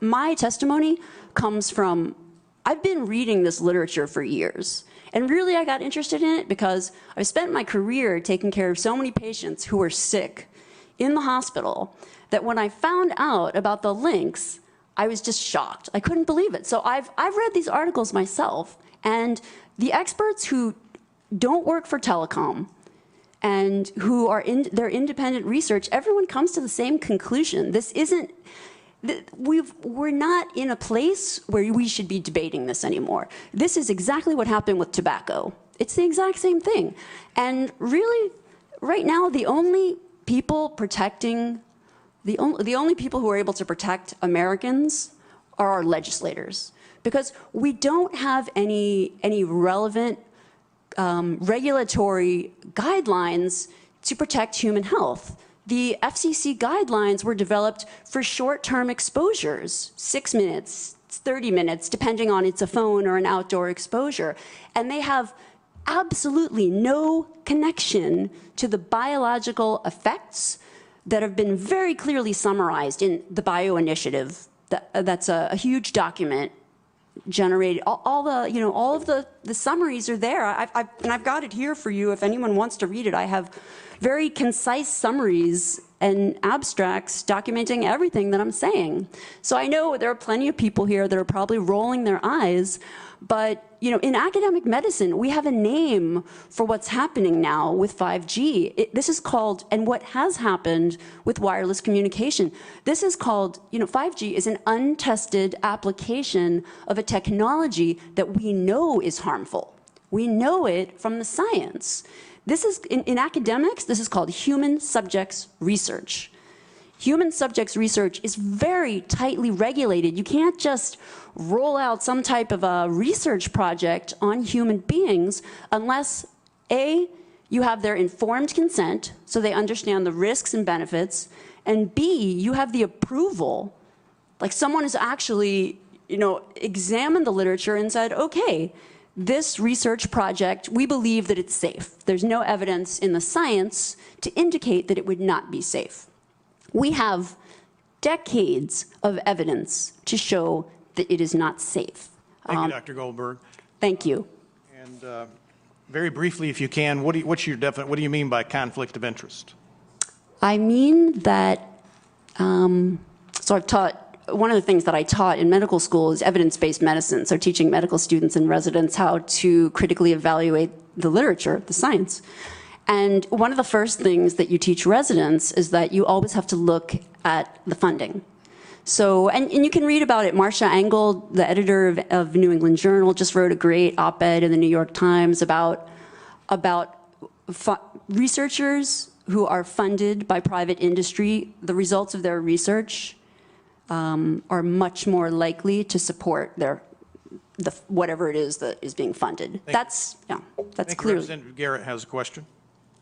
My testimony comes from, I've been reading this literature for years. And really, I got interested in it because I've spent my career taking care of so many patients who were sick in the hospital that when I found out about the links, I was just shocked. I couldn't believe it. So I've read these articles myself, and the experts who don't work for telecom and who are in their independent research, everyone comes to the same conclusion. This isn't, we're not in a place where we should be debating this anymore. This is exactly what happened with tobacco. It's the exact same thing. And really, right now, the only people protecting, the only people who are able to protect Americans are our legislators, because we don't have any relevant regulatory guidelines to protect human health. The FCC guidelines were developed for short-term exposures, 6 minutes, 30 minutes, depending on it's a phone or an outdoor exposure. And they have absolutely no connection to the biological effects that have been very clearly summarized in the Bio Initiative. That's a huge document generated. All of the summaries are there. And I've got it here for you if anyone wants to read it. I have very concise summaries and abstracts documenting everything that I'm saying. So I know there are plenty of people here that are probably rolling their eyes, but in academic medicine, we have a name for what's happening now with 5G. This is called, and what has happened with wireless communication, this is called, 5G is an untested application of a technology that we know is harmful. We know it from the science. This is, in academics, this is called human subjects research. Human subjects research is very tightly regulated. You can't just roll out some type of a research project on human beings unless, A, you have their informed consent, so they understand the risks and benefits, and B, you have the approval, like someone has actually, examined the literature and said, okay, this research project, we believe that it's safe. There's no evidence in the science to indicate that it would not be safe. We have decades of evidence to show that it is not safe. Thank you, Dr. Goldberg. Thank you. And very briefly, if you can, what do you mean by conflict of interest? I mean that, so I've taught, one of the things that I taught in medical school is evidence-based medicine, so teaching medical students and residents how to critically evaluate the literature, the science. And one of the first things that you teach residents is that you always have to look at the funding. So, and you can read about it. Marcia Engel, the editor of New England Journal, just wrote a great op-ed in the New York Times about researchers who are funded by private industry. The results of their research are much more likely to support whatever it is that is being funded. That's clear. Representative Garrett has a question.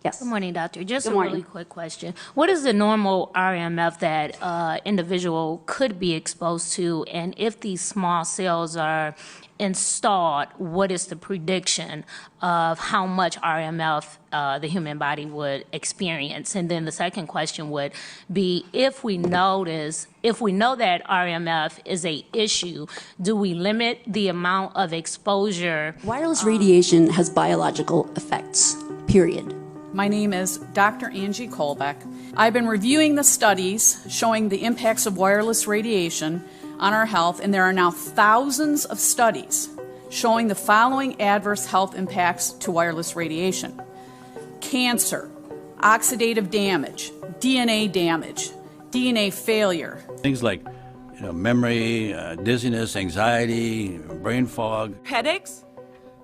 Yes. Good morning, doctor. Just a really quick question. What is the normal RMF that individual could be exposed to? And if these small cells are installed, what is the prediction of how much RMF the human body would experience? And then the second question would be, if we know that RMF is a issue, do we limit the amount of exposure? Wireless radiation has biological effects, period. My name is Dr. Angie Kolbeck. I've been reviewing the studies showing the impacts of wireless radiation on our health, and there are now thousands of studies showing the following adverse health impacts to wireless radiation: cancer, oxidative damage, DNA failure. Things like memory, dizziness, anxiety, brain fog. Headaches,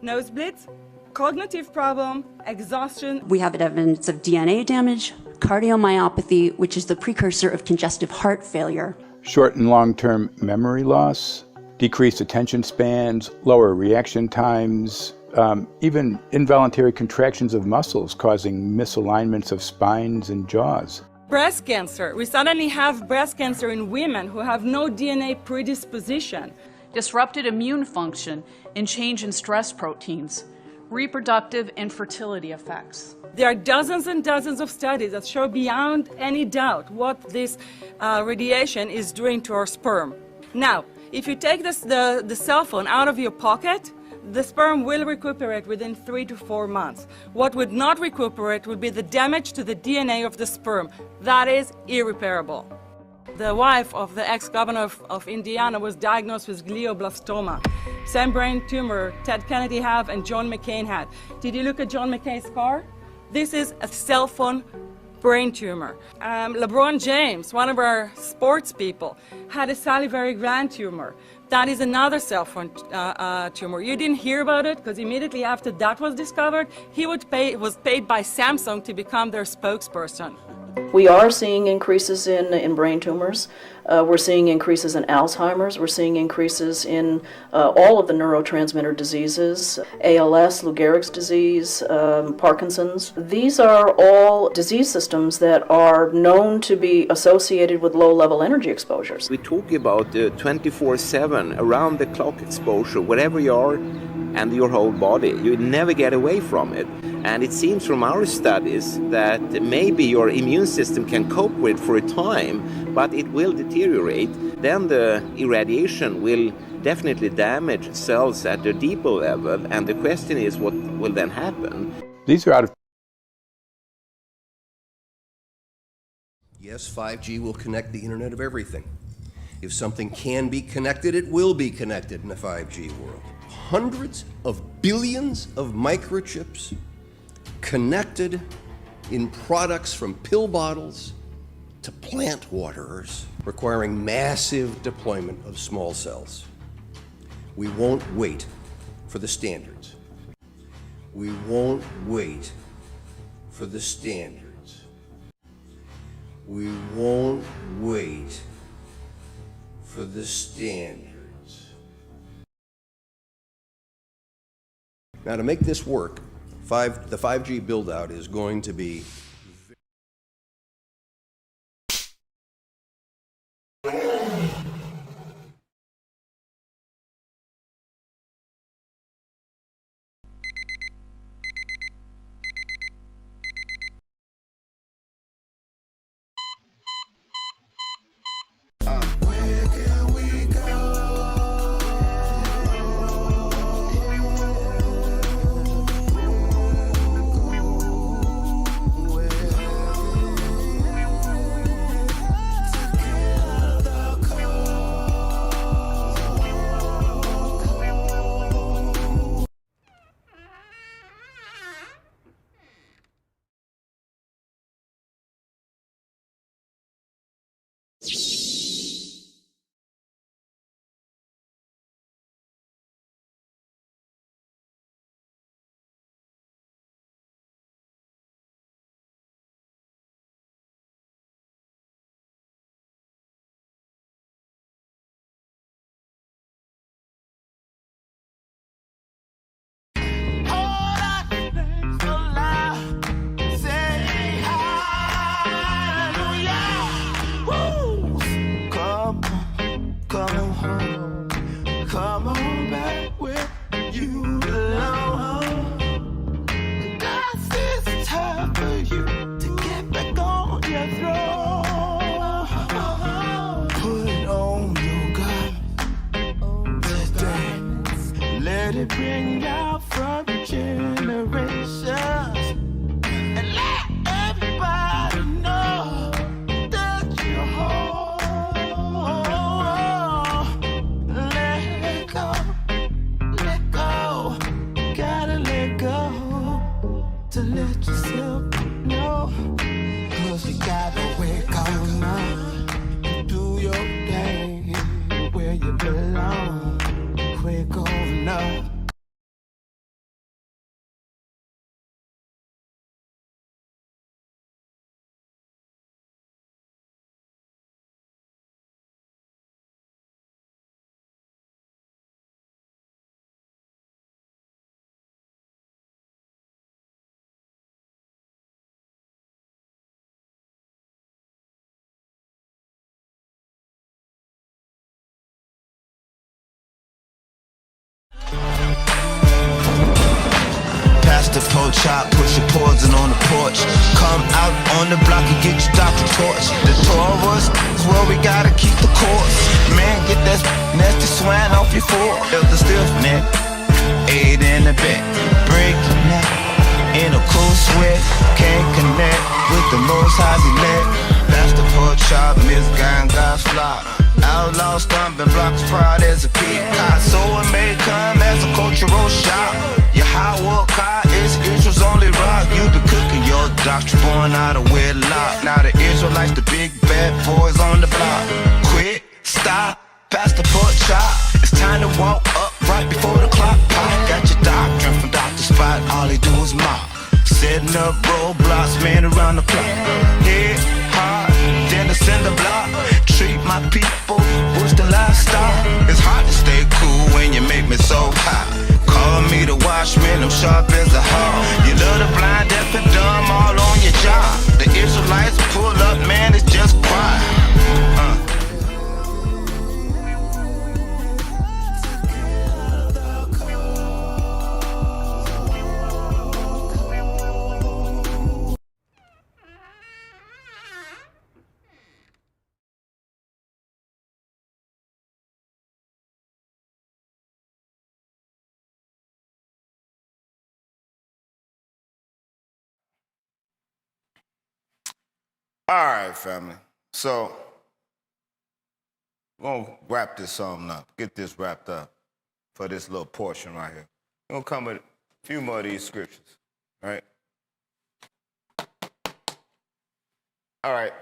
nosebleeds, cognitive problem, exhaustion. We have evidence of DNA damage, cardiomyopathy, which is the precursor of congestive heart failure. Short and long-term memory loss, decreased attention spans, lower reaction times, even involuntary contractions of muscles causing misalignments of spines and jaws. Breast cancer. We suddenly have breast cancer in women who have no DNA predisposition. Disrupted immune function and change in stress proteins, reproductive and fertility effects. There are dozens and dozens of studies that show beyond any doubt what this radiation is doing to our sperm. Now, if you take the cell phone out of your pocket, the sperm will recuperate within 3 to 4 months. What would not recuperate would be the damage to the DNA of the sperm. That is irreparable. The wife of the ex-governor of Indiana was diagnosed with glioblastoma. Same brain tumor Ted Kennedy had and John McCain had. Did you look at John McCain's scar? This is a cell phone brain tumor. LeBron James, one of our sports people, had a salivary gland tumor. That is another cell phone tumor. You didn't hear about it because immediately after that was discovered, he was paid by Samsung to become their spokesperson. We are seeing increases in brain tumors. We're seeing increases in Alzheimer's. We're seeing increases in all of the neurotransmitter diseases, ALS, Lou Gehrig's disease, Parkinson's. These are all disease systems that are known to be associated with low-level energy exposures. We talk about 24/7, around-the-clock exposure, wherever you are and your whole body. You never get away from it. And it seems from our studies that maybe your immune system can cope with for a time, but it will deteriorate. Then the irradiation will definitely damage cells at a deeper level, and the question is what will then happen? These are out of... Yes, 5G will connect the Internet of everything. If something can be connected, it will be connected in the 5G world. Hundreds of billions of microchips connected in products from pill bottles to plant waterers, requiring massive deployment of small cells. We won't wait for the standards. We won't wait for the standards. We won't wait for the standards. Now, to make this work, the 5G build-out is going to be bring out from generations and let everybody know that you're home. Let go, gotta let go to let yourself know. the pork chop, push your poison on the porch. Come out on the block and get your doctor torch. The Taurus is where we gotta keep the course. Man, get that nasty swine off your foot. The stiff neck, 8 in the back, break your neck. In a cool sweat, can't connect with the most high elect. That's the pork chop, Miss Gang got flop. Outlaw stomping blocks proud as a peacock. So it may come as a cultural shock. Yahawah is Israel's only rock. You be cooking your doctrine born out of wedlock. Now the Israelites, the big bad boys on the block. Quit, stop, pass the pork chop. It's time to walk up right before the clock pop. Got your doctrine from Dr. Spot, all he do is mop. Setting up roadblocks, man, around the clock. Hit hard, then to send a block. Treat my people, what's the livestock? It's hard to stay cool when you make me so hot. Call me the watchman, I'm sharp as a hawk. You love the blind, deaf and dumb, all on your job. The Israelites pull up, man, it's just quiet. All right, family. So, we're going to wrap this song up, get this wrapped up for this little portion right here. We're going to come with a few more of these scriptures, all right? All right,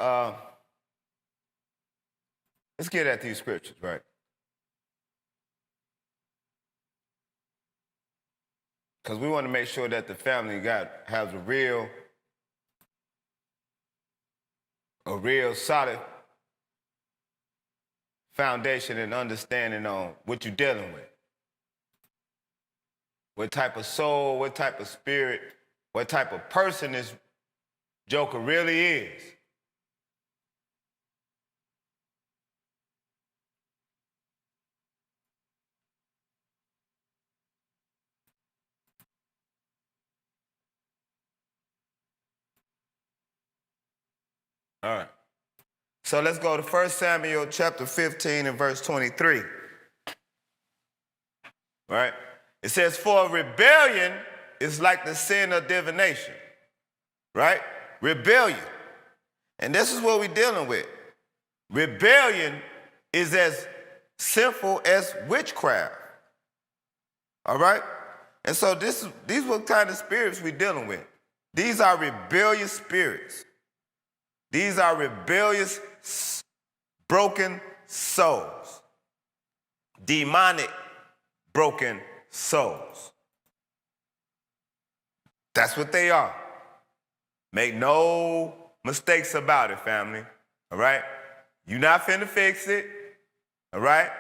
let's get at these scriptures, right? Because we want to make sure that the family has a real solid foundation and understanding on what you're dealing with. What type of soul, what type of spirit, what type of person this joker really is. All right. So let's go to 1 Samuel chapter 15 and verse 23. Right? It says, for rebellion is like the sin of divination. Right? Rebellion. And this is what we're dealing with. Rebellion is as sinful as witchcraft. All right? And so these what kind of spirits we're dealing with. These are rebellious spirits. These are rebellious, broken souls. Demonic, broken souls. That's what they are. Make no mistakes about it, family. All right? You're not finna fix it. All right?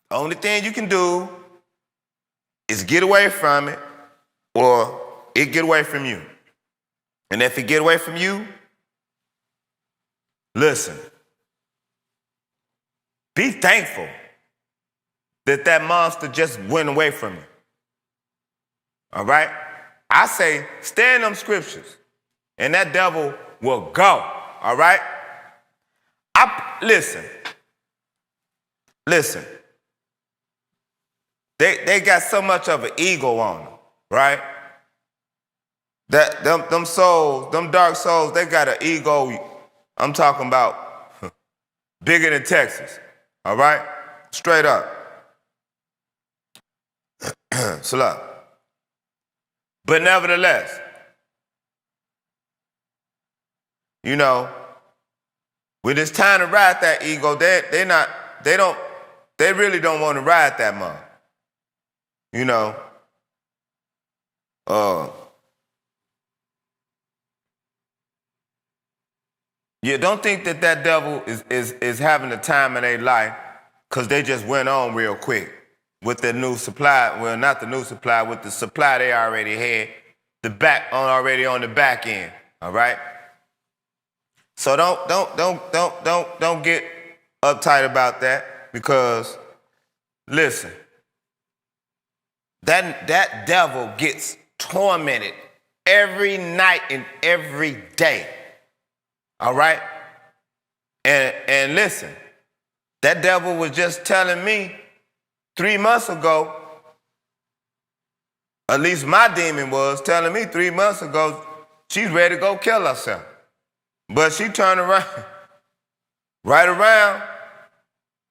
The only thing you can do is get away from it, or it get away from you. And if it get away from you, listen, be thankful that that monster just went away from you. All right? I say, stay in them scriptures, and that devil will go. All right? Listen. They got so much of an ego on them, right? That them souls, them dark souls, they got an ego. I'm talking about bigger than Texas, all right? Straight up. Salah. But nevertheless, you know, when it's time to ride that ego, they really don't want to ride that month. You know, you don't think that devil is having the time of their life because they just went on real quick with their new supply. Well, not the new supply, with the supply they already had, already on the back end. All right. So don't get uptight about that, because listen, that devil gets tormented every night and every day. All right? And listen, that devil was just telling me 3 months ago, at least my demon was telling me 3 months ago, she's ready to go kill herself. But she turned around, right around,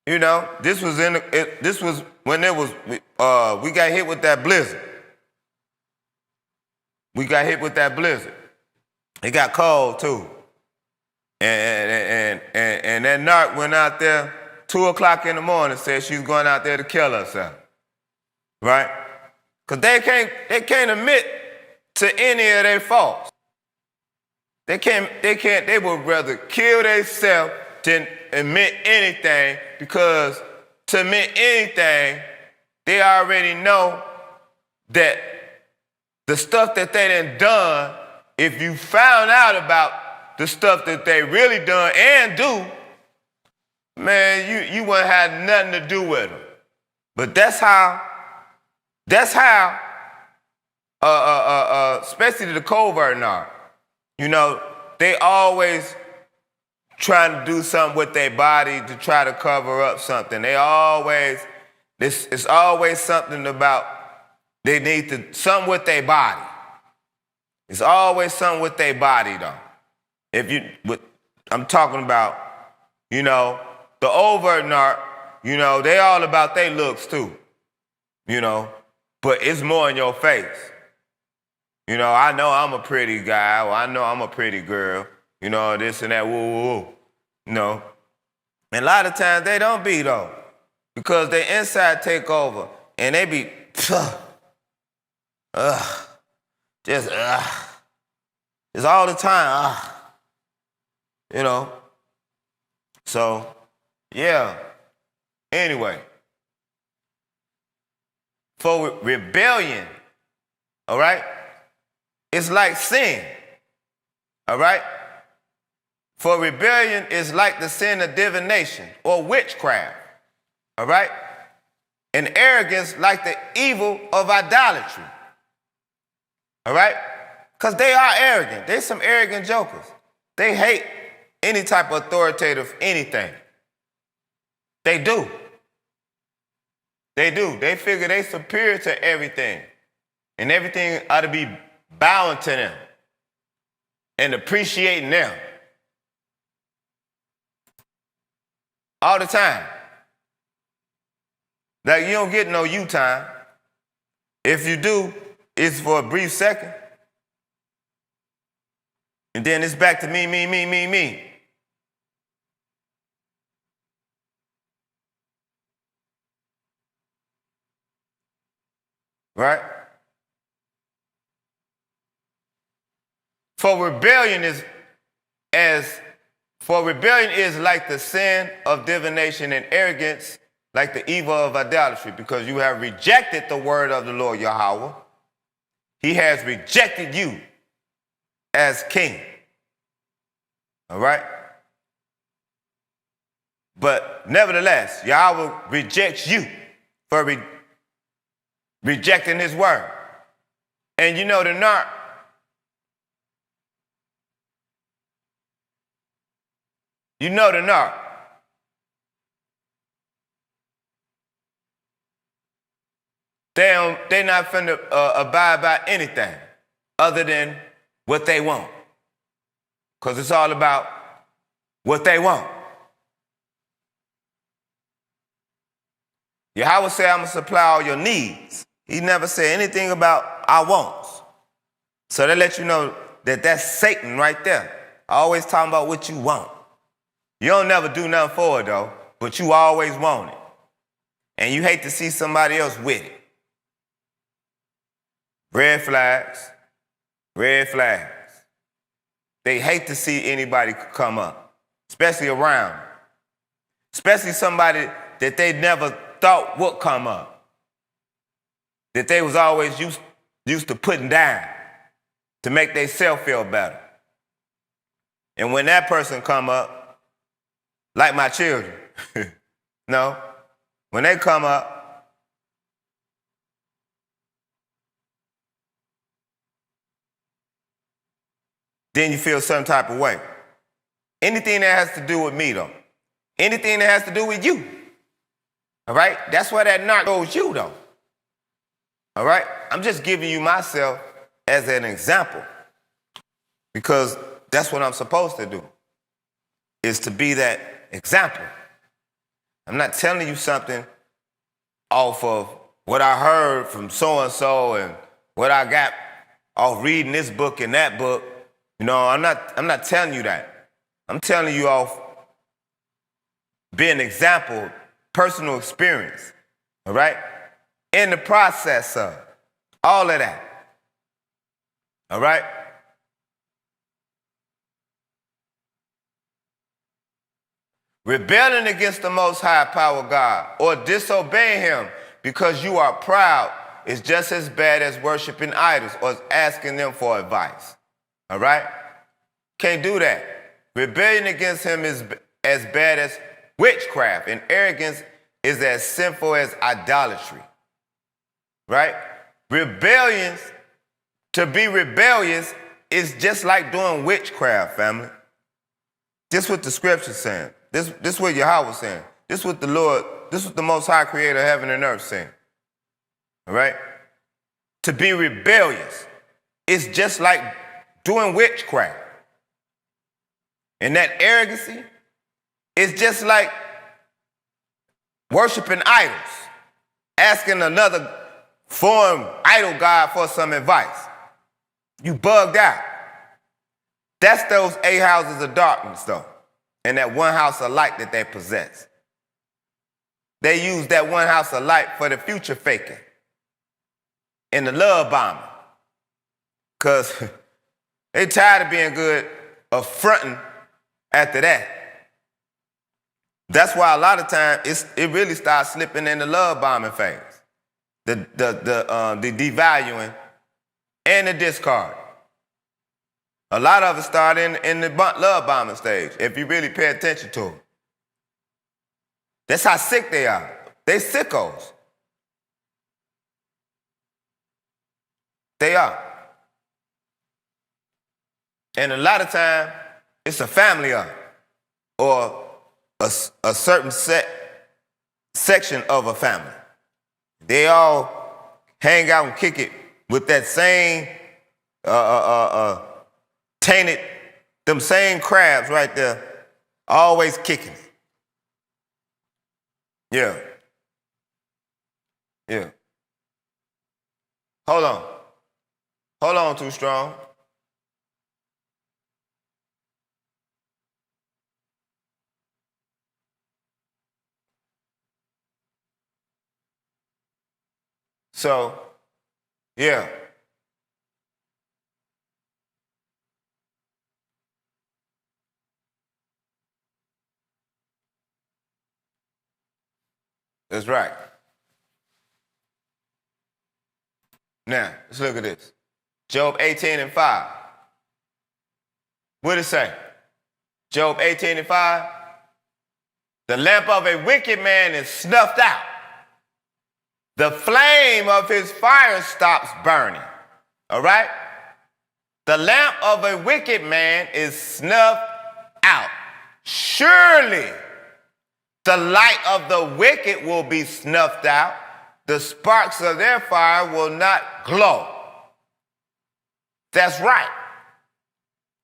you know, this was when it was, we got hit with that blizzard. We got hit with that blizzard. It got cold too. And that narc went out there 2 o'clock in the morning, said she's going out there to kill herself. Right? Because they can't admit to any of their faults. They would rather kill themselves than admit anything, because to admit anything, they already know that the stuff that they done, if you found out about the stuff that they really done and do, man, you wouldn't have nothing to do with them. But that's how, especially the covert narc, you know, they always trying to do something with their body to try to cover up something. It's always something about they need to, something with their body. It's always something with their body, though. I'm talking about, you know, the overt narc, you know, they all about their looks too, you know, but it's more in your face. You know I'm a pretty guy, or I know I'm a pretty girl, you know, this and that, woo, woo, woo, you know. And a lot of times they don't be, though, because their inside take over, and they be, just all the time, you know. So, yeah. Anyway, for rebellion, all right, it's like sin, all right? For rebellion is like the sin of divination or witchcraft, all right? And arrogance like the evil of idolatry, all right? Because they are arrogant. They're some arrogant jokers. They hate any type of authoritative anything. They do. They do. They figure they're superior to everything. And everything ought to be bowing to them and appreciating them. All the time. Like, you don't get no you time. If you do, it's for a brief second. And then it's back to me, me, me, me, me. Right? For rebellion is like the sin of divination, and arrogance like the evil of idolatry, because you have rejected the word of the Lord Yahawah. He has rejected you as king. All right? But nevertheless, Yahawah rejects you for rejecting his word. And you know the narc, they're not finna abide by anything other than what they want. Because it's all about what they want. Yahawah said, I'm going to supply all your needs. He never said anything about our wants. So that lets you know that that's Satan right there. Always talking about what you want. You don't never do nothing for it, though, but you always want it. And you hate to see somebody else with it. Red flags. Red flags. They hate to see anybody come up, especially around. Especially somebody that they never thought would come up, that they was always used to putting down to make themselves feel better. And when that person come up, like my children, no, when they come up, then you feel a certain type of way. Anything that has to do with me, though. Anything that has to do with you. All right? That's why that narc goes you, though. All right? I'm just giving you myself as an example. Because that's what I'm supposed to do, is to be that example. I'm not telling you something off of what I heard from so-and-so and what I got off reading this book and that book. You know, I'm not telling you that. I'm telling you off being an example, personal experience, all right? In the process of all of that, all right? Rebelling against the Most High Power God or disobeying Him because you are proud is just as bad as worshiping idols or asking them for advice. All right? Can't do that. Rebellion against Him is as bad as witchcraft, and arrogance is as sinful as idolatry. Right? Rebellions, to be rebellious is just like doing witchcraft, family. This is what the scripture's saying. This is what Yahawah saying. This is what the Lord, this is what the Most High Creator of heaven and earth saying. All right? To be rebellious is just like doing witchcraft. And that arrogancy is just like worshiping idols, asking another foreign idol god for some advice. You bugged out. That's those 8 houses of darkness, though, and that one house of light that they possess. They use that one house of light for the future faking and the love bombing. Because they tired of being good, of fronting after that. That's why a lot of times it really starts slipping in the love bombing phase. The devaluing and the discard. A lot of it start in the love bombing stage, if you really pay attention to it. That's how sick they are. They sickos. They are. And a lot of time, it's a family of it, or a certain section of a family. They all hang out and kick it with that same tainted, them same crabs right there, always kicking it. Yeah. Yeah. Hold on. Hold on, Too Strong. So, yeah. That's right. Now, let's look at this. Job 18:5. What did it say? Job 18:5. The lamp of a wicked man is snuffed out. The flame of his fire stops burning. All right? The lamp of a wicked man is snuffed out. Surely the light of the wicked will be snuffed out. The sparks of their fire will not glow. That's right.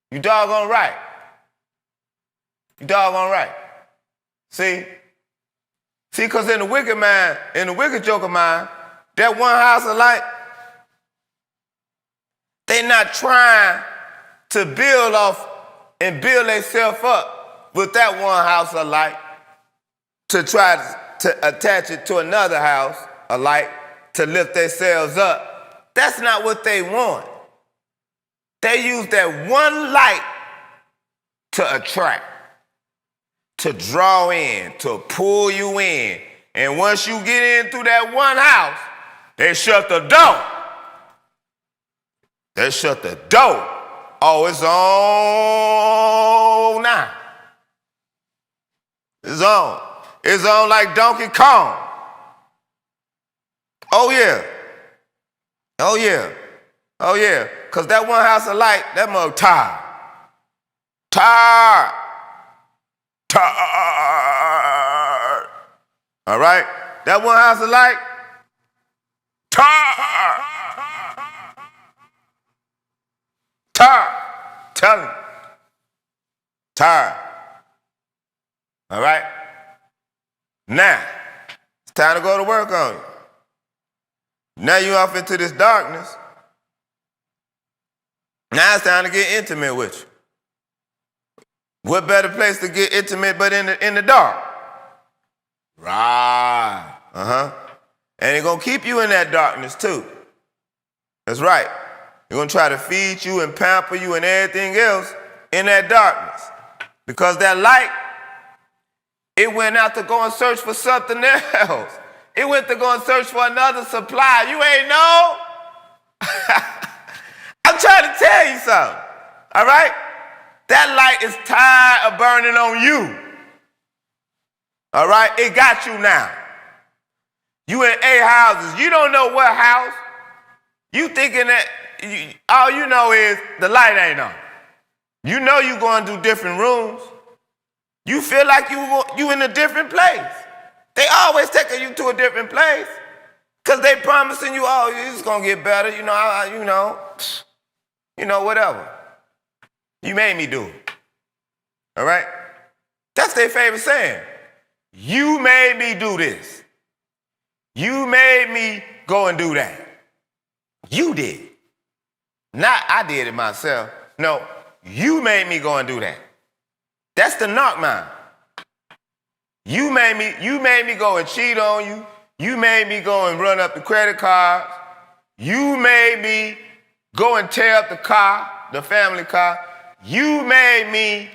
You doggone right. You doggone right. See, because in the wicked mind, in the wicked joker mind, that one house of light, they not trying to build off and build themselves up with that one house of light to try to attach it to another house of light to lift themselves up. That's not what they want. They use that one light to attract, to draw in, to pull you in. And once you get in through that one house, they shut the door. They shut the door. Oh, it's on now. It's on. It's on like Donkey Kong. Oh, yeah. Oh, yeah. Oh, yeah. Because that one house of light, that mug tired. Tired. Tired. All right? That one house of light? Tired. Tired. Tell him. Tired. All right? Now, it's time to go to work on you. Now you off into this darkness. Now it's time to get intimate with you. What better place to get intimate but in the dark? Right. And it's going to keep you in that darkness too. That's right. They're going to try to feed you and pamper you and everything else in that darkness. Because that light, it went out to go and search for something else. It went to go and search for another supply. You ain't know? I'm trying to tell you something. All right? That light is tired of burning on you. All right? It got you now. You in 8 houses. You don't know what house. You thinking that all you know is the light ain't on. You know you going to different rooms. You feel like you in a different place. They always taking you to a different place because they promising you, oh, it's going to get better. Whatever. You made me do it. All right? That's their favorite saying. You made me do this. You made me go and do that. You did. Not I did it myself. No, you made me go and do that. That's the knock mind. You made me go and cheat on you. You made me go and run up the credit cards. You made me go and tear up the car, the family car. You made me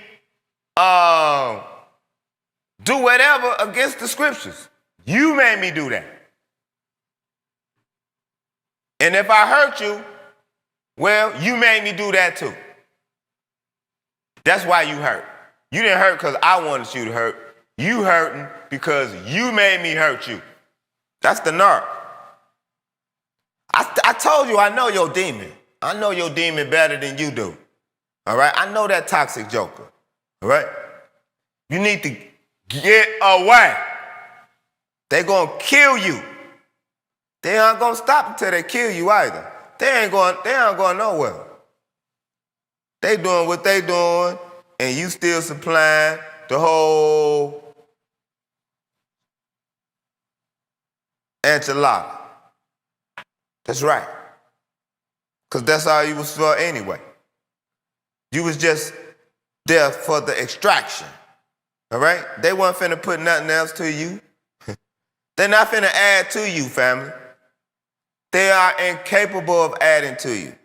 do whatever against the scriptures. You made me do that. And if I hurt you, well, you made me do that too. That's why you hurt. You didn't hurt because I wanted you to hurt. You hurting because you made me hurt you. That's the narc. I told you I know your demon. I know your demon better than you do. All right? I know that toxic joker. All right? You need to get away. They're going to kill you. They aren't going to stop until they kill you either. They aren't going nowhere. They doing what they doing, and you still supplying the whole enchilada. That's right. Because that's all you was for anyway. You was just there for the extraction. All right? They weren't finna put nothing else to you. They're not finna add to you, family. They are incapable of adding to you.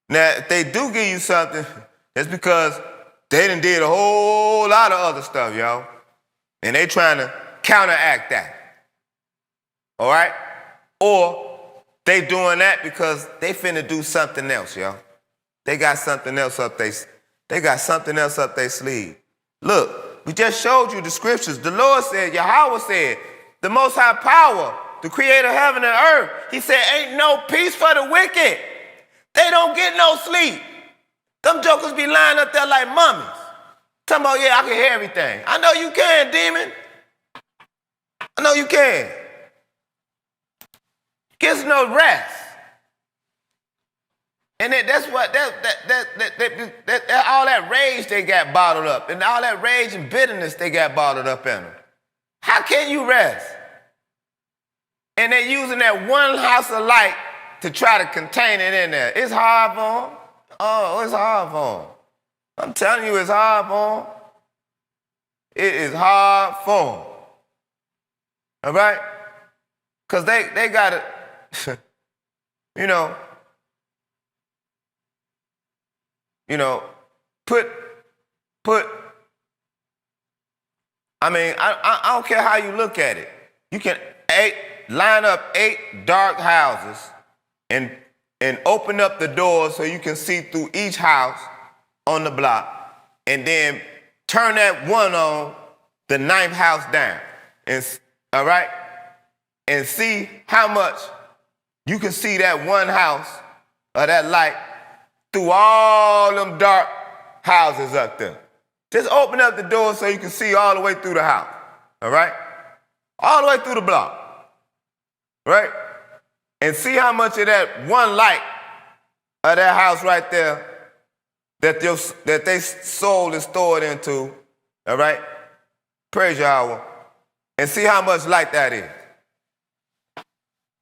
Now, if they do give you something, that's because they done did a whole lot of other stuff, y'all. And they trying to counteract that. All right? Or they doing that because they finna do something else, y'all. They got something else up their sleeve. Look, we just showed you the scriptures. The Lord said, Yahawah said, the Most High Power, the creator of heaven and earth, he said, ain't no peace for the wicked. They don't get no sleep. Them jokers be lying up there like mummies. Talking about, yeah, I can hear everything. I know you can, demon. I know you can. Gets no rest. And that's what, all that rage they got bottled up, and all that rage and bitterness they got bottled up in them. How can you rest? And they're using that one house of light to try to contain it in there. It's hard for them. Oh, it's hard for them. I'm telling you, it's hard for them. It is hard for them. All right? Because they got to, I don't care how you look at it. You can line up 8 dark houses and open up the doors so you can see through each house on the block, and then turn that one on, the 9th house down, all right? And see how much you can see that one house or that light through all them dark houses up there. Just open up the door so you can see all the way through the house. All right? All the way through the block. Right? And see how much of that one light of that house right there that their soul is stored into. All right? Praise Yahawah. And see how much light that is.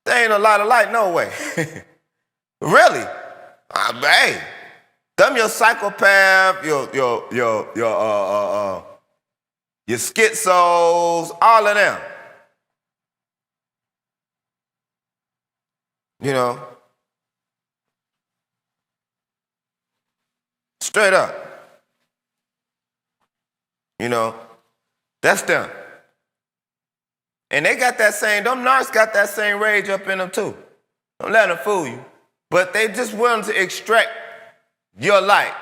There ain't a lot of light, no way. Really? Hey, them your psychopath, your schizos, all of them. You know, straight up. You know, that's them. And they got that same, them narcs got that same rage up in them too. Don't let them fool you. But they just want to extract your light.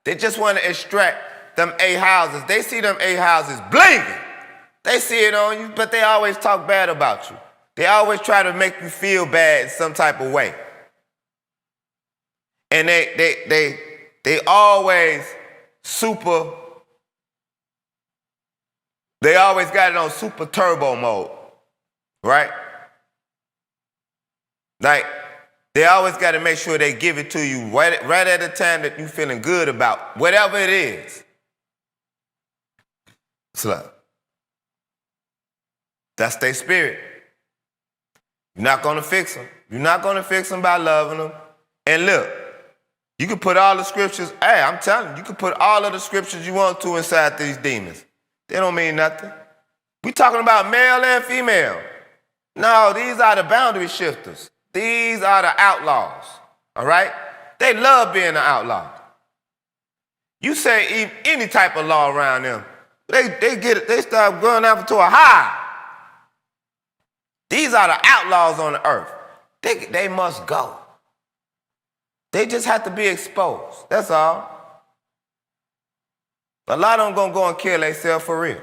They just want to extract them A houses. They see them A houses blinking. They see it on you, but they always talk bad about you. They always try to make you feel bad in some type of way. And they always they always got it on super turbo mode, right? Like, they always got to make sure they give it to you right at the time that you're feeling good about whatever it is. So, that's their spirit. You're not going to fix them. You're not going to fix them by loving them. And look, you can put all the scriptures, hey, I'm telling you, you can put all of the scriptures you want to inside these demons. They don't mean nothing. We talking about male and female. No, these are the boundary shifters. These are the outlaws, all right? They love being an outlaw. You say any type of law around them, they get it. They start going after to a high. These are the outlaws on the earth. They must go. They just have to be exposed. That's all. A lot of them gonna go and kill themselves for real.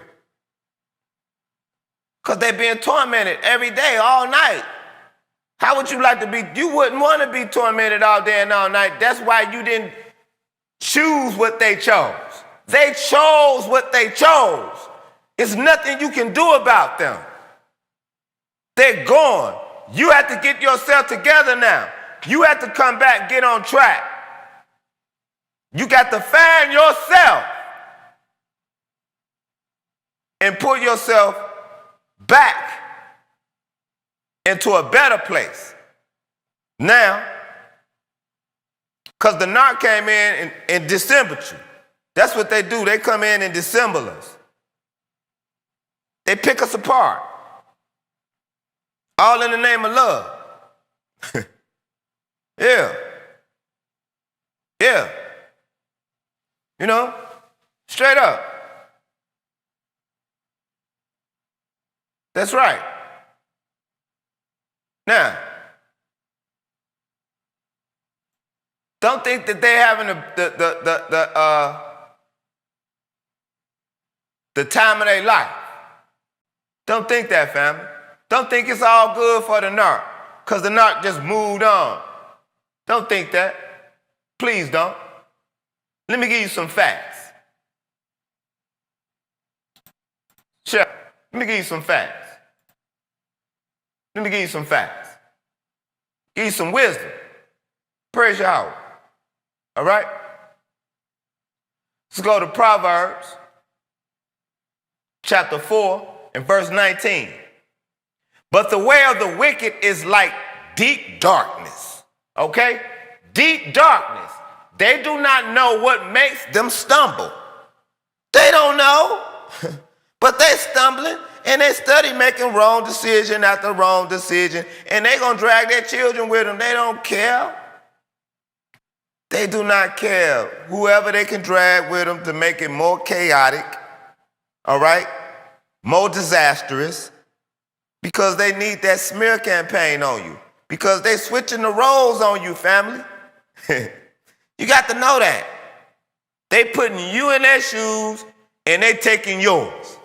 Because they're being tormented every day, all night. How would you like to be? You wouldn't want to be tormented all day and all night. That's why you didn't choose what they chose. They chose what they chose. It's nothing you can do about them. They're gone. You have to get yourself together now. You have to come back, get on track. You got to find yourself and put yourself back into a better place. Now, because the narc came in and dissembled you. That's what they do. They come in and dissemble us. They pick us apart. All in the name of love. Yeah. Yeah. You know, straight up. That's right. Now, don't think that they're having the time of their life. Don't think that, family. Don't think it's all good for the narc, because the narc just moved on. Don't think that. Please don't. Let me give you some facts. Sure. Let me give you some facts. Let me give you some facts. Give you some wisdom. Praise Yahawah. All right? Let's go to Proverbs chapter 4 and verse 19. But the way of the wicked is like deep darkness. Okay? Deep darkness. They do not know what makes them stumble. They don't know. But they stumbling and they study making wrong decision after wrong decision. And they going to drag their children with them. They don't care. They do not care. Whoever they can drag with them to make it more chaotic. All right? More disastrous. Because they need that smear campaign on you. Because they switching the roles on you, family. You got to know that. They putting you in their shoes and they taking yours.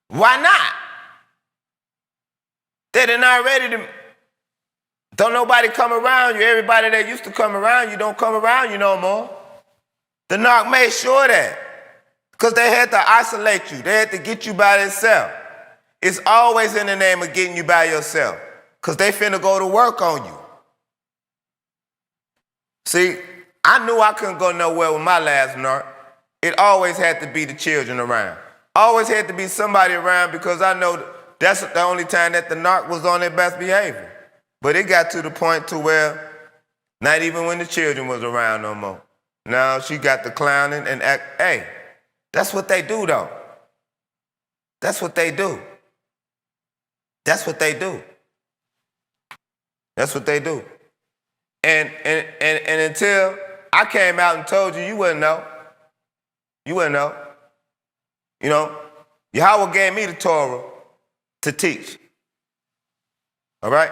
Why not? They done not ready to. Don't nobody come around you. Everybody that used to come around you don't come around you no more. The narc made sure that. Because they had to isolate you. They had to get you by themselves. It's always in the name of getting you by yourself. Because they finna go to work on you. See, I knew I couldn't go nowhere with my last narc. It always had to be the children around. Always had to be somebody around because I know that's the only time that the narc was on their best behavior. But it got to the point to where not even when the children was around no more. Now she got the clowning and act. Hey, that's what they do though. That's what they do. That's what they do. That's what they do. And until I came out and told you, you wouldn't know. You wouldn't know. You know, Yahawah gave me the Torah to teach. All right?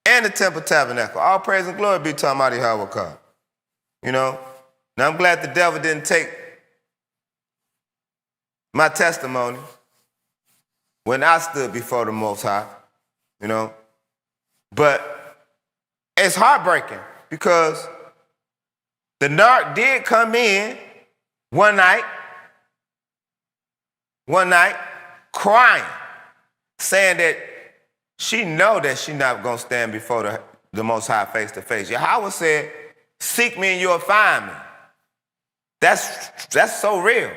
And the temple tabernacle. All praise and glory be to Almighty Yahawah. You know? Now I'm glad the devil didn't take my testimony when I stood before the Most High. You know? But it's heartbreaking because the narc did come in one night, crying, saying that she know that she not going to stand before the Most High face to face. Yahawah said, seek me and you'll find me. That's so real.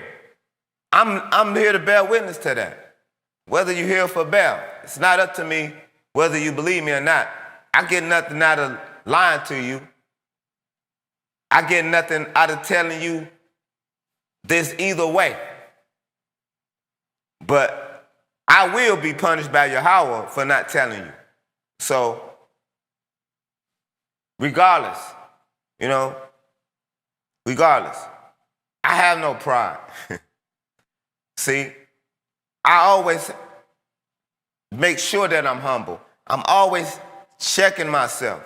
I'm here to bear witness to that. Whether you're here for bail, it's not up to me whether you believe me or not. I get nothing out of lying to you. I get nothing out of telling you this either way. But I will be punished by Yahawah for not telling you. So, regardless, you know, regardless, I have no pride. See, I always make sure that I'm humble. I'm always checking myself,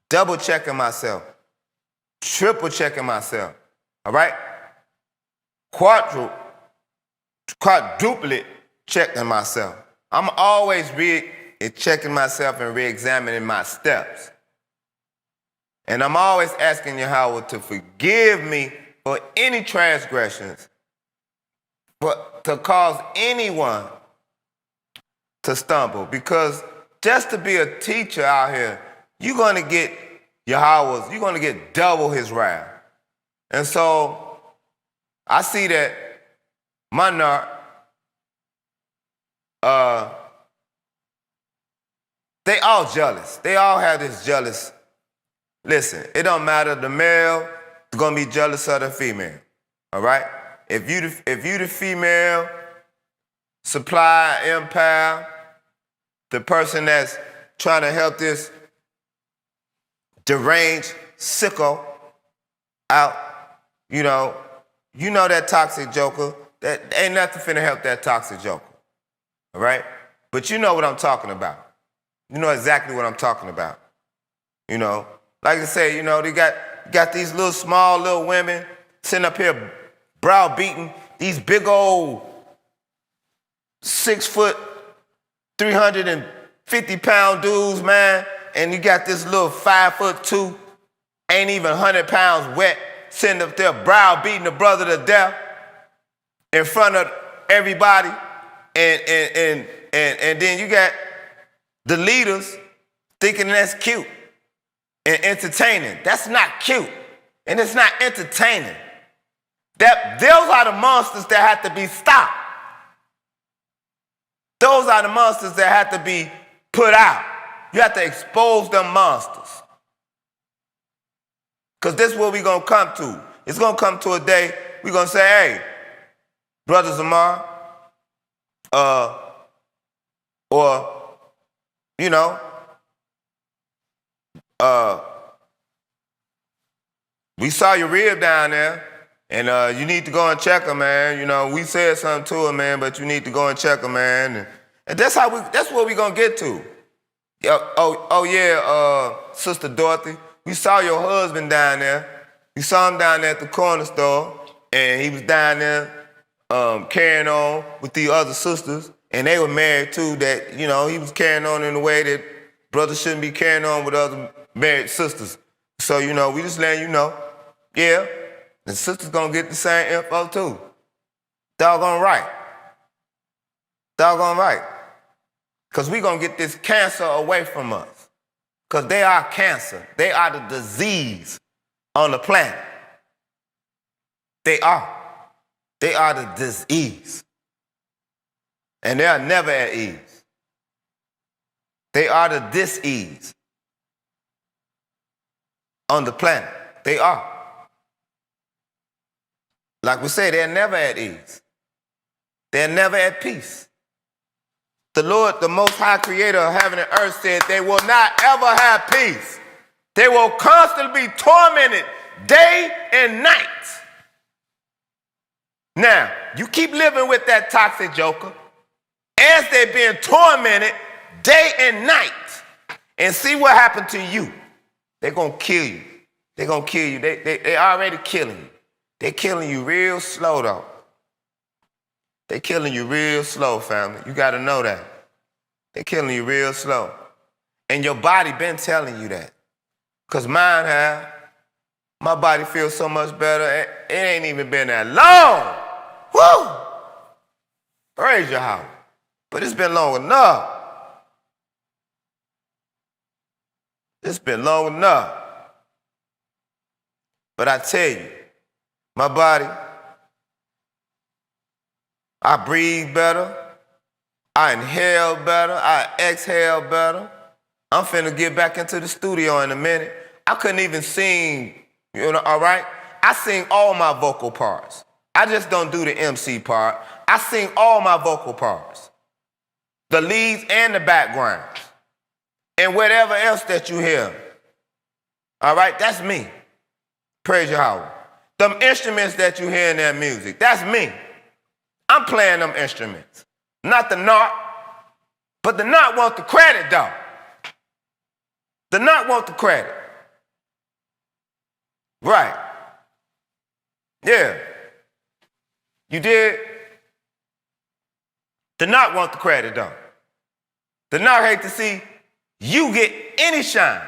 double checking myself, triple checking myself, all right? Quadruplet checking myself. I'm always checking myself and re-examining my steps. And I'm always asking Yahawah to forgive me for any transgressions, but to cause anyone to stumble. Because just to be a teacher out here, you're going to get Yahawah's, you're going to get double his wrath. And so I see that my narc, they all jealous. They all have this jealous. Listen, it don't matter. The male is going to be jealous of the female. All right? If you the female, supply, empire, the person that's trying to help this deranged sicko out, you know that toxic joker, that ain't nothing finna help that toxic joker. All right? But you know what I'm talking about. You know exactly what I'm talking about. You know, like I say, you know, they got these little small little women sitting up here browbeating these big old 6 foot, 350-pound dudes, man. And you got this little 5'2", ain't even 100 pounds wet, sitting up there browbeating the brother to death in front of everybody. And then you got the leaders thinking that's cute and entertaining. That's not cute, and it's not entertaining. Those are the monsters that have to be stopped. Those are the monsters that have to be put out. You have to expose them monsters. Because this is what we're going to come to. It's going to come to a day we're going to say, hey, Brother Zamar, or, you know, we saw your rib down there, and you need to go and check her, man. You know, we said something to her, man, but you need to go and check her, man. And that's what we're going to get to. Sister Dorothy, we saw your husband down there. We saw him down there at the corner store, and he was down there carrying on with the other sisters, and they were married too. That, you know, he was carrying on in a way that brothers shouldn't be carrying on with other married sisters. So, you know, we just letting you know, yeah, The sister's gonna get the same info too. Doggone right. Doggone right. Because we're gonna get this cancer away from us. Because they are cancer. They are the disease on the planet. They are. They are the disease. And they are never at ease. They are the dis-ease on the planet. They are. Like we say, they're never at ease. They're never at peace. The Lord, the Most High Creator of heaven and earth, said they will not ever have peace. They will constantly be tormented day and night. Now, you keep living with that toxic joker as they're being tormented day and night, and see what happened to you. They're going to kill you. They're going to kill you. They already killing you. They're killing you real slow, though. They're killing you real slow, family. You got to know that. They're killing you real slow. And your body been telling you that. Because mine have. My body feels so much better. It ain't even been that long. Woo! Praise Yahawah. But it's been long enough. It's been long enough. But I tell you, my body, I breathe better. I inhale better. I exhale better. I'm finna get back into the studio in a minute. I couldn't even sing, all right? I sing all my vocal parts. I just don't do the MC part. I sing all my vocal parts. The leads and the backgrounds. And whatever else that you hear. All right? That's me. Praise Yahawah. Them instruments that you hear in that music, that's me. I'm playing them instruments. Not the NARC, but the NARC want the credit, though. The NARC want the credit. Right. Yeah. You did? The NARC want the credit, though. The NARC hate to see you get any shine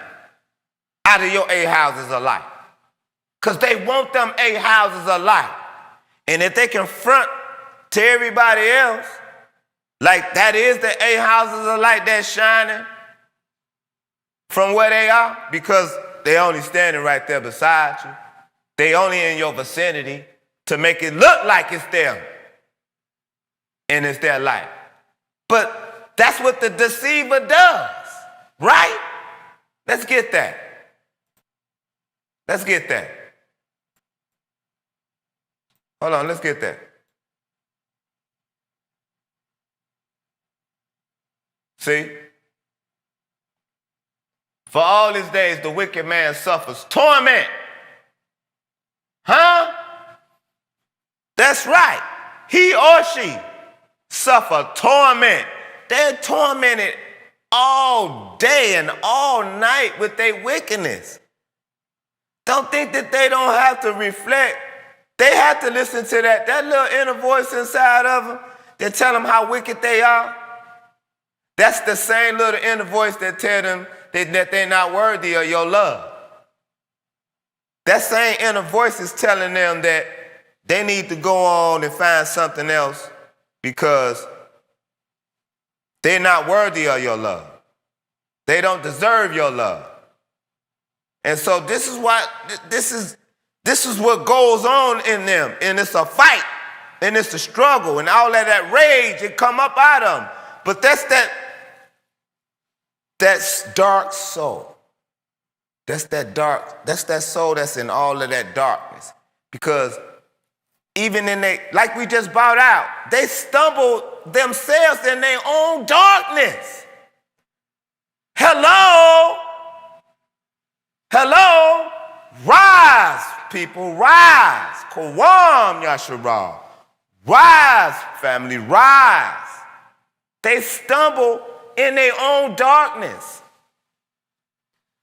out of your 8 houses of life. Because they want them 8 houses of life. And if they can front to everybody else, like that is the 8 houses of light that's shining from where they are, because they only standing right there beside you. They only in your vicinity to make it look like it's them. And it's their life. But that's what the deceiver does, right? Let's get that. Let's get that. Hold on, let's get that. See? For all his days, the wicked man suffers torment. Huh? That's right. He or she suffer torment. They're tormented all day and all night with their wickedness. Don't think that they don't have to reflect. They have to listen to that little inner voice inside of them that tell them how wicked they are. That's the same little inner voice that tell them that they're not worthy of your love. That same inner voice is telling them that they need to go on and find something else because they're not worthy of your love. They don't deserve your love. And so this is what goes on in them. And it's a fight. And it's a struggle. And all of that rage, it come up out of them. But that's dark soul. That's that soul that's in all of that darkness. Because even like we just brought out, they stumble themselves in their own darkness. Hello? Rise, people, rise. Kawam, Yasharah. Rise, family, rise. They stumble in their own darkness.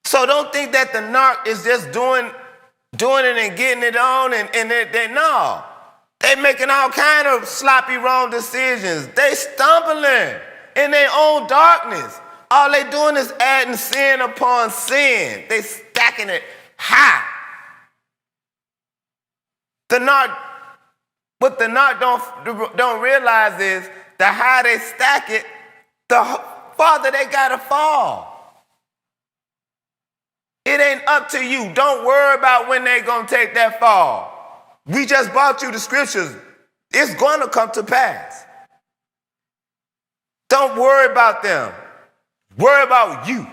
So don't think that the narc is just doing it and getting it on and they no. They making all kind of sloppy, wrong decisions. They stumbling in their own darkness. All they doing is adding sin upon sin. They stacking it high. What the narc don't realize is the higher they stack it, the farther they gotta fall. It ain't up to you. Don't worry about when they gonna take that fall. We just brought you the scriptures. It's gonna come to pass. Don't worry about them. Worry about you.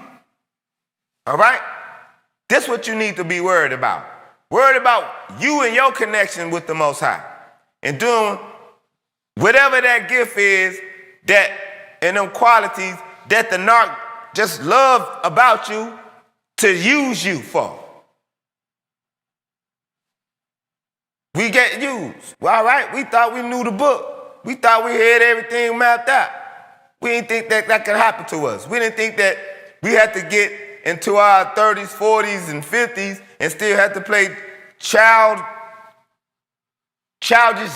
All right? This is what you need to be worried about. Worried about you and your connection with the Most High. And doing whatever that gift is that and them qualities that the narc just love about you to use you for. We get used. Well, all right, we thought we knew the book. We thought we had everything mapped out. We didn't think that that could happen to us. We didn't think that we had to get into our 30s, 40s, and 50s and still have to play childish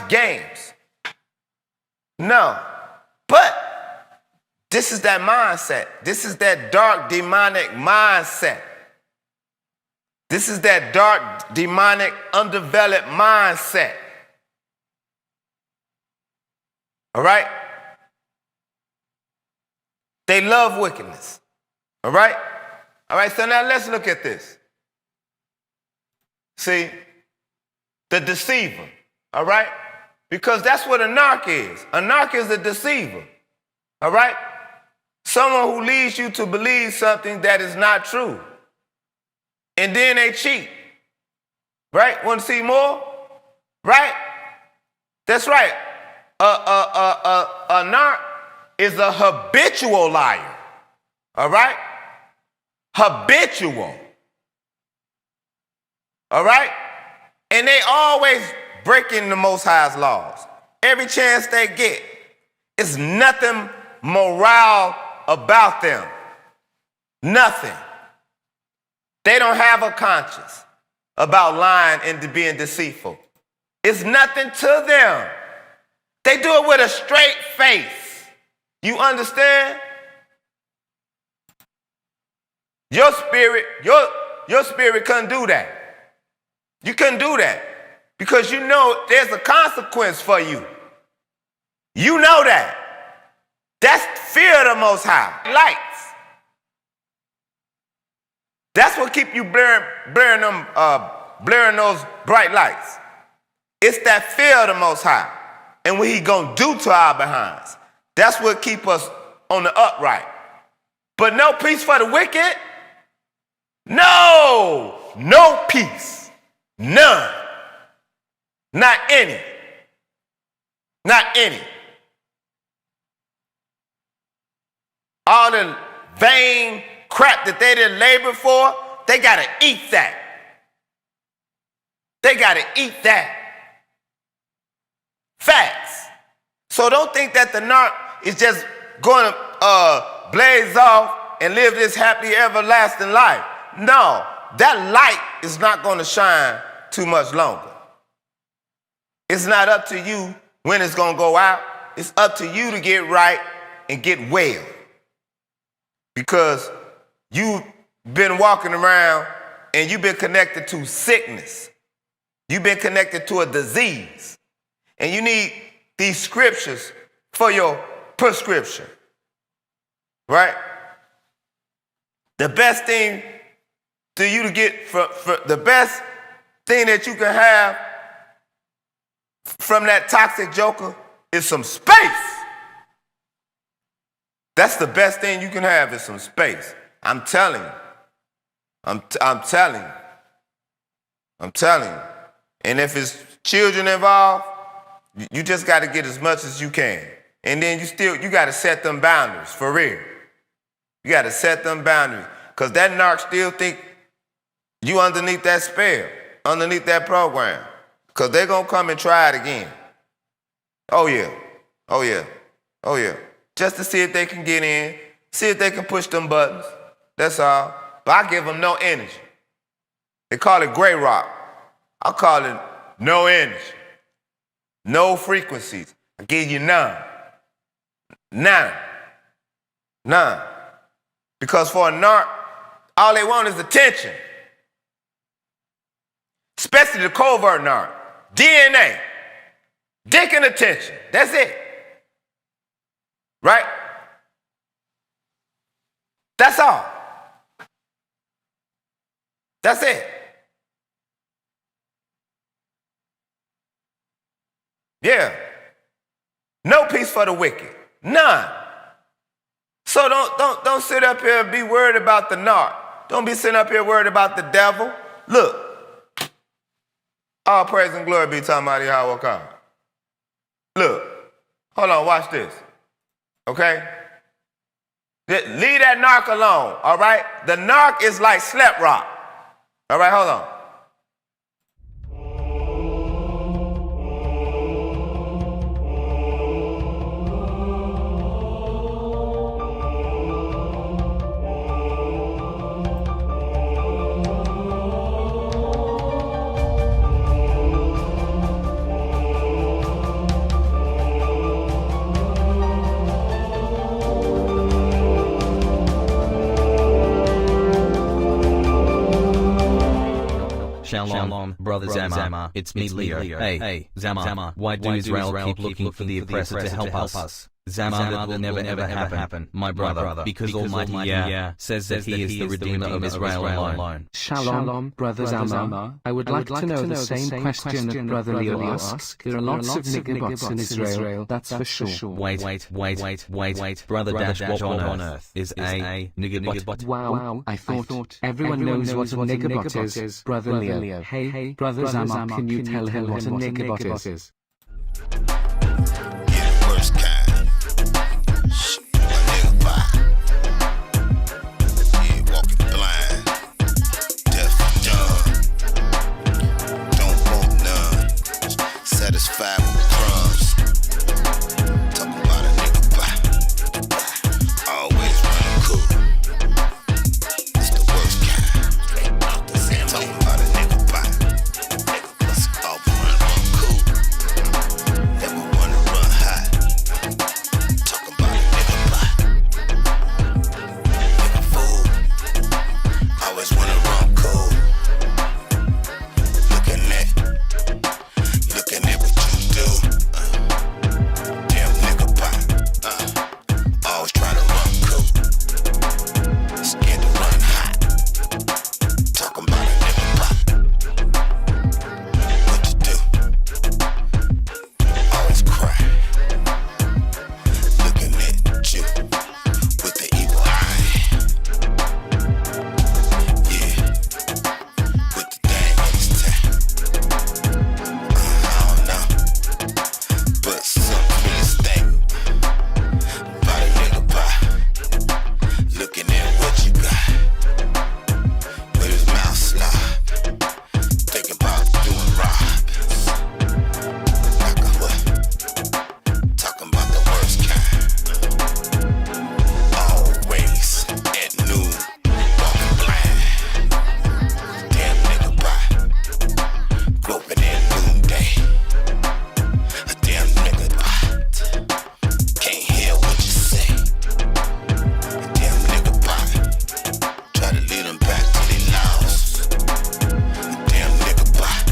games. No. But this is that mindset. This is that dark, demonic mindset. This is that dark, demonic, undeveloped mindset. All right? They love wickedness. All right? All right, so now let's look at this. See, the deceiver. All right? Because that's what a narc is. A narc is a deceiver. All right? Someone who leads you to believe something that is not true. And then they cheat. Right? Want to see more? Right? That's right. A narc is a habitual liar. All right? Habitual. All right? And they always breaking the Most High's laws. Every chance they get. It's nothing moral about them. Nothing. They don't have a conscience about lying and being deceitful. It's nothing to them. They do it with a straight face. You understand? Your spirit couldn't do that. You couldn't do that because you know there's a consequence for you. You know that. That's fear of the Most High. Lights. That's what keep you blaring those bright lights. It's that fear of the Most High and what He gonna do to our behinds. That's what keep us on the upright. But no peace for the wicked. No peace. None. Not any. Not any. All the vain crap that they didn't labor for, they gotta eat that. They gotta eat that. Facts. So don't think that the narc is just going to blaze off and live this happy everlasting life. No, that light is not going to shine too much longer. It's not up to you when it's going to go out. It's up to you to get right and get well. Because you've been walking around and you've been connected to sickness. You've been connected to a disease. And you need these scriptures for your prescription. Right? The best thing to you to get, for the best thing that you can have from that toxic joker is some space. That's the best thing you can have is some space. I'm telling you. I'm telling you. I'm telling you. And if it's children involved, you just got to get as much as you can. And then you got to set them boundaries, for real. You got to set them boundaries. Because that narc still think you underneath that spell, underneath that program. Because they're going to come and try it again. Oh, yeah. Oh, yeah. Oh, yeah. Just to see if they can get in, see if they can push them buttons. That's all. But I give them no energy. They call it gray rock. I call it no energy. No frequencies. I give you none. None. None. Because for a narc, all they want is attention. Especially the covert narc. DNA, dick and attention. That's it. Right? That's all. That's it. Yeah. No peace for the wicked. None. So don't sit up here and be worried about the narc. Don't be sitting up here worried about the devil. Look. All praise and glory be talking about Yahawah. Look. Hold on, watch this. Okay? Leave that narc alone, all right? The narc is like slap rock. All right, hold on. Shalom, brother Zama. It's me, Leo. Hey, Zama. Why do Israel keep looking for the oppressor to help us? Zama, that will never ever happen, my brother, because Almighty Yah says that He is the Redeemer of Israel alone. Shalom, brother Zama. I would like to know the same question that brother Leo asks. There are lots of nigger bots in Israel, that's for sure. Wait. Brother Dash, what on earth is a nigger bot? Wow, I thought everyone knows what a nigger bot is, brother Leo. Hey, brother Zama, can you tell him what a nigger bot is? Satisfied with crumbs. Talking about a nigga pie. Always running cool. It's the worst kind. Talking about a nigga pie. Always running cool. Never wanna run high. Talking about a nigga pie. Nigga fool. Always wanna run cool. Looking at what you do. Damn nigga pie. Always try to run cool. Scared to run hot. Talking about a nigga pie. What you do? Always cry. Looking at you with the evil eye. Yeah. With the thing in his time. But some really stink about a nigga pie. Looking at what you got with his mouth slide. Thinking about doing robins. Like a what? Talking about the worst kind. Always at noon, walking blind. Damn nigga pie. Groping at noonday. A damn nigga bot. Can't hear what you say. A damn nigga bot. Try to lead them back to their lost. A damn nigga bot.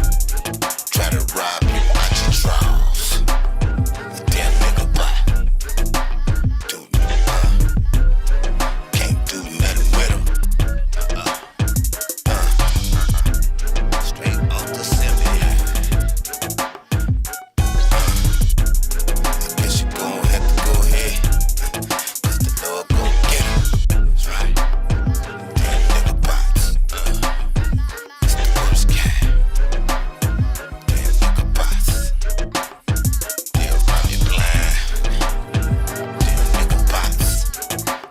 Try to rob you out your drawers. A damn nigga bot. Can't do nothing with them. Straight off the semi. I guess you gon' have to go ahead, 'cause the Lord gon' get him. That's right. Damn nigga bots. It's the worst kind. Damn nigga bots. They'll rob you blind. Damn nigga bots.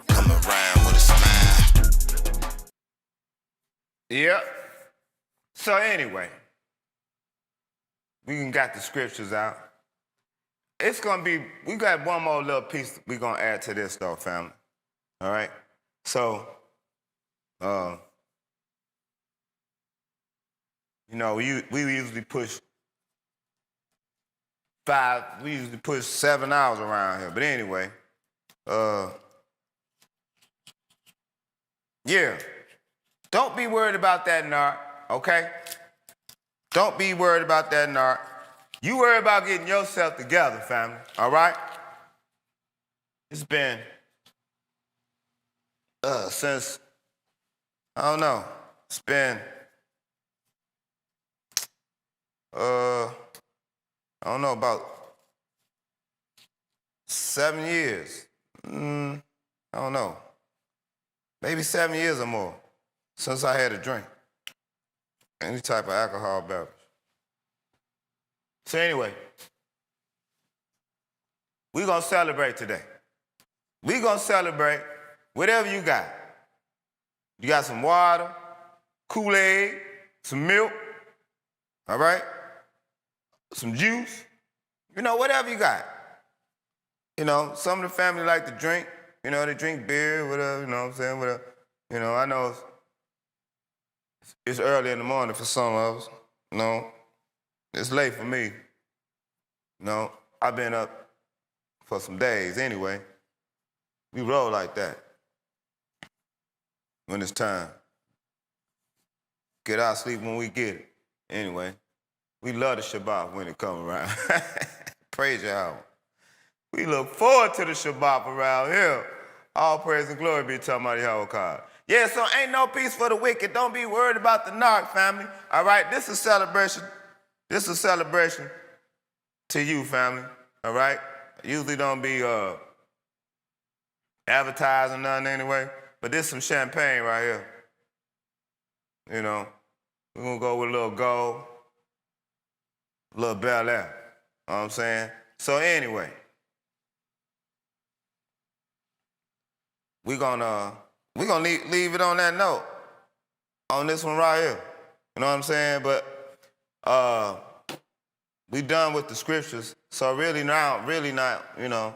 Come around with a smile. Yep. So anyway, we got the scriptures out. It's gonna be, we got one more little piece we're gonna add to this though, family. All right? So, you know, we usually push 7 hours around here. But anyway, yeah. Don't be worried about that narc, okay? Don't be worried about that narc. You worry about getting yourself together, family, all right? It's been since, I don't know, it's been, I don't know, about 7 years. I don't know. Maybe 7 years or more since I had a drink. Any type of alcohol beverage. So anyway, we're going to celebrate today. We're going to celebrate whatever you got. You got some water, Kool-Aid, some milk, all right? Some juice, you know, whatever you got. You know, some of the family like to drink, you know, they drink beer, whatever, you know what I'm saying, whatever. You know, I know it's early in the morning for some of us, you know. It's late for me. You know, I've been up for some days anyway. We roll like that when it's time. Get our sleep when we get it. Anyway, we love the Shabbat when it comes around. Praise Yahawah. We look forward to the Shabbat around here. All praise and glory be to Almighty Yahawah. Yeah, so ain't no peace for the wicked. Don't be worried about the narc, family. All right, this is celebration. This is a celebration to you, family. All right? I usually don't be advertising nothing anyway, but this is some champagne right here. You know, we're gonna go with a little gold, a little Bel Air. You know what I'm saying? So anyway, we're gonna leave it on that note, on this one right here. You know what I'm saying? But we done with the scriptures, so really not, you know,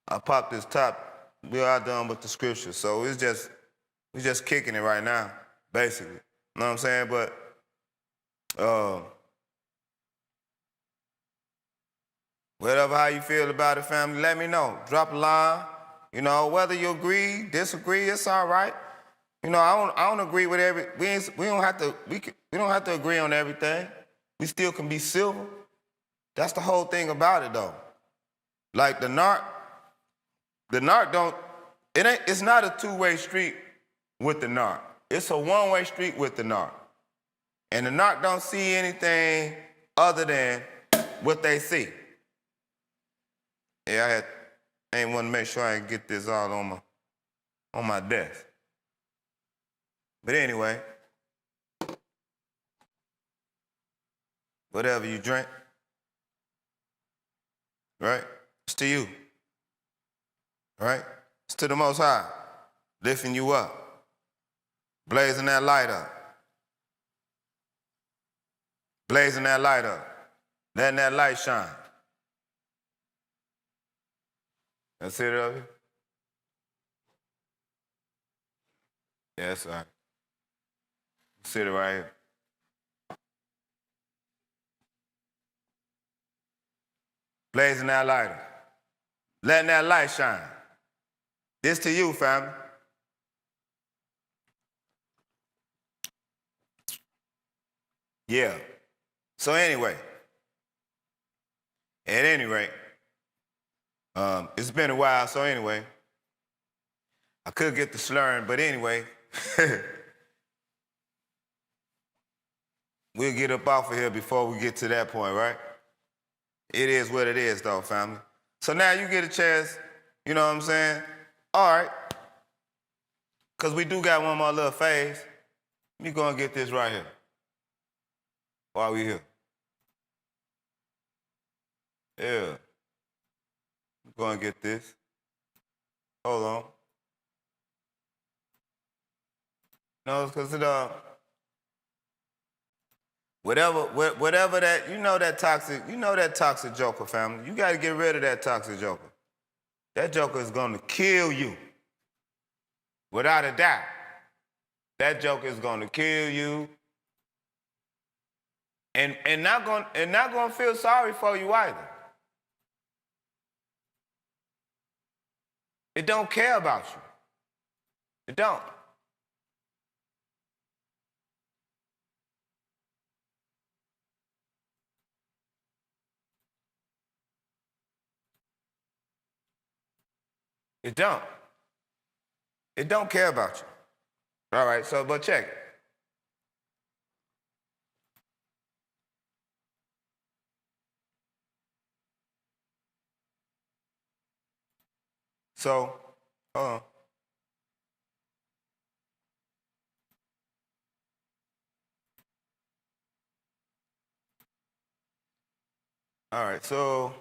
I popped this top, we are done with the scriptures, so we're just kicking it right now, basically. You know what I'm saying? But whatever how you feel about it, family, let me know. Drop a line. You know, whether you agree, disagree, it's all right. You know, I don't agree with we don't have to agree on everything. We still can be civil. That's the whole thing about it, though. Like the narc it's not a two-way street with the narc. It's a one-way street with the narc. And the narc don't see anything other than what they see. Yeah, I ain't want to make sure I can get this all on my desk. But anyway, whatever you drink, right? It's to you, right? It's to the Most High, lifting you up, blazing that light up, blazing that light up, letting that light shine. That's it, Ravi? Yeah, that's all right. Sit it right here. Blazing that lighter. Letting that light shine. This to you, family. Yeah. So anyway, at any rate, it's been a while, so anyway, I could get the slurring, but anyway, we'll get up off of here before we get to that point, right? It is what it is, though, family. So now you get a chance, you know what I'm saying? All right. Because we do got one more little phase. Let me go and get this right here while we here. Yeah. Go and get this. Hold on. No, because whatever that, you know that toxic joker, family. You got to get rid of that toxic joker. That joker is going to kill you. Without a doubt. That joker is going to kill you. And not going to feel sorry for you either. It don't care about you. It don't. It don't. It don't care about you. All right, so, but check it. So, hold on. All right, so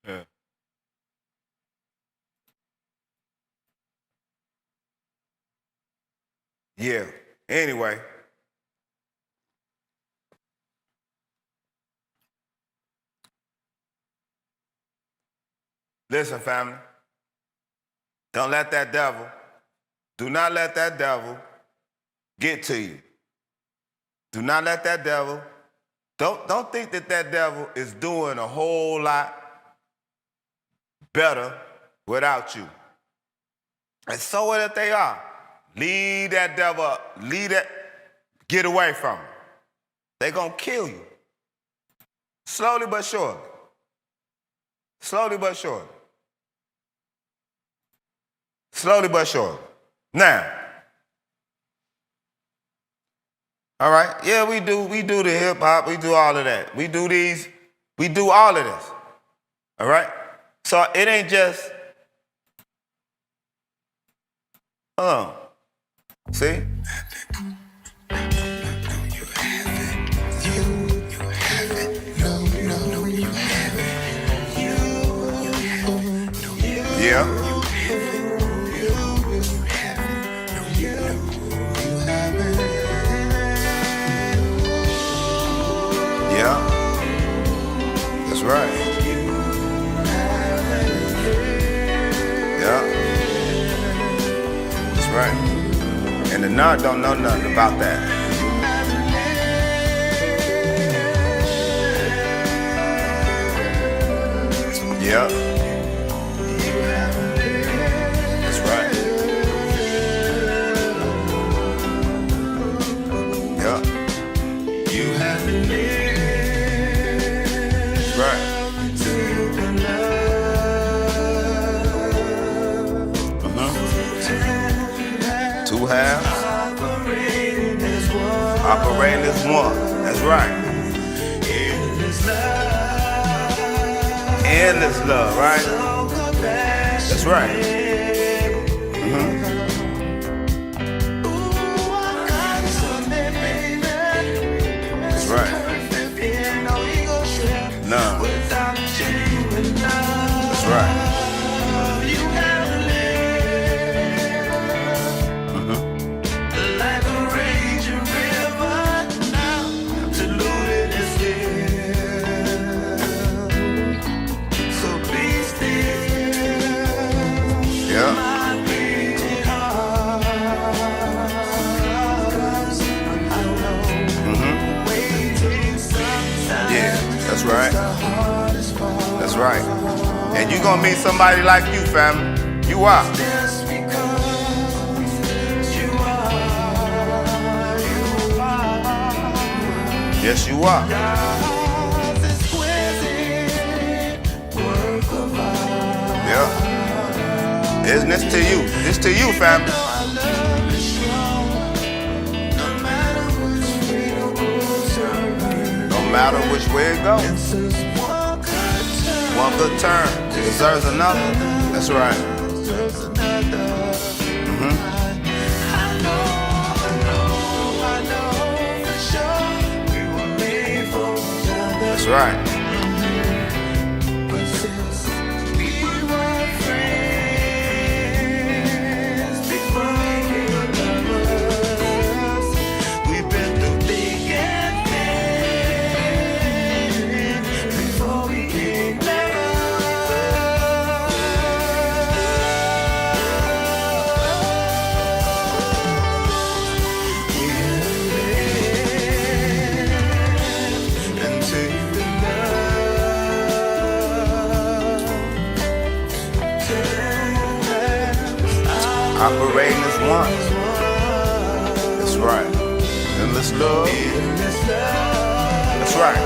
yeah. Yeah. Anyway. Listen, family. Don't let that devil, do not let that devil get to you. Do not let that devil, don't think that that devil is doing a whole lot better without you. And so what if they are? Leave that devil, get away from him. They're gonna kill you. Slowly but surely. Slowly but surely. Slowly but surely. Now, all right, yeah, we do the hip hop, we do all of that. We do all of this. All right? So it ain't just, hold on. See? Yeah. Yeah. That's right. Yeah. That's right. And the nerd don't know nothing about that. Yeah. That's right. Yeah. You have right. Two halves. Operating as one. That's right. Endless love, right? That's right. That's right. None. That's right. That's right. That's right. And you're gonna meet somebody like you, family. You are. Yes, you are. Yeah. Isn't this to you? This to you, family. No matter which way it goes. One good turn deserves another. That's right. That's right. Operating as one. That's right. Endless love. That's right.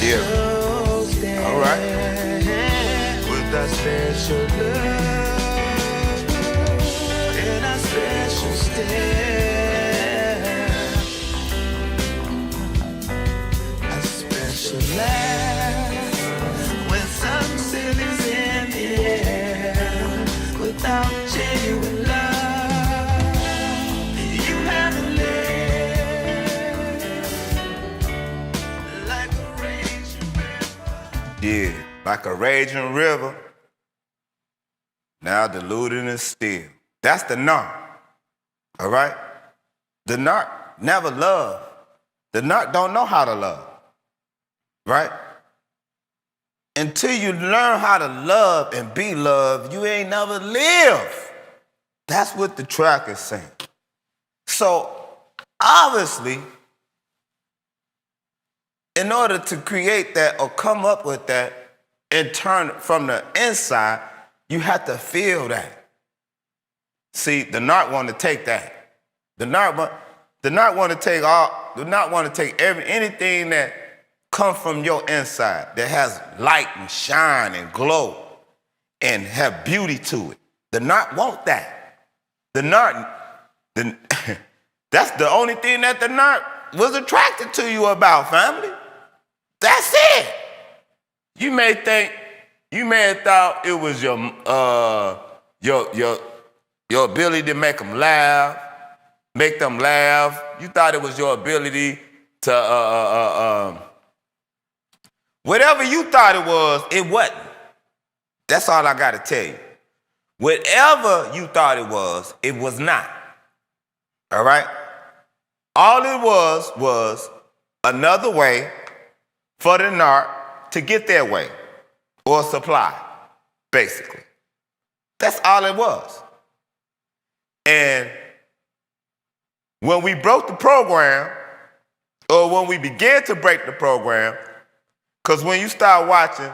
Yeah. All right. With that special love and that special stare, a special laugh when something silly's in the air. Without genuine love, you haven't lived like a raging river. Yeah, like a raging river. Now diluted and still. That's the narc. All right? The narc never loved. The narc don't know how to love. Right? Until you learn how to love and be loved, you ain't never lived. That's what the track is saying. So, obviously, in order to create that or come up with that and turn it from the inside, you have to feel that. See, the narc want to take that. The narc want to take anything that come from your inside that has light and shine and glow and have beauty to it. The narc want that. That's the only thing that the narc was attracted to you about, family. That's it. You may have thought it was your ability to make them laugh. You thought it was your ability to whatever you thought it wasn't. That's all I got to tell you. Whatever you thought it was not. All right? All it was another way for the narc to get their way or supply, basically. That's all it was. And when we broke the program, or when we began to break the program, because when you start watching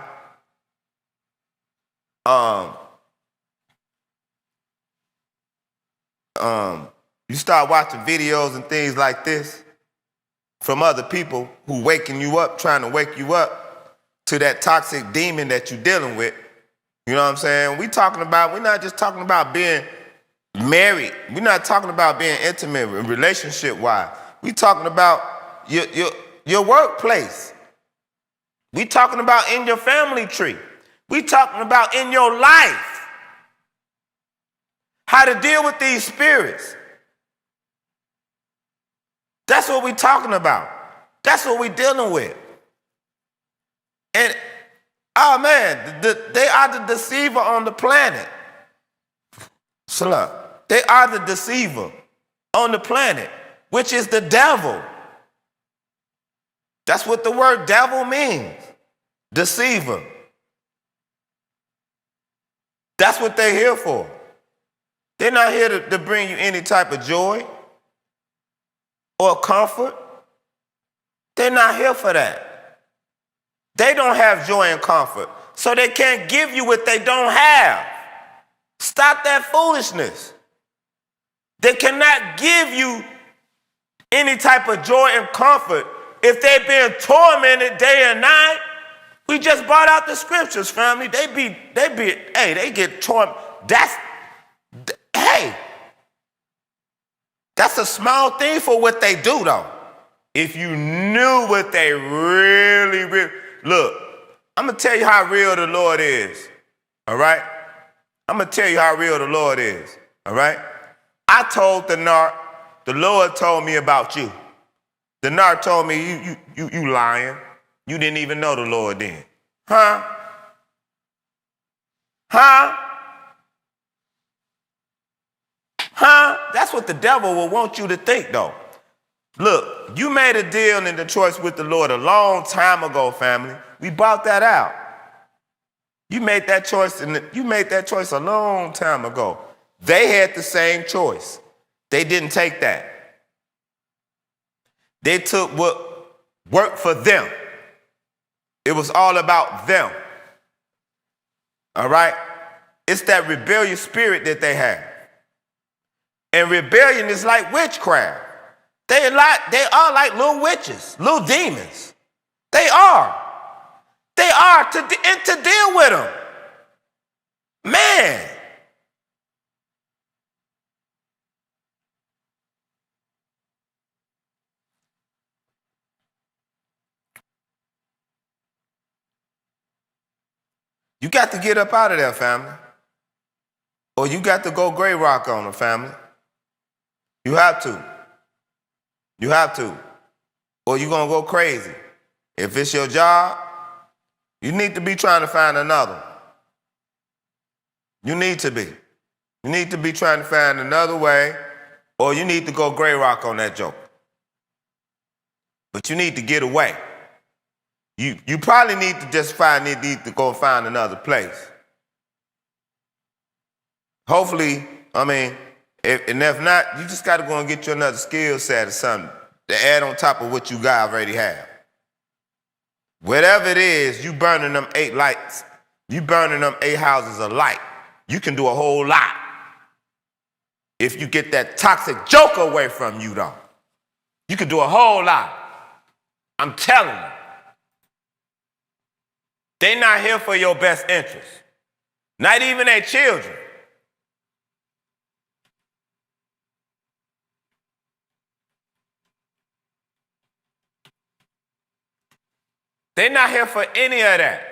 you start watching videos and things like this from other people who waking you up, trying to wake you up to that toxic demon that you're dealing with. You know what I'm saying? We're not just talking about being married. We're not talking about being intimate, relationship-wise. We're talking about your workplace. We're talking about in your family tree. We're talking about in your life. How to deal with these spirits. That's what we're talking about. That's what we're dealing with. And, oh man, they are the deceiver on the planet. Salah. They are the deceiver on the planet, which is the devil. That's what the word devil means. Deceiver. That's what they're here for. They're not here to bring you any type of joy or comfort. They're not here for that. They don't have joy and comfort, so they can't give you what they don't have. Stop that foolishness. They cannot give you any type of joy and comfort if they're being tormented day and night. We just brought out the scriptures, family. They get tormented. That's a small thing for what they do, though. If you knew what they really, look, I'm going to tell you how real the Lord is, all right? I'm going to tell you how real the Lord is, all right? I told the narc, the Lord told me about you. The narc told me, you lying. You didn't even know the Lord then. Huh? That's what the devil will want you to think, though. Look, you made a deal in the choice with the Lord a long time ago, family. We bought that out. You made that choice a long time ago. They had the same choice. They didn't take that. They took what worked for them. It was all about them. All right? It's that rebellious spirit that they have. And rebellion is like witchcraft. They are like little witches, little demons. They are. They are to deal with them. Man. You got to get up out of there, family. Or you got to go gray rock on them, family. You have to. You have to. Or you're going to go crazy. If it's your job, you need to be trying to find another one. You need to be. You need to be trying to find another way, or you need to go gray rock on that joke. But you need to get away. You probably need to just need to go find another place. Hopefully, if not, you just got to go and get you another skill set or something to add on top of what you guys already have. Whatever it is, you burning them 8 lights. You burning them 8 houses of light. You can do a whole lot if you get that toxic joker away from you, though. You can do a whole lot. I'm telling you. They're not here for your best interest. Not even their children. They're not here for any of that.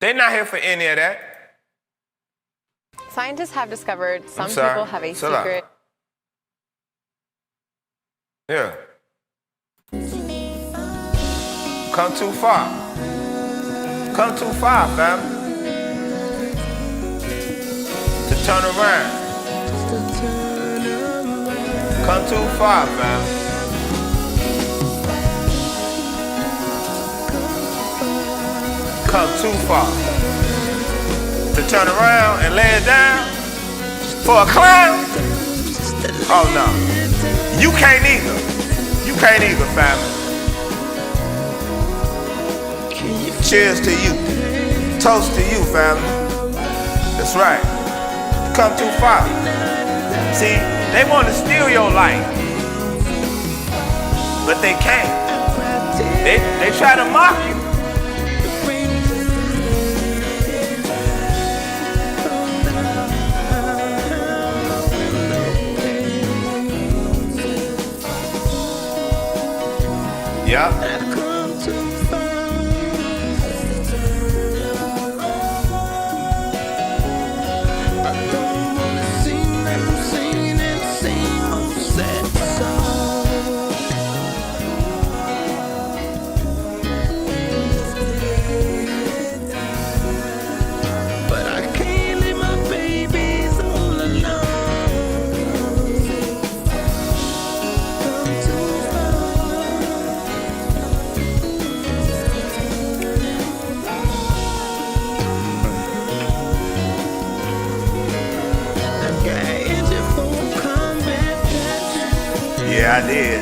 They're not here for any of that. Scientists have discovered some people have a secret. Yeah. Come too far. Come too far, fam. To turn around. Come too far, fam. Come too far. To turn around and lay it down for a clown? Oh no. You can't either. You can't either, family. Cheers to you. Toast to you, family. That's right. You come too far. See, they want to steal your life. But they can't. They try to mock you. Yeah. Yeah, I did.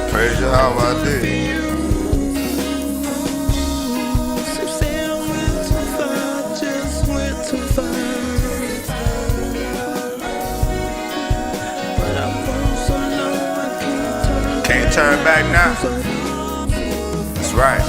Praise Yahawah, I did. Can't turn back now. That's right.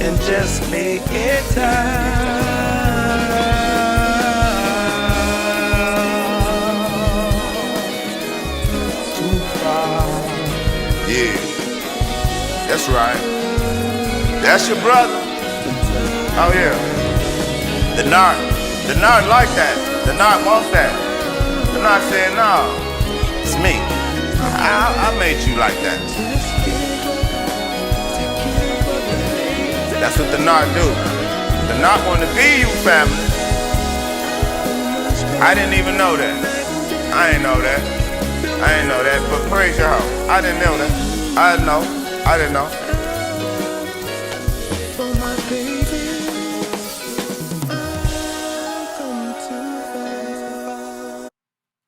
and just make it time. Yeah, that's right. That's your brother. Oh yeah. The narc like that. The narc wants that. The narc saying, no, it's me. I made you like that. That's what the narc do. The narc want to be you, family. I didn't even know that. I didn't know that. I didn't know that, but praise your house. I didn't know that. I didn't know. I didn't know.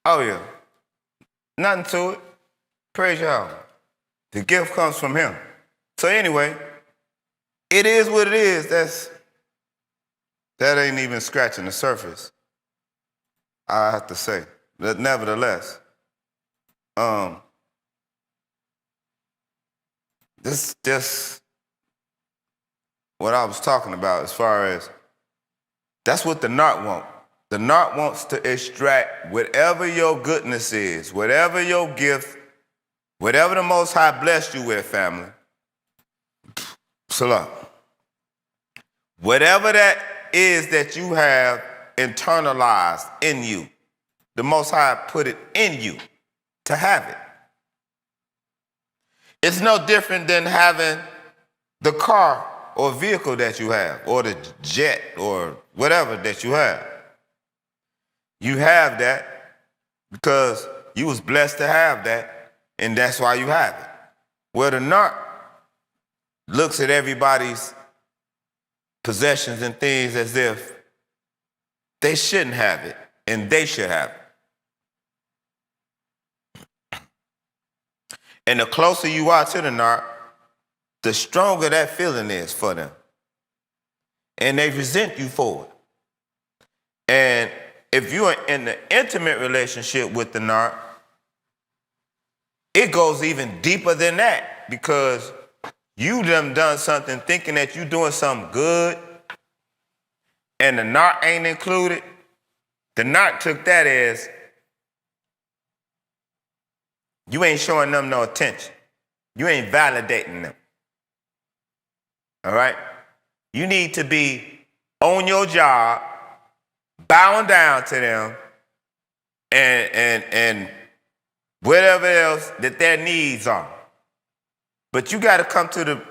Oh yeah. Nothing to it. Praise your house. The gift comes from him. So anyway, it is what it is. That ain't even scratching the surface, I have to say. But nevertheless, this what I was talking about as far as that's what the narc wants. The narc wants to extract whatever your goodness is, whatever your gift, whatever the Most High blessed you with, family. Salah. Whatever that is that you have internalized in you, the Most High put it in you to have it. It's no different than having the car or vehicle that you have, or the jet or whatever that you have. You have that because you was blessed to have that, and that's why you have it. Where the narc looks at everybody's possessions and things as if they shouldn't have it, and they should have it. And the closer you are to the narc, the stronger that feeling is for them. And they resent you for it. And if you're in an intimate relationship with the narc, it goes even deeper than that, because you done something thinking that you're doing something good, and the narc ain't included. The narc took that as you ain't showing them no attention. You ain't validating them. All right? You need to be on your job, bowing down to them, and whatever else that their needs are. But you got to come to the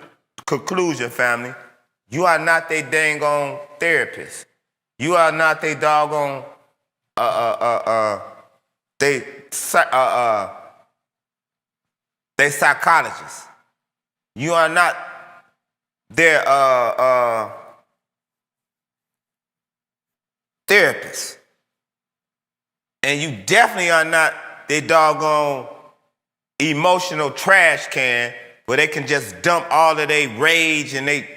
conclusion, family, you are not their dang on therapist. You are not their doggone they psychologists. You are not their therapists. And you definitely are not their doggone emotional trash can where they can just dump all of their rage and their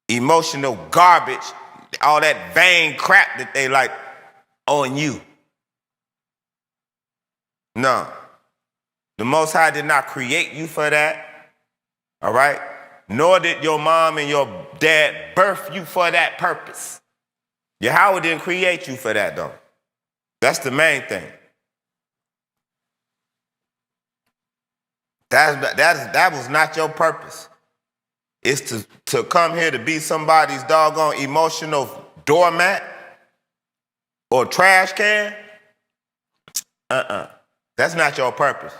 emotional garbage, all that vain crap that they like on you. No. The Most High did not create you for that. All right? Nor did your mom and your dad birth you for that purpose. Yahawah didn't create you for that, though. That's the main thing. That was not your purpose. It's to come here to be somebody's doggone emotional doormat or trash can. That's not your purpose.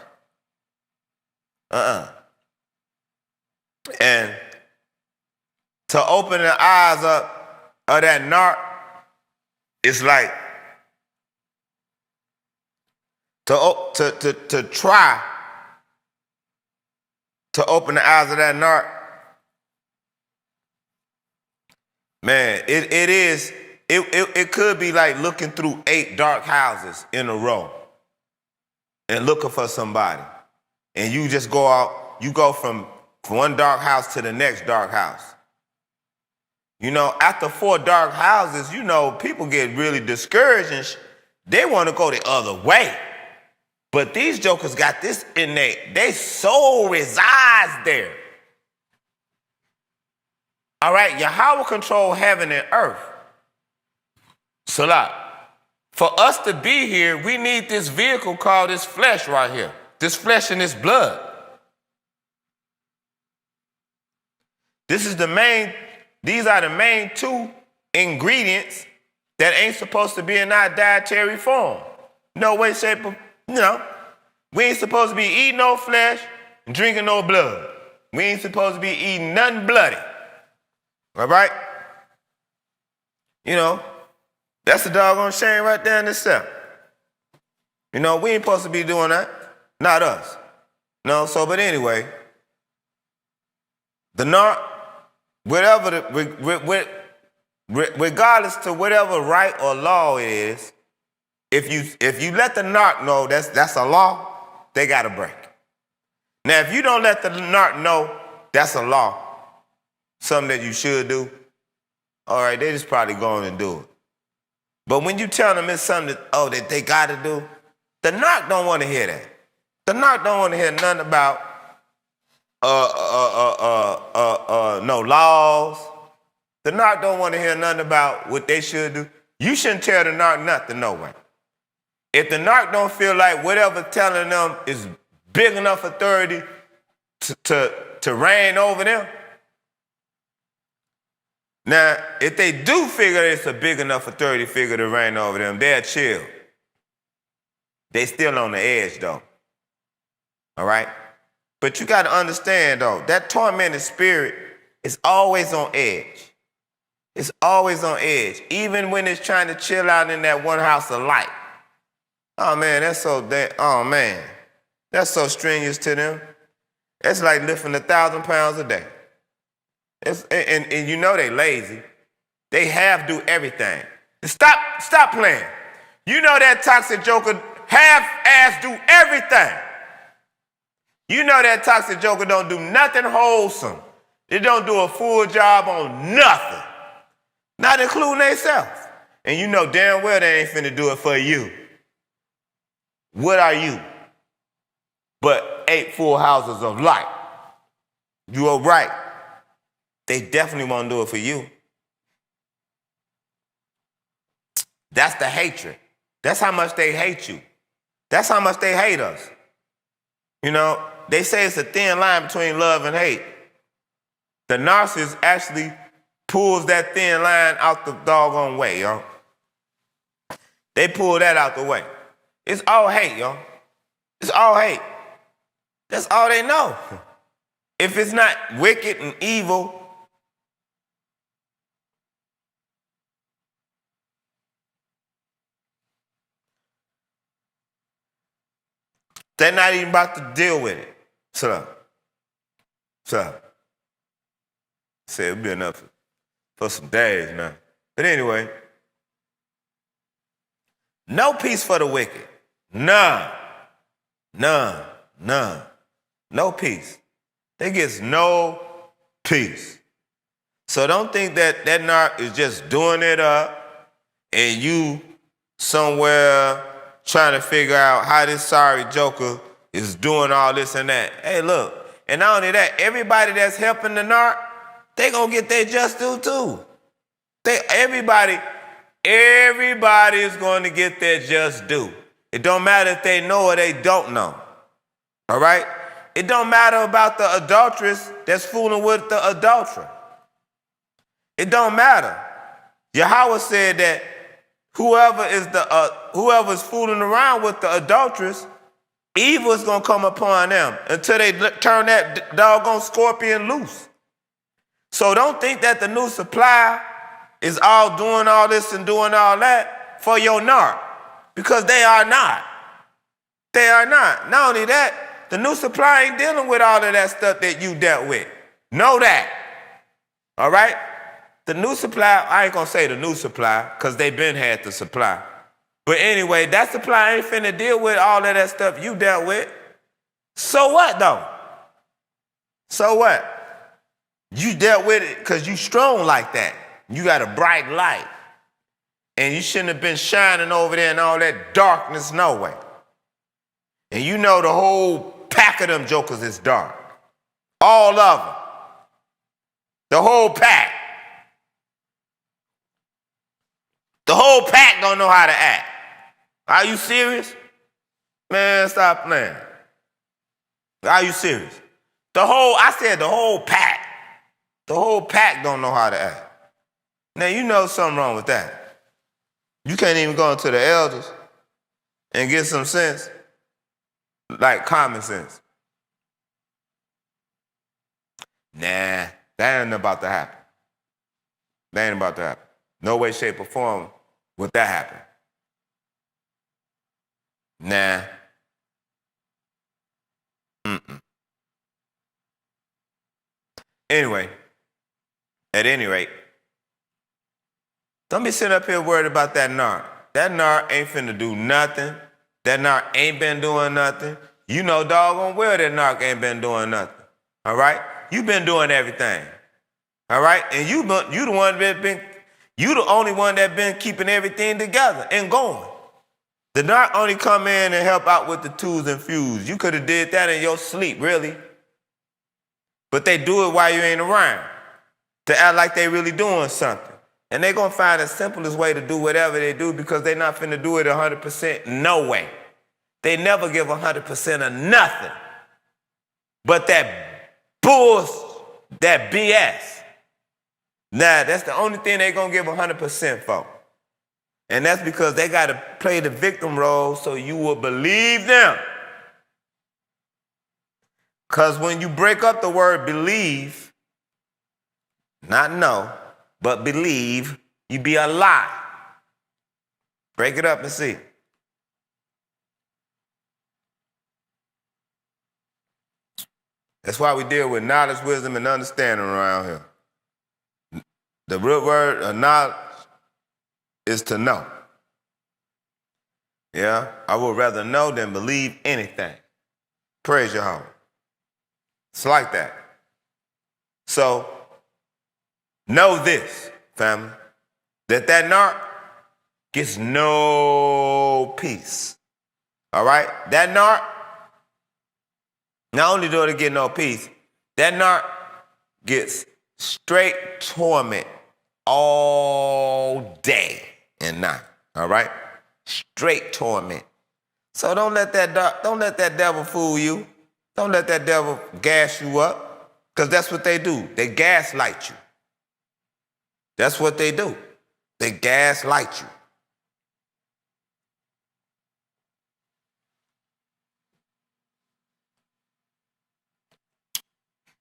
And to open the eyes up of that narc, it's like to try to open the eyes of that narc. Man, it could be like looking through 8 dark houses in a row and looking for somebody. And you just go out, you go from one dark house to the next dark house. You know, after 4 dark houses, you know, people get really discouraged and they want to go the other way. But these jokers got this innate. Their soul resides there. All right, Yahawah control heaven and earth. Salah. For us to be here, we need this vehicle called this flesh right here. This flesh and this blood. These are the main two ingredients that ain't supposed to be in our dietary form. No way, shape, or, we ain't supposed to be eating no flesh and drinking no blood. We ain't supposed to be eating nothing bloody. All right? That's a doggone shame right there in itself. We ain't supposed to be doing that. Not us. But anyway, the narc, regardless to whatever right or law it is, if you let the narc know that's a law, they got to break. Now, if you don't let the narc know that's a law, something that you should do, all right, they just probably go on and do it. But when you tell them it's something that they got to do, the narc don't want to hear that. The narc don't want to hear nothing about no laws. The narc don't want to hear nothing about what they should do. You shouldn't tell the narc nothing, no way. If the narc don't feel like whatever telling them is big enough authority to reign over them, now, if they do figure it's a big enough authority figure to reign over them, they'll chill. They still on the edge, though. All right? But you got to understand, though, that tormented spirit is always on edge. It's always on edge, even when it's trying to chill out in that one house of light. Oh, man, that's so strenuous to them. It's like lifting 1,000 pounds a day. And they lazy. They half do everything. Stop playing. That toxic joker half-ass do everything. That toxic joker don't do nothing wholesome. They don't do a full job on nothing. Not including themselves. And damn well they ain't finna do it for you. What are you? But 8 full houses of light. You are right. They definitely won't do it for you. That's the hatred. That's how much they hate you. That's how much they hate us. They say it's a thin line between love and hate. The narcissist actually pulls that thin line out the doggone way, yo. They pull that out the way. It's all hate, yo. It's all hate. That's all they know. If it's not wicked and evil, they're not even about to deal with it. So say it'll be enough for some days now. But anyway, no peace for the wicked. None. No peace. They get no peace. So don't think that narc is just doing it up and you somewhere trying to figure out how this sorry joker is doing all this and that. Hey, look, and not only that, everybody that's helping the narc, they gonna get their just due too. Everybody is going to get their just due. It don't matter if they know or they don't know. All right? It don't matter about the adulteress that's fooling with the adulterer. It don't matter. Yahawah said that whoever's fooling around with the adulteress, evil is going to come upon them until they turn that doggone scorpion loose. So don't think that the new supply is all doing all this and doing all that for your narc, because they are not. They are not. Not only that, the new supply ain't dealing with all of that stuff that you dealt with. Know that. All right? The new supply, I ain't going to say the new supply because they been had the supply. But anyway, that supply ain't finna deal with all of that stuff you dealt with. So what, though? So what? You dealt with it because you strong like that. You got a bright light. And you shouldn't have been shining over there in all that darkness, no way. And you know the whole pack of them jokers is dark. All of them. The whole pack. The whole pack don't know how to act. Are you serious? Man, stop playing. Are you serious? I said the whole pack. The whole pack don't know how to act. Now, you know something wrong with that. You can't even go into the elders and get some sense, like common sense. Nah, that ain't about to happen. That ain't about to happen. No way, shape, or form would that happen. Nah. Anyway, at any rate, don't be sitting up here worried about that narc. That narc ain't finna do nothing. That narc ain't been doing nothing. You know doggone well that narc ain't been doing nothing. All right? You been doing everything. All right? And you the only one that been keeping everything together and going. The narc only come in and help out with the twos and fews. You could have did that in your sleep, really. But they do it while you ain't around, to act like they really doing something. And they gonna find the simplest way to do whatever they do because they not finna do it 100% no way. They never give 100% of nothing. But that that BS, nah, that's the only thing they gonna give 100% for. And that's because they gotta play the victim role so you will believe them. Because when you break up the word believe, not know, but believe, you be a lie. Break it up and see. That's why we deal with knowledge, wisdom, and understanding around here. The root word of knowledge is to know. Yeah, I would rather know than believe anything. Praise Yahawah. It's like that. So, know this, family, that narc gets no peace. All right? That narc, not only do it get no peace, that narc gets straight torment all day and night. All right? Straight torment. So don't let that devil fool you. Don't let that devil gas you up, because that's what they do. They gaslight you. That's what they do. They gaslight you.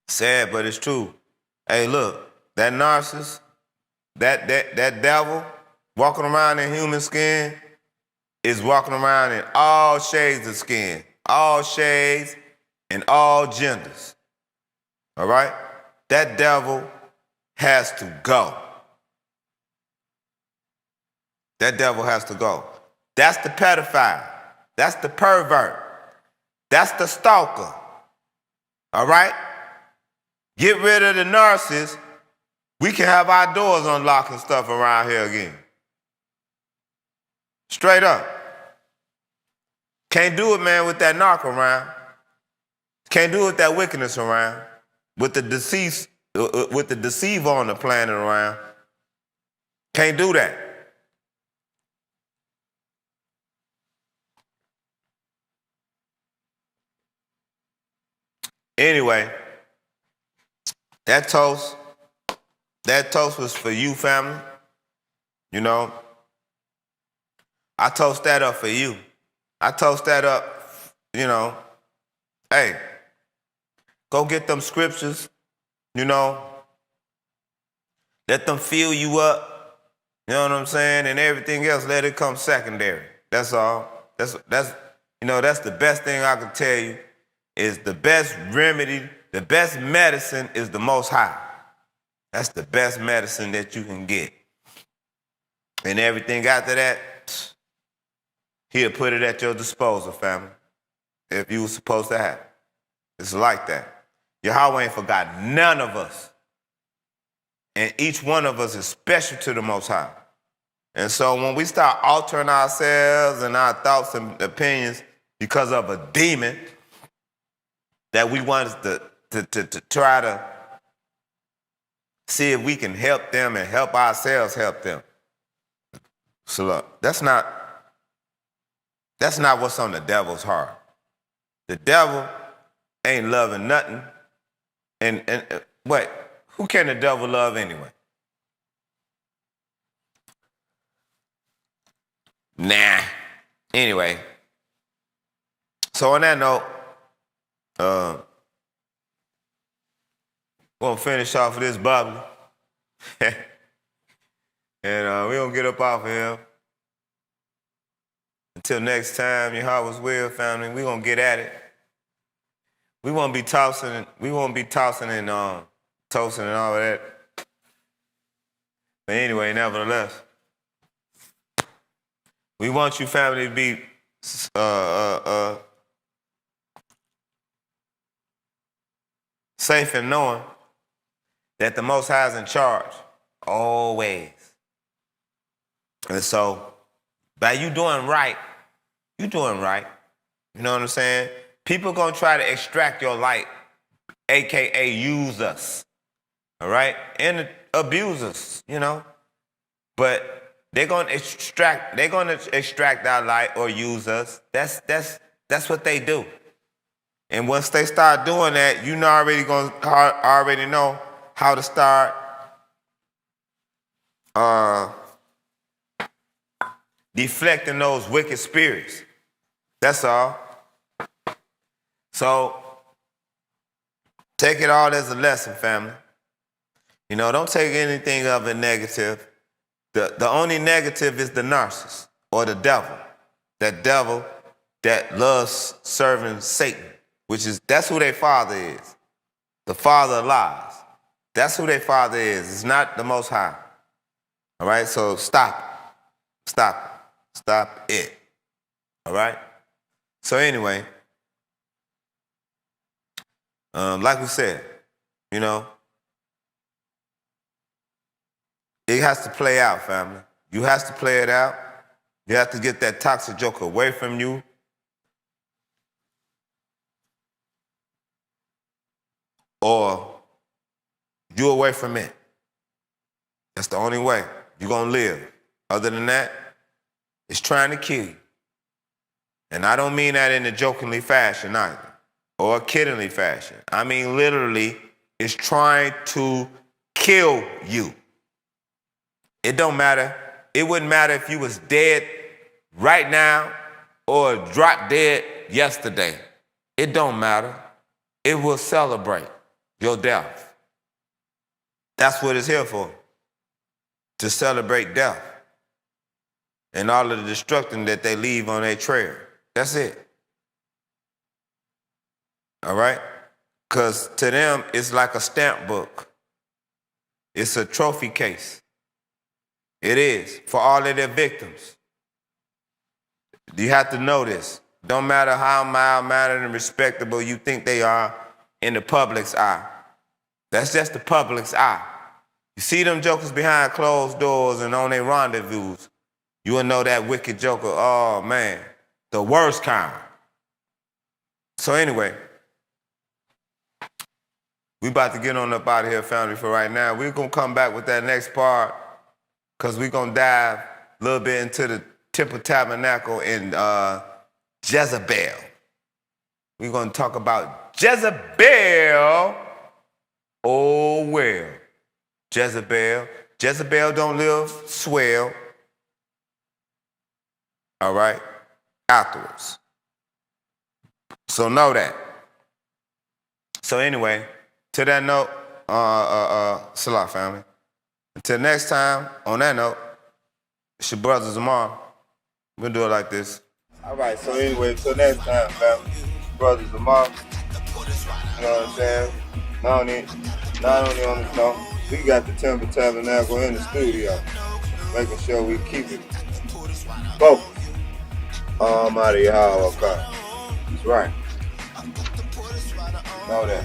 Sad, but it's true. Hey, look, that narcissist, that devil walking around in human skin is walking around in all shades of skin, all shades and all genders. All right? That devil has to go. That devil has to go. That's the pedophile. That's the pervert. That's the stalker. All right? Get rid of the narcissist. We can have our doors unlocked and stuff around here again. Straight up. Can't do it, man, with that narc around. Can't do it with that wickedness around. With the deceiver on the planet around. Can't do that. Anyway, that toast was for you, family. You know, I toast that up for you. I toast that up, you know. Hey, go get them scriptures, you know. Let them fill you up, you know what I'm saying? And everything else, let it come secondary. That's all. That's the best thing I can tell you. Is the best remedy, the best medicine is the Most High. That's the best medicine that you can get. And everything after that, He'll put it at your disposal, family, if you were supposed to have it. It's like that. Yahawah ain't forgot none of us. And each one of us is special to the Most High. And so when we start altering ourselves and our thoughts and opinions because of a demon that we want to try to see if we can help them and help ourselves help them. So look, that's not what's on the devil's heart. The devil ain't loving nothing. And wait, who can the devil love anyway? Nah. Anyway. So on that note, we'll finish off with this bubbly. And we're going to get up off of here. Until next time, Yahawah's will, family, we're going to get at it. We won't be tossing and toasting and all of that. But anyway, nevertheless, we want you, family, to be safe in knowing that the Most High is in charge, always. And so, by you doing right, you're doing right. You know what I'm saying? People gonna try to extract your light, AKA use us, all right? And abuse us, you know? But they're gonna extract our light or use us. That's what they do. And once they start doing that, you already know how to start deflecting those wicked spirits. That's all. So take it all as a lesson, family. You know, don't take anything of it negative. The only negative is the narcissist or the devil. That devil that loves serving Satan, that's who their father is. The father of lies. That's who their father is. It's not the Most High. All right, so stop it. All right? So anyway, like we said, you know, it has to play out, family. You have to play it out. You have to get that toxic joker away from you. Or you away from it. That's the only way you're going to live. Other than that, it's trying to kill you. And I don't mean that in a jokingly fashion either, or a kiddingly fashion. I mean literally, it's trying to kill you. It don't matter. It wouldn't matter if you was dead right now or dropped dead yesterday. It don't matter. It will celebrate your death. That's what it's here for, to celebrate death and all of the destruction that they leave on their trail. That's it. All right? Because to them, it's like a stamp book. It's a trophy case. It is, for all of their victims. You have to know this. Don't matter how mild-mannered and respectable you think they are in the public's eye. That's just the public's eye. You see them jokers behind closed doors and on their rendezvous, you will know that wicked joker, oh man, the worst kind. So anyway, we about to get on up out of here, family, for right now. We're going to come back with that next part because we're going to dive a little bit into the Temple Tabernacle and Jezebel. We're going to talk about Jezebel. Oh, well. Jezebel. Jezebel don't live swell. All right? Afterwards. So know that. So anyway, to that note, Salah, family. Until next time, on that note, it's your brother Zamar. We'll do it like this. All right, so anyway, till next time, family. Brother Zamar. You know what I'm saying? Not only on the song, we got the Temple Tabernacle in the studio, making sure we keep it focused. Almighty Yahawah. That's right. Know that.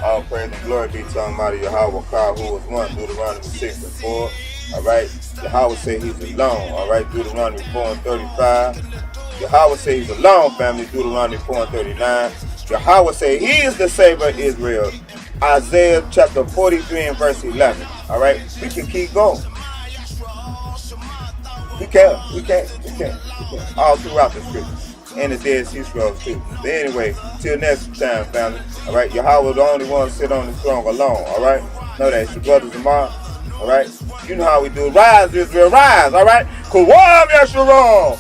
All praise and glory be to Almighty Yahawah, who was one, Deuteronomy 6 and 4. All right. Yahawah said he's alone. All right. Deuteronomy 4 and 35. Yahawah said he's alone, family. Deuteronomy 4 and 39. Yahawah said he is the Savior of Israel. Isaiah chapter 43 and verse 11. All right, we can keep going. We can. All throughout the scripture and the Dead Sea Scrolls too. But anyway, till next time, family. All right, Yahawah the only one to sit on the throne alone. All right, know that it's your brother Zamar. All right, you know how we do. Rise, Israel, rise. All right, Kawam Asherah.